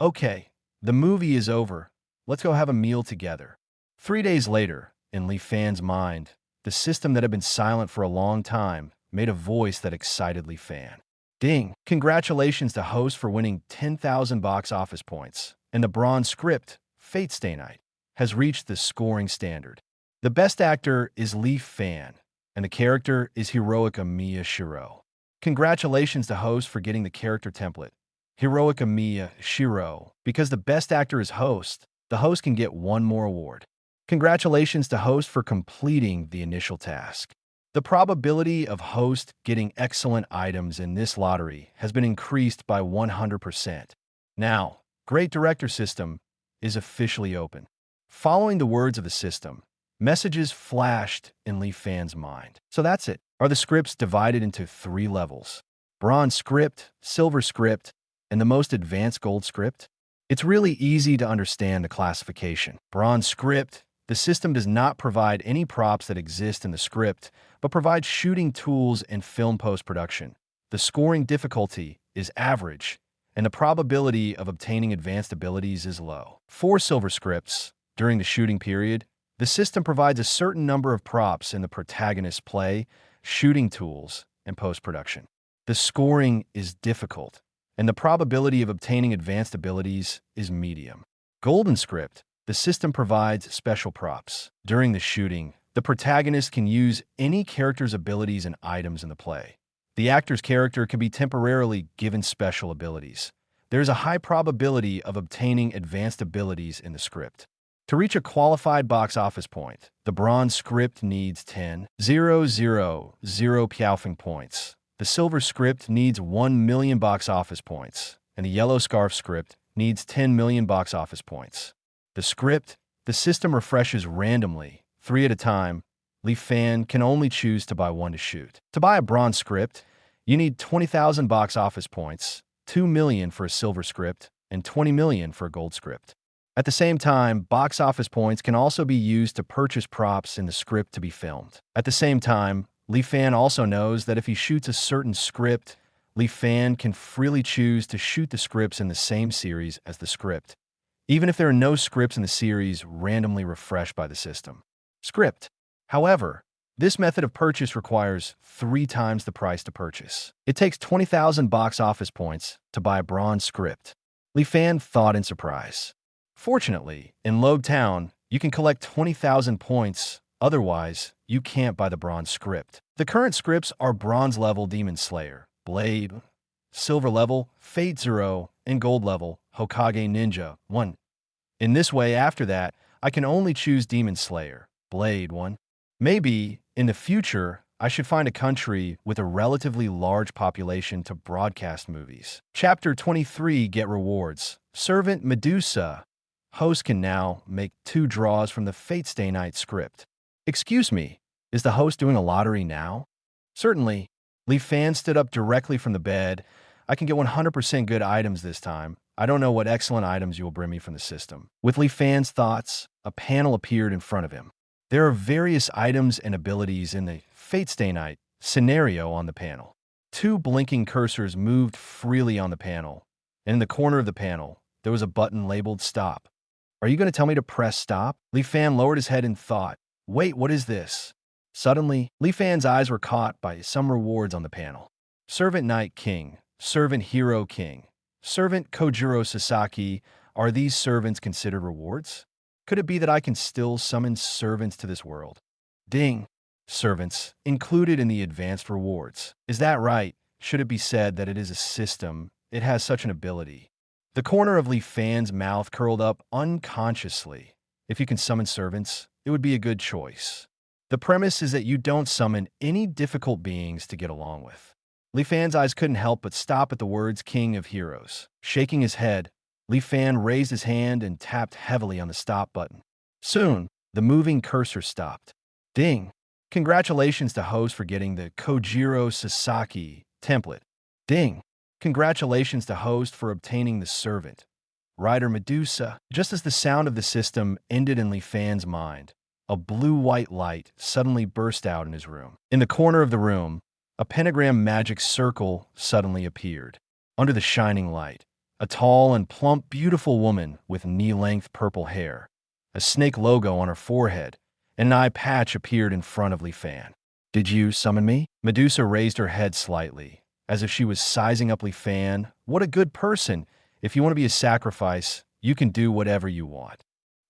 Okay, the movie is over. Let's go have a meal together. 3 days later, in Lee Fan's mind, the system that had been silent for a long time made a voice that excited Lee Fan. Ding! Congratulations to host for winning 10,000 box office points, and the bronze script, Fate Stay Night, has reached the scoring standard. The best actor is Lee Fan, and the character is Heroic Amiya Shiro. Congratulations to host for getting the character template, Heroic Amiya Shiro. Because the best actor is host, the host can get one more award. Congratulations to host for completing the initial task. The probability of host getting excellent items in this lottery has been increased by 100%. Now, Great Director System is officially open. Following the words of the system, messages flashed in Leaf Fan's mind. So that's it. Are the scripts divided into 3 levels? Bronze script, silver script, and the most advanced gold script? It's really easy to understand the classification. Bronze script, the system does not provide any props that exist in the script, but provides shooting tools and film post-production. The scoring difficulty is average, and the probability of obtaining advanced abilities is low. For silver scripts, during the shooting period, the system provides a certain number of props in the protagonist's play, shooting tools, and post-production. The scoring is difficult, and the probability of obtaining advanced abilities is medium. Golden script, the system provides special props. During the shooting, the protagonist can use any character's abilities and items in the play. The actor's character can be temporarily given special abilities. There is a high probability of obtaining advanced abilities in the script. To reach a qualified box office point, the bronze script needs 10,000 Piaofing points. The silver script needs 1 million box office points, and the yellow scarf script needs 10 million box office points. The system refreshes randomly, 3 at a time. Leaf Fan can only choose to buy 1 to shoot. To buy a bronze script, you need 20,000 box office points, 2 million for a silver script, and 20 million for a gold script. At the same time, box office points can also be used to purchase props in the script to be filmed. At the same time, Leaf Fan also knows that if he shoots a certain script, Leaf Fan can freely choose to shoot the scripts in the same series as the script, even if there are no scripts in the series randomly refreshed by the system. Script. However, this method of purchase requires 3 times the price to purchase. It takes 20,000 box office points to buy a bronze script. Leaf Fan thought in surprise. Fortunately, in Loeb Town, you can collect 20,000 points, otherwise, you can't buy the bronze script. The current scripts are bronze level Demon Slayer, Blade, silver level Fate Zero, and gold level Hokage Ninja 1. In this way, after that, I can only choose Demon Slayer, Blade 1. Maybe, in the future, I should find a country with a relatively large population to broadcast movies. Chapter 23, Get Rewards. Servant Medusa. Host can now make 2 draws from the Fate Stay Night script. Excuse me, is the host doing a lottery now? Certainly. Leaf Fan stood up directly from the bed. I can get 100% good items this time. I don't know what excellent items you will bring me from the system. With Leaf Fan's thoughts, a panel appeared in front of him. There are various items and abilities in the Fate Stay Night scenario on the panel. 2 blinking cursors moved freely on the panel, and in the corner of the panel, there was a button labeled Stop. Are you going to tell me to press Stop? Leaf Fan lowered his head in thought. Wait, what is this? Suddenly, Leaf Fan's eyes were caught by some rewards on the panel. Servant Knight King, Servant Hero King, Servant Kojiro Sasaki. Are these servants considered rewards? Could it be that I can still summon servants to this world? Ding. Servants, included in the advanced rewards. Is that right? Should it be said that it is a system? It has such an ability. The corner of Leaf Fan's mouth curled up unconsciously. If you can summon servants, it would be a good choice. The premise is that you don't summon any difficult beings to get along with. Leaf Fan's eyes couldn't help but stop at the words King of Heroes. Shaking his head, Leaf Fan raised his hand and tapped heavily on the stop button. Soon, the moving cursor stopped. Ding! Congratulations to host for getting the Kojiro Sasaki template. Ding! Congratulations to host for obtaining the servant. Rider Medusa. Just as the sound of the system ended in Leaf Fan's mind, a blue-white light suddenly burst out in his room. In the corner of the room, a pentagram magic circle suddenly appeared. Under the shining light, a tall and plump, beautiful woman with knee-length purple hair, a snake logo on her forehead, and an eye patch appeared in front of Leaf Fan. Did you summon me? Medusa raised her head slightly, as if she was sizing up Leaf Fan. What a good person. If you want to be a sacrifice, you can do whatever you want.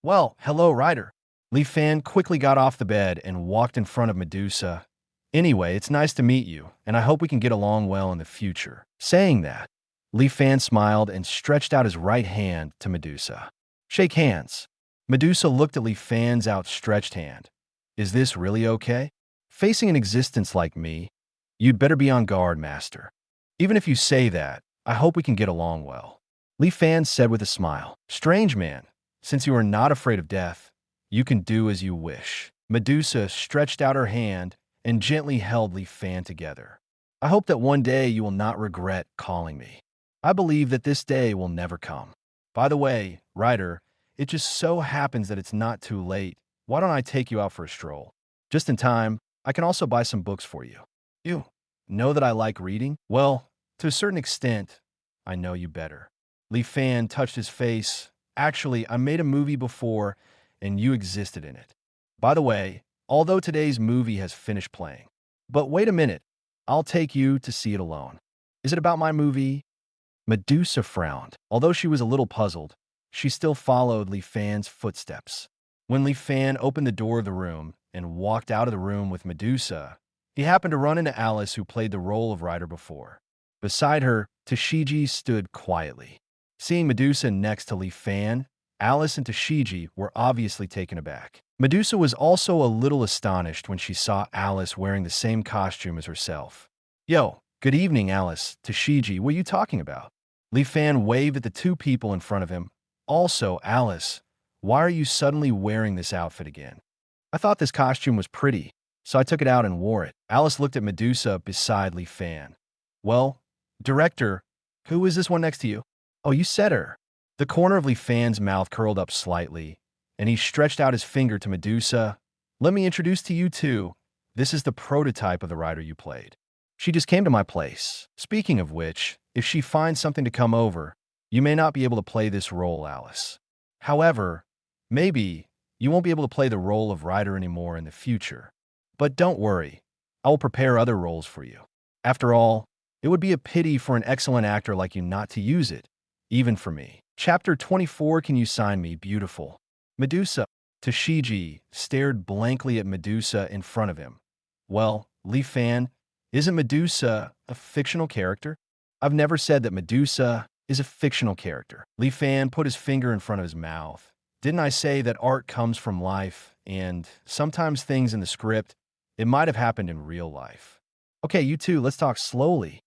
Well, hello, Rider. Leaf Fan quickly got off the bed and walked in front of Medusa. Anyway, it's nice to meet you, and I hope we can get along well in the future. Saying that, Leaf Fan smiled and stretched out his right hand to Medusa. Shake hands. Medusa looked at Li Fan's outstretched hand. Is this really okay? Facing an existence like me, you'd better be on guard, master. Even if you say that, I hope we can get along well. Li Fan said with a smile. Strange man, since you are not afraid of death, you can do as you wish. Medusa stretched out her hand and gently held Li Fan together. I hope that one day you will not regret calling me. I believe that this day will never come. By the way, Ryder, it just so happens that it's not too late. Why don't I take you out for a stroll? Just in time, I can also buy some books for you. You know that I like reading? Well, to a certain extent, I know you better. Li Fan touched his face. Actually, I made a movie before, and you existed in it. By the way, although today's movie has finished playing. But wait a minute, I'll take you to see it alone. Is it about my movie? Medusa frowned. Although she was a little puzzled, she still followed Li Fan's footsteps. When Li Fan opened the door of the room and walked out of the room with Medusa, he happened to run into Alice, who played the role of Ryder before. Beside her, Tashigi stood quietly. Seeing Medusa next to Li Fan, Alice and Tashigi were obviously taken aback. Medusa was also a little astonished when she saw Alice wearing the same costume as herself. Yo, good evening, Alice. Tashigi, what are you talking about? Li Fan waved at the two people in front of him. Also, Alice, why are you suddenly wearing this outfit again? I thought this costume was pretty, so I took it out and wore it. Alice looked at Medusa beside Li Fan. Well, director, who is this one next to you? Oh, you said her. The corner of Li Fan's mouth curled up slightly, and he stretched out his finger to Medusa. Let me introduce to you two. This is the prototype of the Ryder you played. She just came to my place. Speaking of which, if she finds something to come over, you may not be able to play this role, Alice. However, maybe you won't be able to play the role of Ryder anymore in the future. But don't worry, I will prepare other roles for you. After all, it would be a pity for an excellent actor like you not to use it, even for me. Chapter 24, Can You Sign Me, Beautiful? Medusa. Tashigi stared blankly at Medusa in front of him. Well, Li Fan, isn't Medusa a fictional character? I've never said that Medusa is a fictional character. Li Fan put his finger in front of his mouth. Didn't I say that art comes from life, and sometimes things in the script, it might have happened in real life. Okay, you two, let's talk slowly.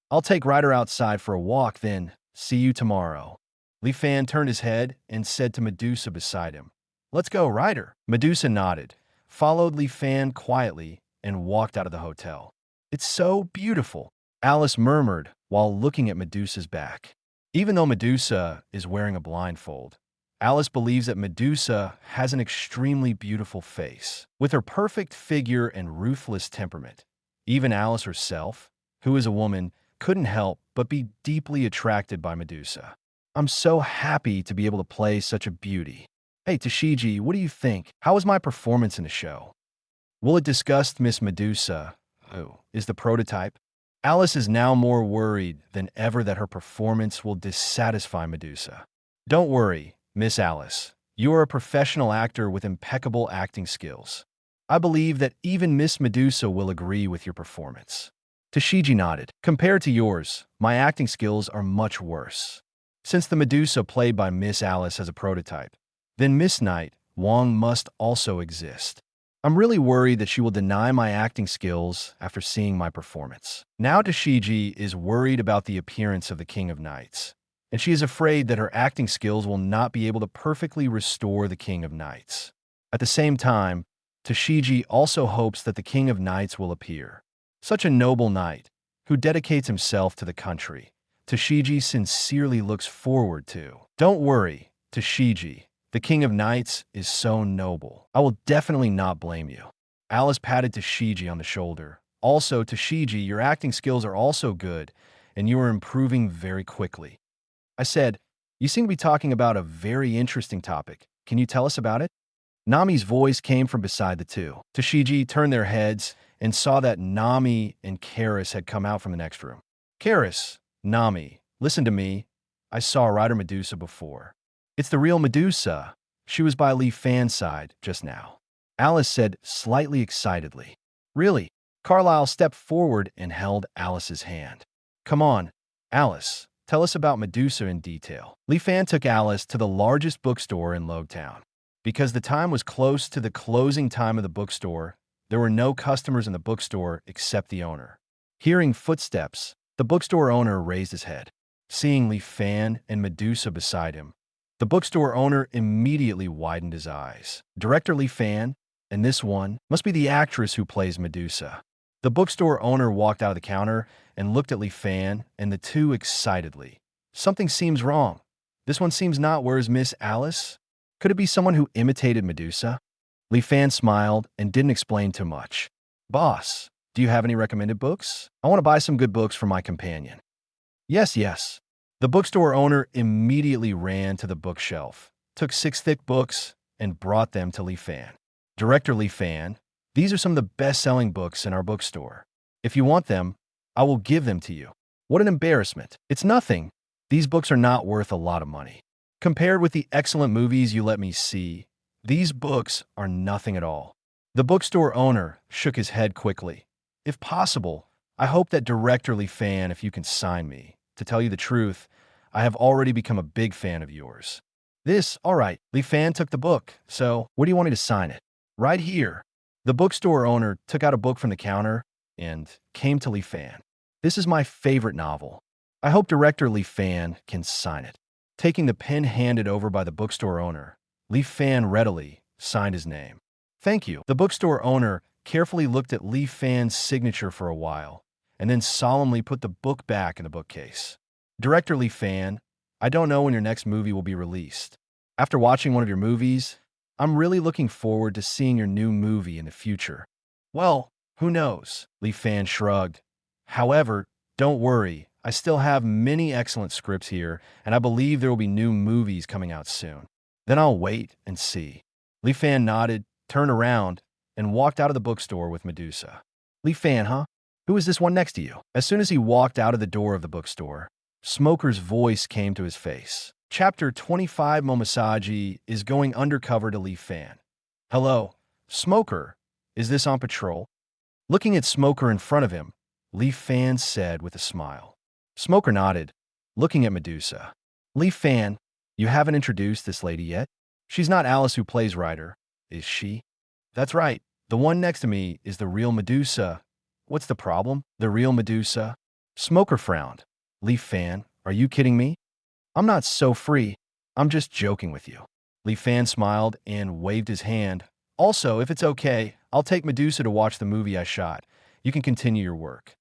I'll take Ryder outside for a walk, then see you tomorrow. Li Fan turned his head and said to Medusa beside him, Let's go, Ryder. Medusa nodded, followed Li Fan quietly, and walked out of the hotel. It's so beautiful, Alice murmured while looking at Medusa's back. Even though Medusa is wearing a blindfold, Alice believes that Medusa has an extremely beautiful face. With her perfect figure and ruthless temperament, even Alice herself, who is a woman, couldn't help but be deeply attracted by Medusa. I'm so happy to be able to play such a beauty. Hey, Tashigi, what do you think? How was my performance in the show? Will it disgust Miss Medusa, who is the prototype? Alice is now more worried than ever that her performance will dissatisfy Medusa. Don't worry, Miss Alice. You are a professional actor with impeccable acting skills. I believe that even Miss Medusa will agree with your performance. Tashigi nodded. Compared to yours, my acting skills are much worse. Since the Medusa played by Miss Alice as a prototype, then Miss Knight, Wong must also exist. I'm really worried that she will deny my acting skills after seeing my performance. Now Tashigi is worried about the appearance of the King of Knights, and she is afraid that her acting skills will not be able to perfectly restore the King of Knights. At the same time, Tashigi also hopes that the King of Knights will appear. Such a noble knight, who dedicates himself to the country, Tashigi sincerely looks forward to. Don't worry, Tashigi. The King of Knights is so noble. I will definitely not blame you. Alice patted Tashigi on the shoulder. Also, Tashigi, your acting skills are also good, and you are improving very quickly. I said, you seem to be talking about a very interesting topic. Can you tell us about it? Nami's voice came from beside the two. Tashigi turned their heads and saw that Nami and Karis had come out from the next room. Karis, Nami, listen to me. I saw Ryder Medusa before. It's the real Medusa. She was by Li Fan's side just now. Alice said slightly excitedly. Really? Carlyle stepped forward and held Alice's hand. Come on, Alice, tell us about Medusa in detail. Li Fan took Alice to the largest bookstore in Logtown. Because the time was close to the closing time of the bookstore, there were no customers in the bookstore except the owner. Hearing footsteps, the bookstore owner raised his head. Seeing Li Fan and Medusa beside him, the bookstore owner immediately widened his eyes. Director Li Fan, and this one must be the actress who plays Medusa. The bookstore owner walked out of the counter and looked at Li Fan and the two excitedly. Something seems wrong. This one seems not. Where's Miss Alice? Could it be someone who imitated Medusa? Li Fan smiled and didn't explain too much. Boss, do you have any recommended books? I want to buy some good books for my companion. Yes, yes. The bookstore owner immediately ran to the bookshelf, took 6 thick books, and brought them to Li Fan. Director Li Fan, these are some of the best-selling books in our bookstore. If you want them, I will give them to you. What an embarrassment. It's nothing. These books are not worth a lot of money. Compared with the excellent movies you let me see, these books are nothing at all. The bookstore owner shook his head quickly. If possible, I hope that Director Li Fan, if you can sign me. To tell you the truth, I have already become a big fan of yours. All right, Li Fan took the book, so where do you want me to sign it? Right here. The bookstore owner took out a book from the counter and came to Li Fan. This is my favorite novel. I hope Director Li Fan can sign it. Taking the pen handed over by the bookstore owner, Li Fan readily signed his name. Thank you. The bookstore owner carefully looked at Li Fan's signature for a while, and then solemnly put the book back in the bookcase. Director Li Fan, I don't know when your next movie will be released. After watching one of your movies, I'm really looking forward to seeing your new movie in the future. Well, who knows? Li Fan shrugged. However, don't worry, I still have many excellent scripts here, and I believe there will be new movies coming out soon. Then I'll wait and see. Li Fan nodded, turned around, and walked out of the bookstore with Medusa. Li Fan, huh? Who is this one next to you? As soon as he walked out of the door of the bookstore, Smoker's voice came to his face. Chapter 25 Momosaji is going undercover to Li Fan. Hello, Smoker. Is this on patrol? Looking at Smoker in front of him, Li Fan said with a smile. Smoker nodded, looking at Medusa. Li Fan, you haven't introduced this lady yet? She's not Alice who plays Ryder, is she? That's right. The one next to me is the real Medusa. What's the problem? The real Medusa? Smoker frowned. Li Fan, are you kidding me? I'm not so free. I'm just joking with you. Li Fan smiled and waved his hand. Also, if it's okay, I'll take Medusa to watch the movie I shot. You can continue your work.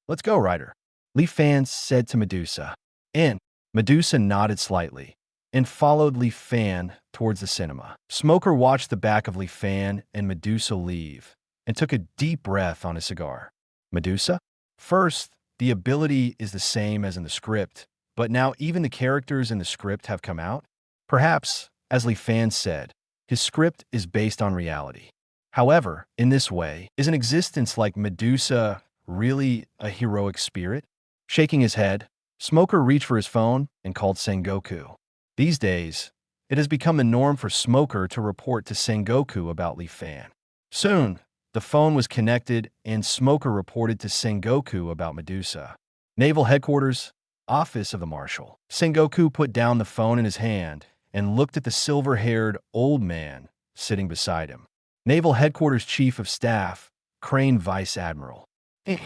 Let's go, Ryder. Li Fan said to Medusa. And Medusa nodded slightly and followed Li Fan towards the cinema. Smoker watched the back of Li Fan and Medusa leave and took a deep breath on his cigar. Medusa? First, the ability is the same as in the script, but now even the characters in the script have come out. Perhaps, as Li Fan said, his script is based on reality. However, in this way, is an existence like Medusa really a heroic spirit? Shaking his head, Smoker reached for his phone and called Sengoku. These days, it has become the norm for Smoker to report to Sengoku about Li Fan. Soon, the phone was connected and Smoker reported to Sengoku about Medusa. Naval Headquarters, Office of the Marshal. Sengoku put down the phone in his hand and looked at the silver-haired old man sitting beside him. Naval Headquarters Chief of Staff, Crane Vice Admiral. I've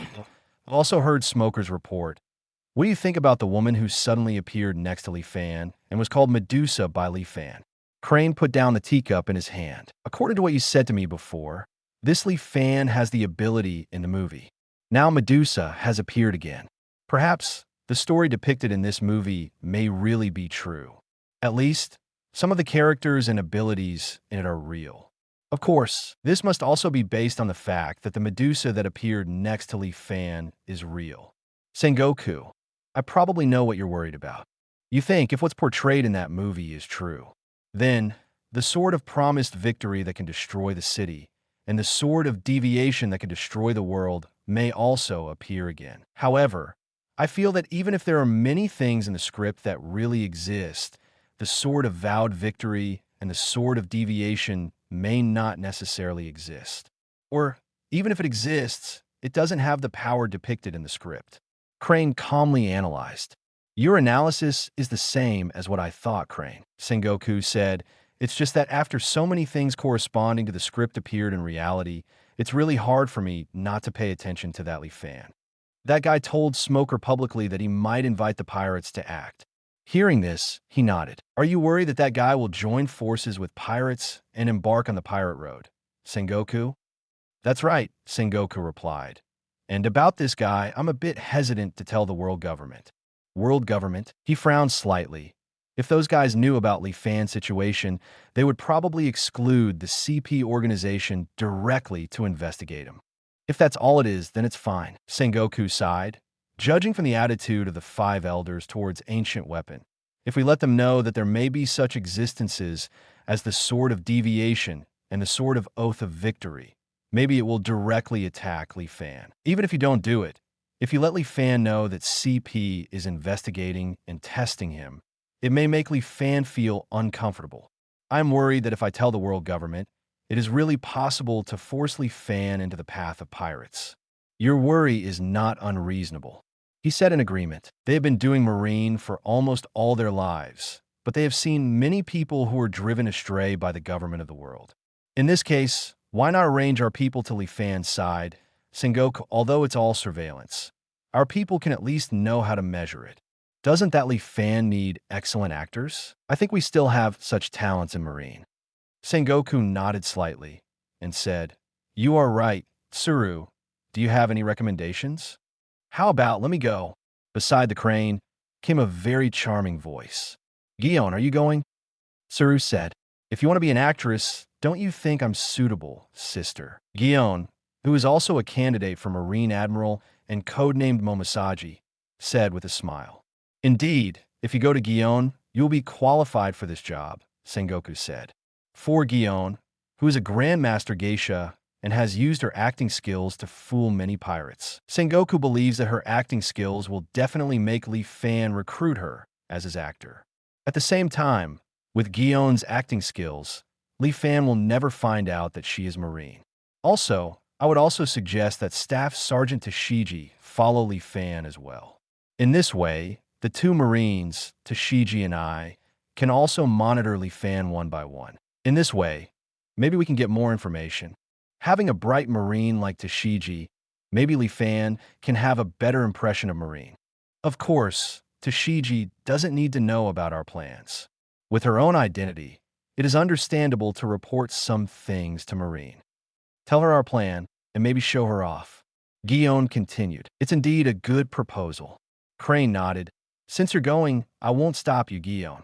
also heard Smoker's report. What do you think about the woman who suddenly appeared next to Li Fan and was called Medusa by Li Fan? Crane put down the teacup in his hand. According to what you said to me before, this Li Fan has the ability in the movie. Now Medusa has appeared again. Perhaps the story depicted in this movie may really be true. At least, some of the characters and abilities in it are real. Of course, this must also be based on the fact that the Medusa that appeared next to Li Fan is real. Sengoku, I probably know what you're worried about. You think if what's portrayed in that movie is true, then the sword of promised victory that can destroy the city and the sword of deviation that can destroy the world may also appear again. However, I feel that even if there are many things in the script that really exist, the sword of vowed victory and the sword of deviation may not necessarily exist. Or, even if it exists, it doesn't have the power depicted in the script. Crane calmly analyzed. Your analysis is the same as what I thought, Crane, Sengoku said, It's just that after so many things corresponding to the script appeared in reality, it's really hard for me not to pay attention to that Lee Fan. That guy told Smoker publicly that he might invite the pirates to act. Hearing this, he nodded. Are you worried that that guy will join forces with pirates and embark on the pirate road? Sengoku? That's right, Sengoku replied. And about this guy, I'm a bit hesitant to tell the world government. World government? He frowned slightly. If those guys knew about Lee Fan's situation, they would probably exclude the CP organization directly to investigate him. If that's all it is, then it's fine, Sengoku sighed. Judging from the attitude of the five elders towards ancient weapon, if we let them know that there may be such existences as the Sword of Deviation and the Sword of Oath of Victory, maybe it will directly attack Lee Fan. Even if you don't do it, if you let Lee Fan know that CP is investigating and testing him, it may make Lee Fan feel uncomfortable. I'm worried that if I tell the world government, it is really possible to force Lee Fan into the path of pirates. Your worry is not unreasonable. He said in agreement. They have been doing marine for almost all their lives, but they have seen many people who are driven astray by the government of the world. In this case, why not arrange our people to Lee Fan's side, Sengoku, although it's all surveillance? Our people can at least know how to measure it. Doesn't that Lee Fan need excellent actors? I think we still have such talents in marine. Sengoku nodded slightly and said, You are right, Tsuru. Do you have any recommendations? How about let me go? Beside the crane came a very charming voice. Gion, are you going? Tsuru said, If you want to be an actress, don't you think I'm suitable, sister? Gion, who is also a candidate for Marine Admiral and codenamed Momosaji, said with a smile. Indeed, if you go to Gion, you will be qualified for this job, Sengoku said. For Gion, who is a Grandmaster Geisha and has used her acting skills to fool many pirates, Sengoku believes that her acting skills will definitely make Lee Fan recruit her as his actor. At the same time, with Gion's acting skills, Lee Fan will never find out that she is Marine. Also, I would also suggest that Staff Sergeant Tashigi follow Lee Fan as well. In this way, the two Marines, Tashigi and I, can also monitor Lee Fan one by one. In this way, maybe we can get more information. Having a bright Marine like Tashigi, maybe Lee Fan can have a better impression of Marine. Of course, Tashigi doesn't need to know about our plans. With her own identity, it is understandable to report some things to Marine. Tell her our plan, and maybe show her off. Gion continued. It's indeed a good proposal. Crane nodded. Since you're going, I won't stop you, Gion.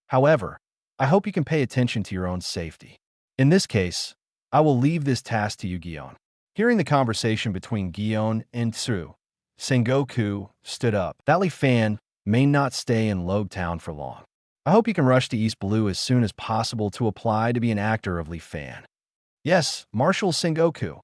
However, I hope you can pay attention to your own safety. In this case, I will leave this task to you, Gion. Hearing the conversation between Gion and Tsuru, Sengoku stood up. That Lee Fan may not stay in Logue Town for long. I hope you can rush to East Blue as soon as possible to apply to be an actor of Lee Fan. Yes, Marshal Sengoku.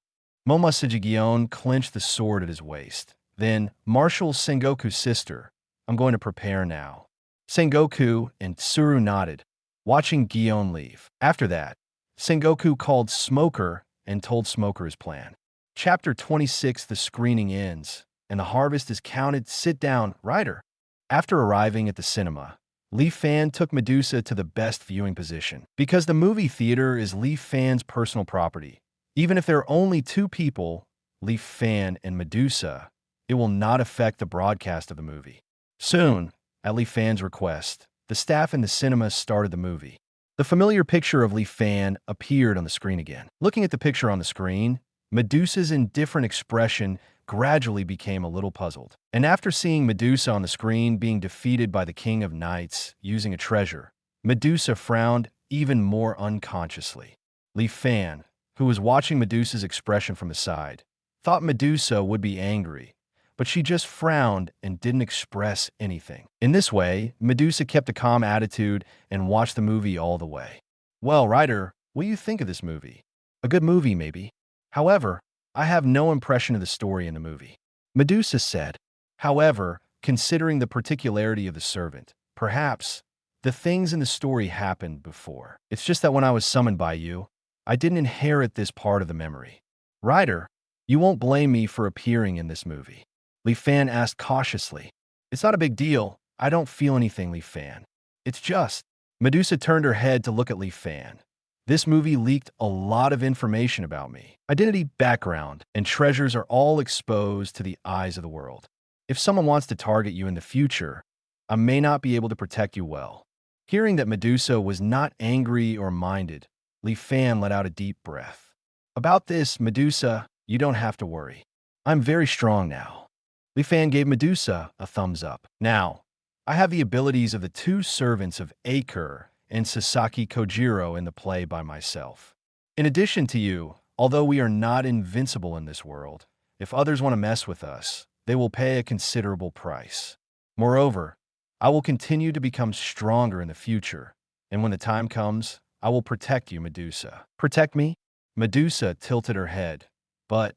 Momosaji Gion clenched the sword at his waist. Then, Marshal Sengoku's sister, I'm going to prepare now. Sengoku and Tsuru nodded, watching Gion leave. After that, Sengoku called Smoker and told Smoker his plan. Chapter 26, the screening ends, and the harvest is counted. Sit down, writer. After arriving at the cinema, Lee Fan took Medusa to the best viewing position. Because the movie theater is Lee Fan's personal property, even if there are only two people, Lee Fan and Medusa, it will not affect the broadcast of the movie. Soon, at Lee Fan's request, the staff in the cinema started the movie. The familiar picture of Lee Fan appeared on the screen again. Looking at the picture on the screen, Medusa's indifferent expression gradually became a little puzzled. And after seeing Medusa on the screen being defeated by the King of Knights using a treasure, Medusa frowned even more unconsciously. Lee Fan, who was watching Medusa's expression from the side, thought Medusa would be angry, but she just frowned and didn't express anything. In this way, Medusa kept a calm attitude and watched the movie all the way. Well, writer, what do you think of this movie? A good movie, maybe. However, I have no impression of the story in the movie. Medusa said. However, considering the particularity of the servant, perhaps the things in the story happened before. It's just that when I was summoned by you, I didn't inherit this part of the memory. Writer, you won't blame me for appearing in this movie. Lee Fan asked cautiously. It's not a big deal. I don't feel anything, Lee Fan. It's just, Medusa turned her head to look at Lee Fan. This movie leaked a lot of information about me. Identity, background, and treasures are all exposed to the eyes of the world. If someone wants to target you in the future, I may not be able to protect you well. Hearing that Medusa was not angry or minded, Lee Fan let out a deep breath. About this, Medusa, you don't have to worry. I'm very strong now. Lee Fan gave Medusa a thumbs up. Now, I have the abilities of the two servants of Aker and Sasaki Kojiro in the play by myself. In addition to you, although we are not invincible in this world, if others want to mess with us, they will pay a considerable price. Moreover, I will continue to become stronger in the future, and when the time comes, I will protect you, Medusa. Protect me? Medusa tilted her head. But,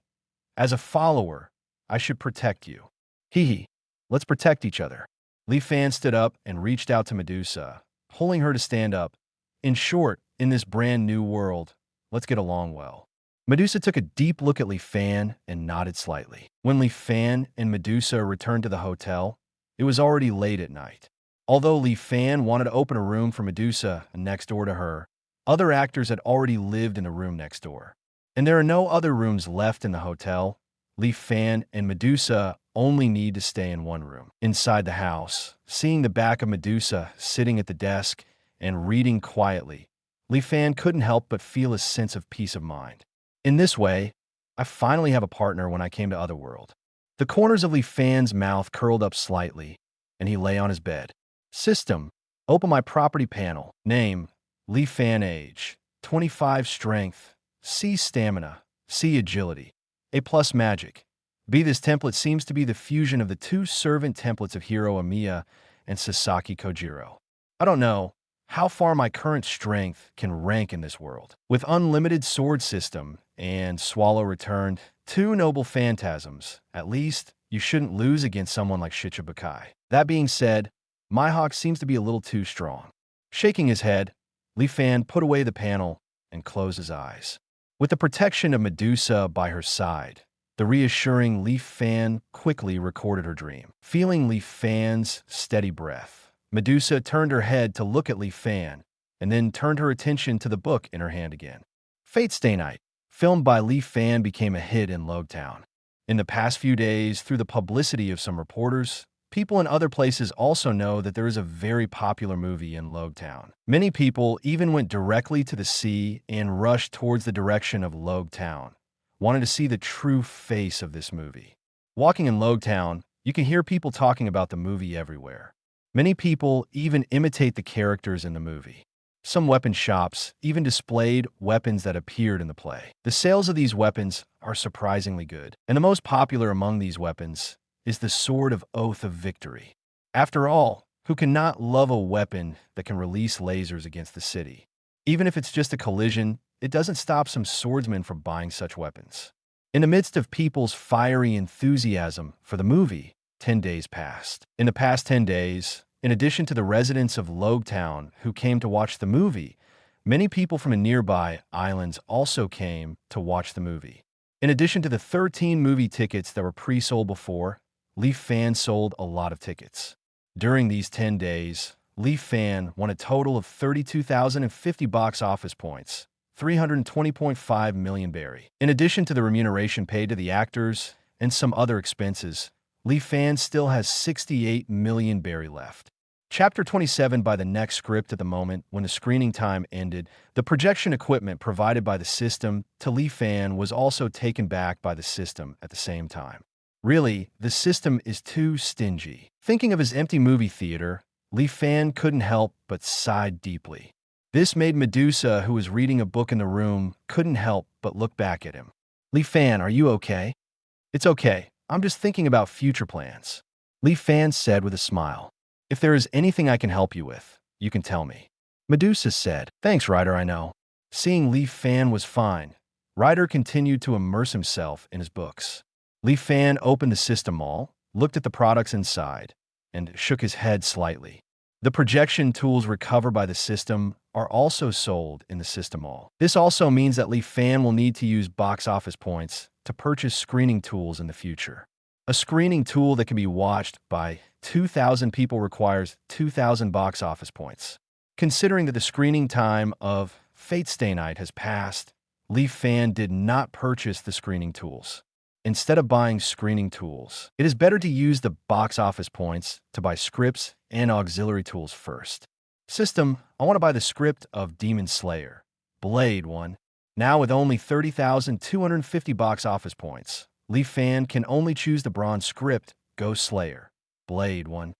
as a follower, I should protect you. Hee. Let's protect each other. Lee Fan stood up and reached out to Medusa, pulling her to stand up. In short, in this brand new world, let's get along well. Medusa took a deep look at Lee Fan and nodded slightly. When Lee Fan and Medusa returned to the hotel, it was already late at night. Although Lee Fan wanted to open a room for Medusa next door to her, other actors had already lived in the room next door. And there are no other rooms left in the hotel. Lee Fan and Medusa only need to stay in one room. Inside the house, seeing the back of Medusa sitting at the desk and reading quietly, Lee Fan couldn't help but feel a sense of peace of mind. In this way, I finally have a partner when I came to Otherworld. The corners of Lee Fan's mouth curled up slightly, and he lay on his bed. System, open my property panel. Name, Lee Fan. Age, 25. Strength, C. Stamina, C. Agility, A+ magic. B. This template seems to be the fusion of the two servant templates of Hiro Amiya and Sasaki Kojiro. I don't know how far my current strength can rank in this world. With unlimited sword system and Swallow returned, two noble phantasms, at least you shouldn't lose against someone like Shichibukai. That being said, Mihawk seems to be a little too strong. Shaking his head, Lee Fan put away the panel and closed his eyes. With the protection of Medusa by her side, the reassuring Lee Fan quickly recorded her dream. Feeling Lee Fan's steady breath, Medusa turned her head to look at Lee Fan, and then turned her attention to the book in her hand again. Fate Stay Night, filmed by Lee Fan, became a hit in Logtown. In the past few days, through the publicity of some reporters, people in other places also know that there is a very popular movie in Logtown. Many people even went directly to the sea and rushed towards the direction of Logtown, wanted to see the true face of this movie. Walking in Logtown, you can hear people talking about the movie everywhere. Many people even imitate the characters in the movie. Some weapon shops even displayed weapons that appeared in the play. The sales of these weapons are surprisingly good, and the most popular among these weapons is the Sword of Oath of Victory. After all, who cannot love a weapon that can release lasers against the city? Even if it's just a collision, it doesn't stop some swordsmen from buying such weapons. In the midst of people's fiery enthusiasm for the movie, 10 days passed. In the past 10 days, in addition to the residents of Logtown who came to watch the movie, many people from the nearby islands also came to watch the movie. In addition to the 13 movie tickets that were pre-sold before, Lee Fan sold a lot of tickets. During these 10 days, Lee Fan won a total of 32,050 box office points, 320.5 million berry. In addition to the remuneration paid to the actors and some other expenses, Lee Fan still has 68 million berry left. Chapter 27 by the next script. At the moment when the screening time ended, the projection equipment provided by the system to Lee Fan was also taken back by the system at the same time. Really, the system is too stingy. Thinking of his empty movie theater, Lee Fan couldn't help but sigh deeply. This made Medusa, who was reading a book in the room, couldn't help but look back at him. Lee Fan, are you okay? It's okay. I'm just thinking about future plans. Lee Fan said with a smile. If there is anything I can help you with, you can tell me. Medusa said, Thanks, Ryder, I know. Seeing Lee Fan was fine, Ryder continued to immerse himself in his books. Lee Fan opened the system mall, looked at the products inside, and shook his head slightly. The projection tools recovered by the system are also sold in the system mall. This also means that Lee Fan will need to use box office points to purchase screening tools in the future. A screening tool that can be watched by 2,000 people requires 2,000 box office points. Considering that the screening time of Fate Stay Night has passed, Leaf Fan did not purchase the screening tools. Instead of buying screening tools, it is better to use the box office points to buy scripts and auxiliary tools first. System, I want to buy the script of Demon Slayer, Blade 1. Now with only 30,250 box office points, Leaf Fan can only choose the bronze script, Ghost Slayer, Blade 1.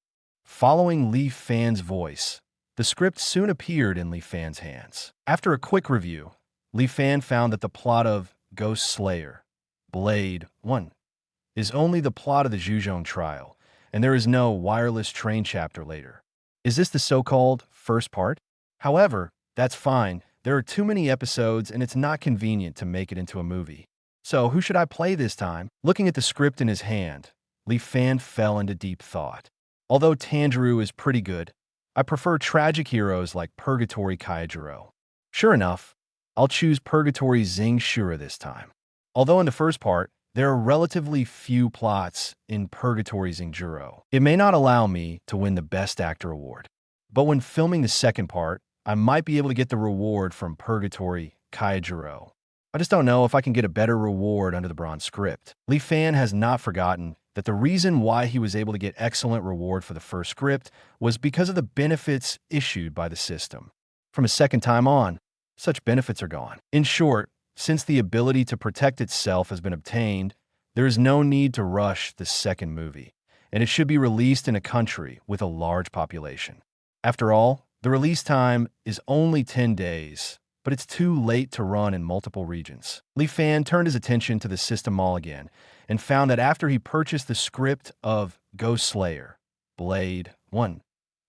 Following Leaf Fan's voice, the script soon appeared in Leaf Fan's hands. After a quick review, Leaf Fan found that the plot of Ghost Slayer, Blade 1 is only the plot of the Zhuzhong trial, and there is no wireless train chapter later. Is this the so-called first part? However, that's fine. There are too many episodes and it's not convenient to make it into a movie. So who should I play this time? Looking at the script in his hand, Leaf Fan fell into deep thought. Although Tanjiro is pretty good, I prefer tragic heroes like Purgatory Kaijiro. Sure enough, I'll choose Purgatory Xing Shura this time. Although in the first part, there are relatively few plots in Purgatory Xing Shura, it may not allow me to win the Best Actor award. But when filming the second part, I might be able to get the reward from Purgatory Kaijiro. I just don't know if I can get a better reward under the bronze script. Leaf Fan has not forgotten that the reason why he was able to get excellent reward for the first script was because of the benefits issued by the system. From a second time on, such benefits are gone. In short, since the ability to protect itself has been obtained, there is no need to rush the second movie, and it should be released in a country with a large population. After all, the release time is only 10 days, but it's too late to run in multiple regions. Leaf Fan turned his attention to the system mall again and found that after he purchased the script of Ghost Slayer, Blade 1,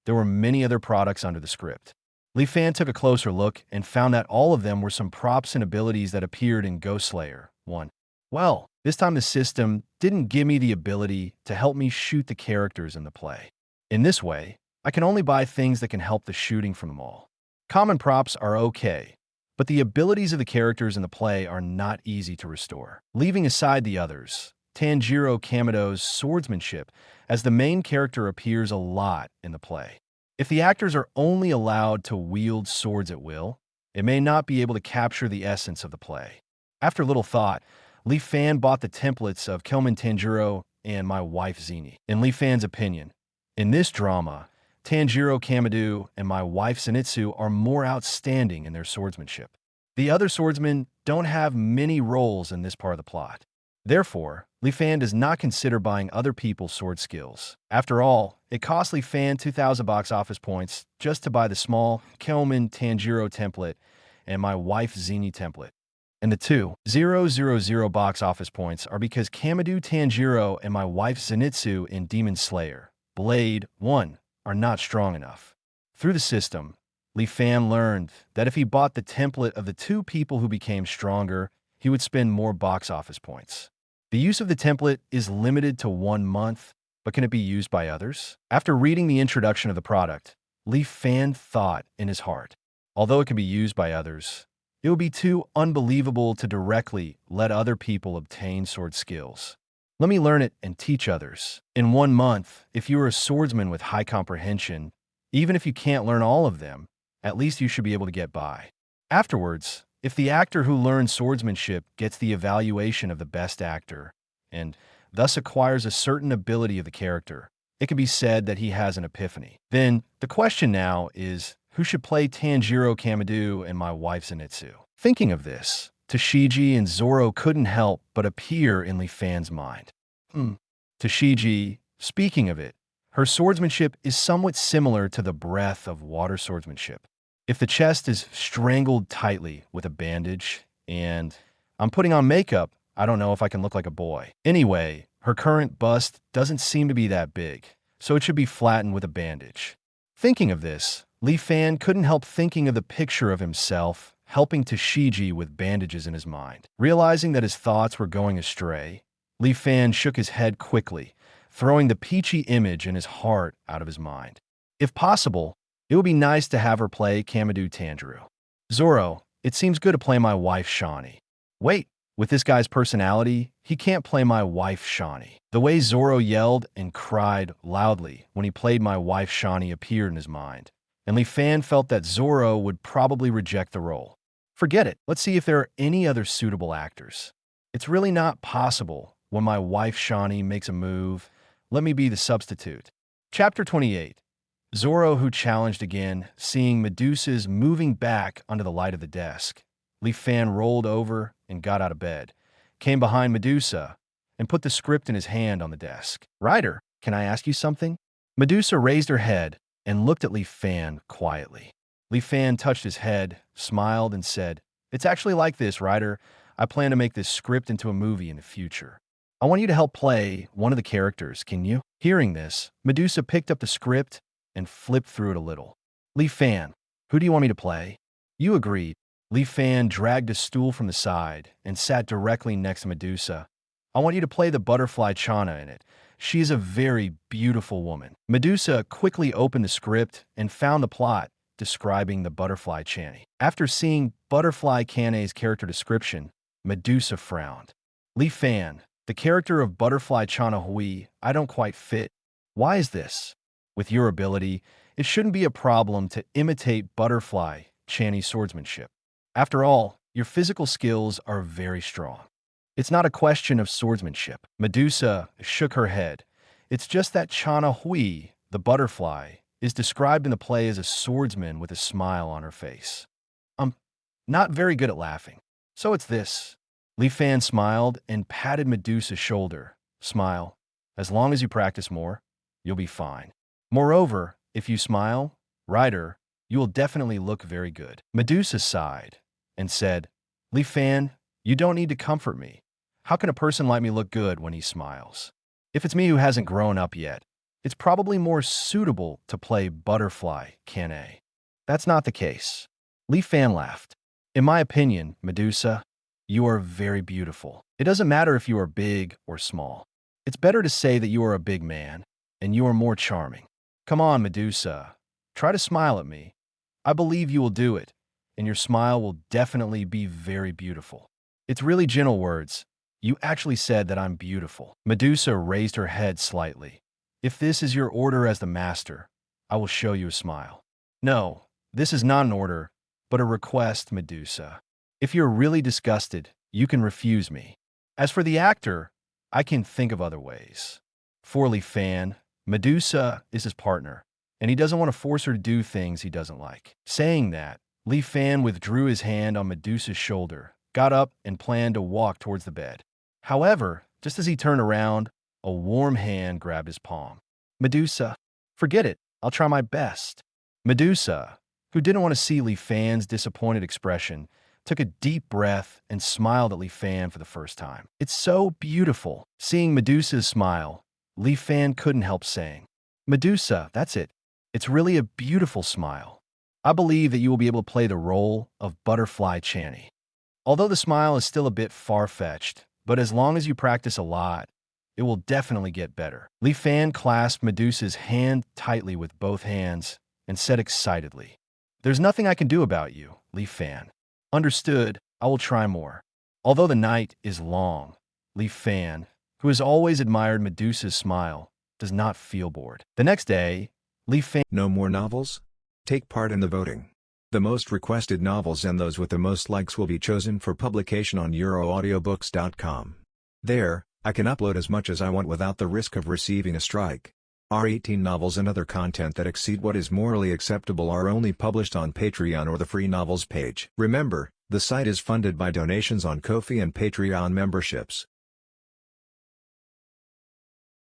there were many other products under the script. Leaf Fan took a closer look and found that all of them were some props and abilities that appeared in Ghost Slayer 1. Well, this time the system didn't give me the ability to help me shoot the characters in the play. In this way, I can only buy things that can help the shooting from them all. Common props are okay, but the abilities of the characters in the play are not easy to restore. Leaving aside the others, Tanjiro Kamido's swordsmanship as the main character appears a lot in the play. If the actors are only allowed to wield swords at will, it may not be able to capture the essence of the play. After little thought, Leaf Fan bought the templates of Kelman Tanjiro and My Wife Zini. In Leaf Fan's opinion, in this drama, Tanjiro Kamido and My Wife Zenitsu are more outstanding in their swordsmanship. The other swordsmen don't have many roles in this part of the plot. Therefore, Leaf Fan does not consider buying other people's sword skills. After all, it cost Leaf Fan 2,000 box office points just to buy the small Kelman Tanjiro template and My Wife Zini template. And the 2,000 box office points are because Kamido Tanjiro and My Wife Zenitsu in Demon Slayer, Blade 1, are not strong enough. Through the system, Leaf Fan learned that if he bought the template of the two people who became stronger, he would spend more box office points. The use of the template is limited to 1 month, but can it be used by others? After reading the introduction of the product, Leaf Fan thought in his heart, although it can be used by others, it would be too unbelievable to directly let other people obtain sword skills. Let me learn it and teach others. In 1 month, if you are a swordsman with high comprehension, even if you can't learn all of them, at least you should be able to get by. Afterwards, if the actor who learns swordsmanship gets the evaluation of the best actor, and thus acquires a certain ability of the character, it can be said that he has an epiphany. Then, the question now is, who should play Tanjiro Kamido and My Wife Zenitsu? Thinking of this, Tashigi and Zoro couldn't help but appear in Leaf Fan's mind. Tashigi, speaking of it, her swordsmanship is somewhat similar to the breath of water swordsmanship. If the chest is strangled tightly with a bandage, and I'm putting on makeup, I don't know if I can look like a boy. Anyway, her current bust doesn't seem to be that big, so it should be flattened with a bandage. Thinking of this, Leaf Fan couldn't help thinking of the picture of himself helping Tashigi with bandages in his mind. Realizing that his thoughts were going astray, Leaf Fan shook his head quickly, throwing the peachy image in his heart out of his mind. If possible, it would be nice to have her play Kamido Tanjiro. Zoro, it seems good to play My Wife Shawnee. Wait, with this guy's personality, he can't play My Wife Shawnee. The way Zoro yelled and cried loudly when he played My Wife Shawnee appeared in his mind, and Li Fan felt that Zoro would probably reject the role. Forget it. Let's see if there are any other suitable actors. It's really not possible. When my wife Shawnee makes a move, let me be the substitute. Chapter 28. Zoro, who challenged again, seeing Medusa's moving back under the light of the desk. Li Fan rolled over and got out of bed, came behind Medusa, and put the script in his hand on the desk. "Writer, can I ask you something?" Medusa raised her head and looked at Li Fan quietly. Li Fan touched his head, smiled, and said, "It's actually like this, writer. I plan to make this script into a movie in the future. I want you to help play one of the characters, can you?" Hearing this, Medusa picked up the script and flipped through it a little. "Li Fan, who do you want me to play?" "You agreed." Li Fan dragged a stool from the side and sat directly next to Medusa. "I want you to play the butterfly Chana in it. She is a very beautiful woman." Medusa quickly opened the script and found the plot describing the butterfly Channy. After seeing Butterfly Kanei's character description, Medusa frowned. "Li Fan, the character of Butterfly Chana Hui, I don't quite fit. Why is this? With your ability, it shouldn't be a problem to imitate Butterfly Channy's swordsmanship. After all, your physical skills are very strong. It's not a question of swordsmanship." Medusa shook her head. "It's just that Chana Hui, the butterfly, is described in the play as a swordsman with a smile on her face. I'm not very good at laughing. So it's this." Li Fan smiled and patted Medusa's shoulder. "Smile. As long as you practice more, you'll be fine. Moreover, if you smile, writer, you will definitely look very good." Medusa sighed and said, "Li Fan, you don't need to comfort me. How can a person like me look good when he smiles? If it's me who hasn't grown up yet, it's probably more suitable to play Butterfly Kanei." "That's not the case." Li Fan laughed. "In my opinion, Medusa, you are very beautiful. It doesn't matter if you are big or small. It's better to say that you are a big man, and you are more charming. Come on, Medusa. Try to smile at me. I believe you will do it, and your smile will definitely be very beautiful." "It's really gentle words. You actually said that I'm beautiful." Medusa raised her head slightly. "If this is your order as the master, I will show you a smile." "No, this is not an order, but a request, Medusa. If you're really disgusted, you can refuse me. As for the actor, I can think of other ways." For Li Fan, Medusa is his partner, and he doesn't want to force her to do things he doesn't like. Saying that, Li Fan withdrew his hand on Medusa's shoulder, got up, and planned to walk towards the bed. However, just as he turned around, a warm hand grabbed his palm. "Medusa, forget it. I'll try my best." Medusa, who didn't want to see Li Fan's disappointed expression, took a deep breath and smiled at Li Fan for the first time. "It's so beautiful." Seeing Medusa's smile, Li Fan couldn't help saying, "Medusa, that's it. It's really a beautiful smile. I believe that you will be able to play the role of Butterfly Channy. Although the smile is still a bit far-fetched, but as long as you practice a lot, it will definitely get better." Li Fan clasped Medusa's hand tightly with both hands and said excitedly, "There's nothing I can do about you, Li Fan." "Understood. I will try more." Although the night is long, Li Fan, who has always admired Medusa's smile, does not feel bored. The next day, Li Fan... No more novels? Take part in the voting. The most requested novels and those with the most likes will be chosen for publication on euroaudiobooks.com. There, I can upload as much as I want without the risk of receiving a strike. Our 18 novels and other content that exceed what is morally acceptable are only published on Patreon or the free novels page. Remember, the site is funded by donations on Ko-fi and Patreon memberships.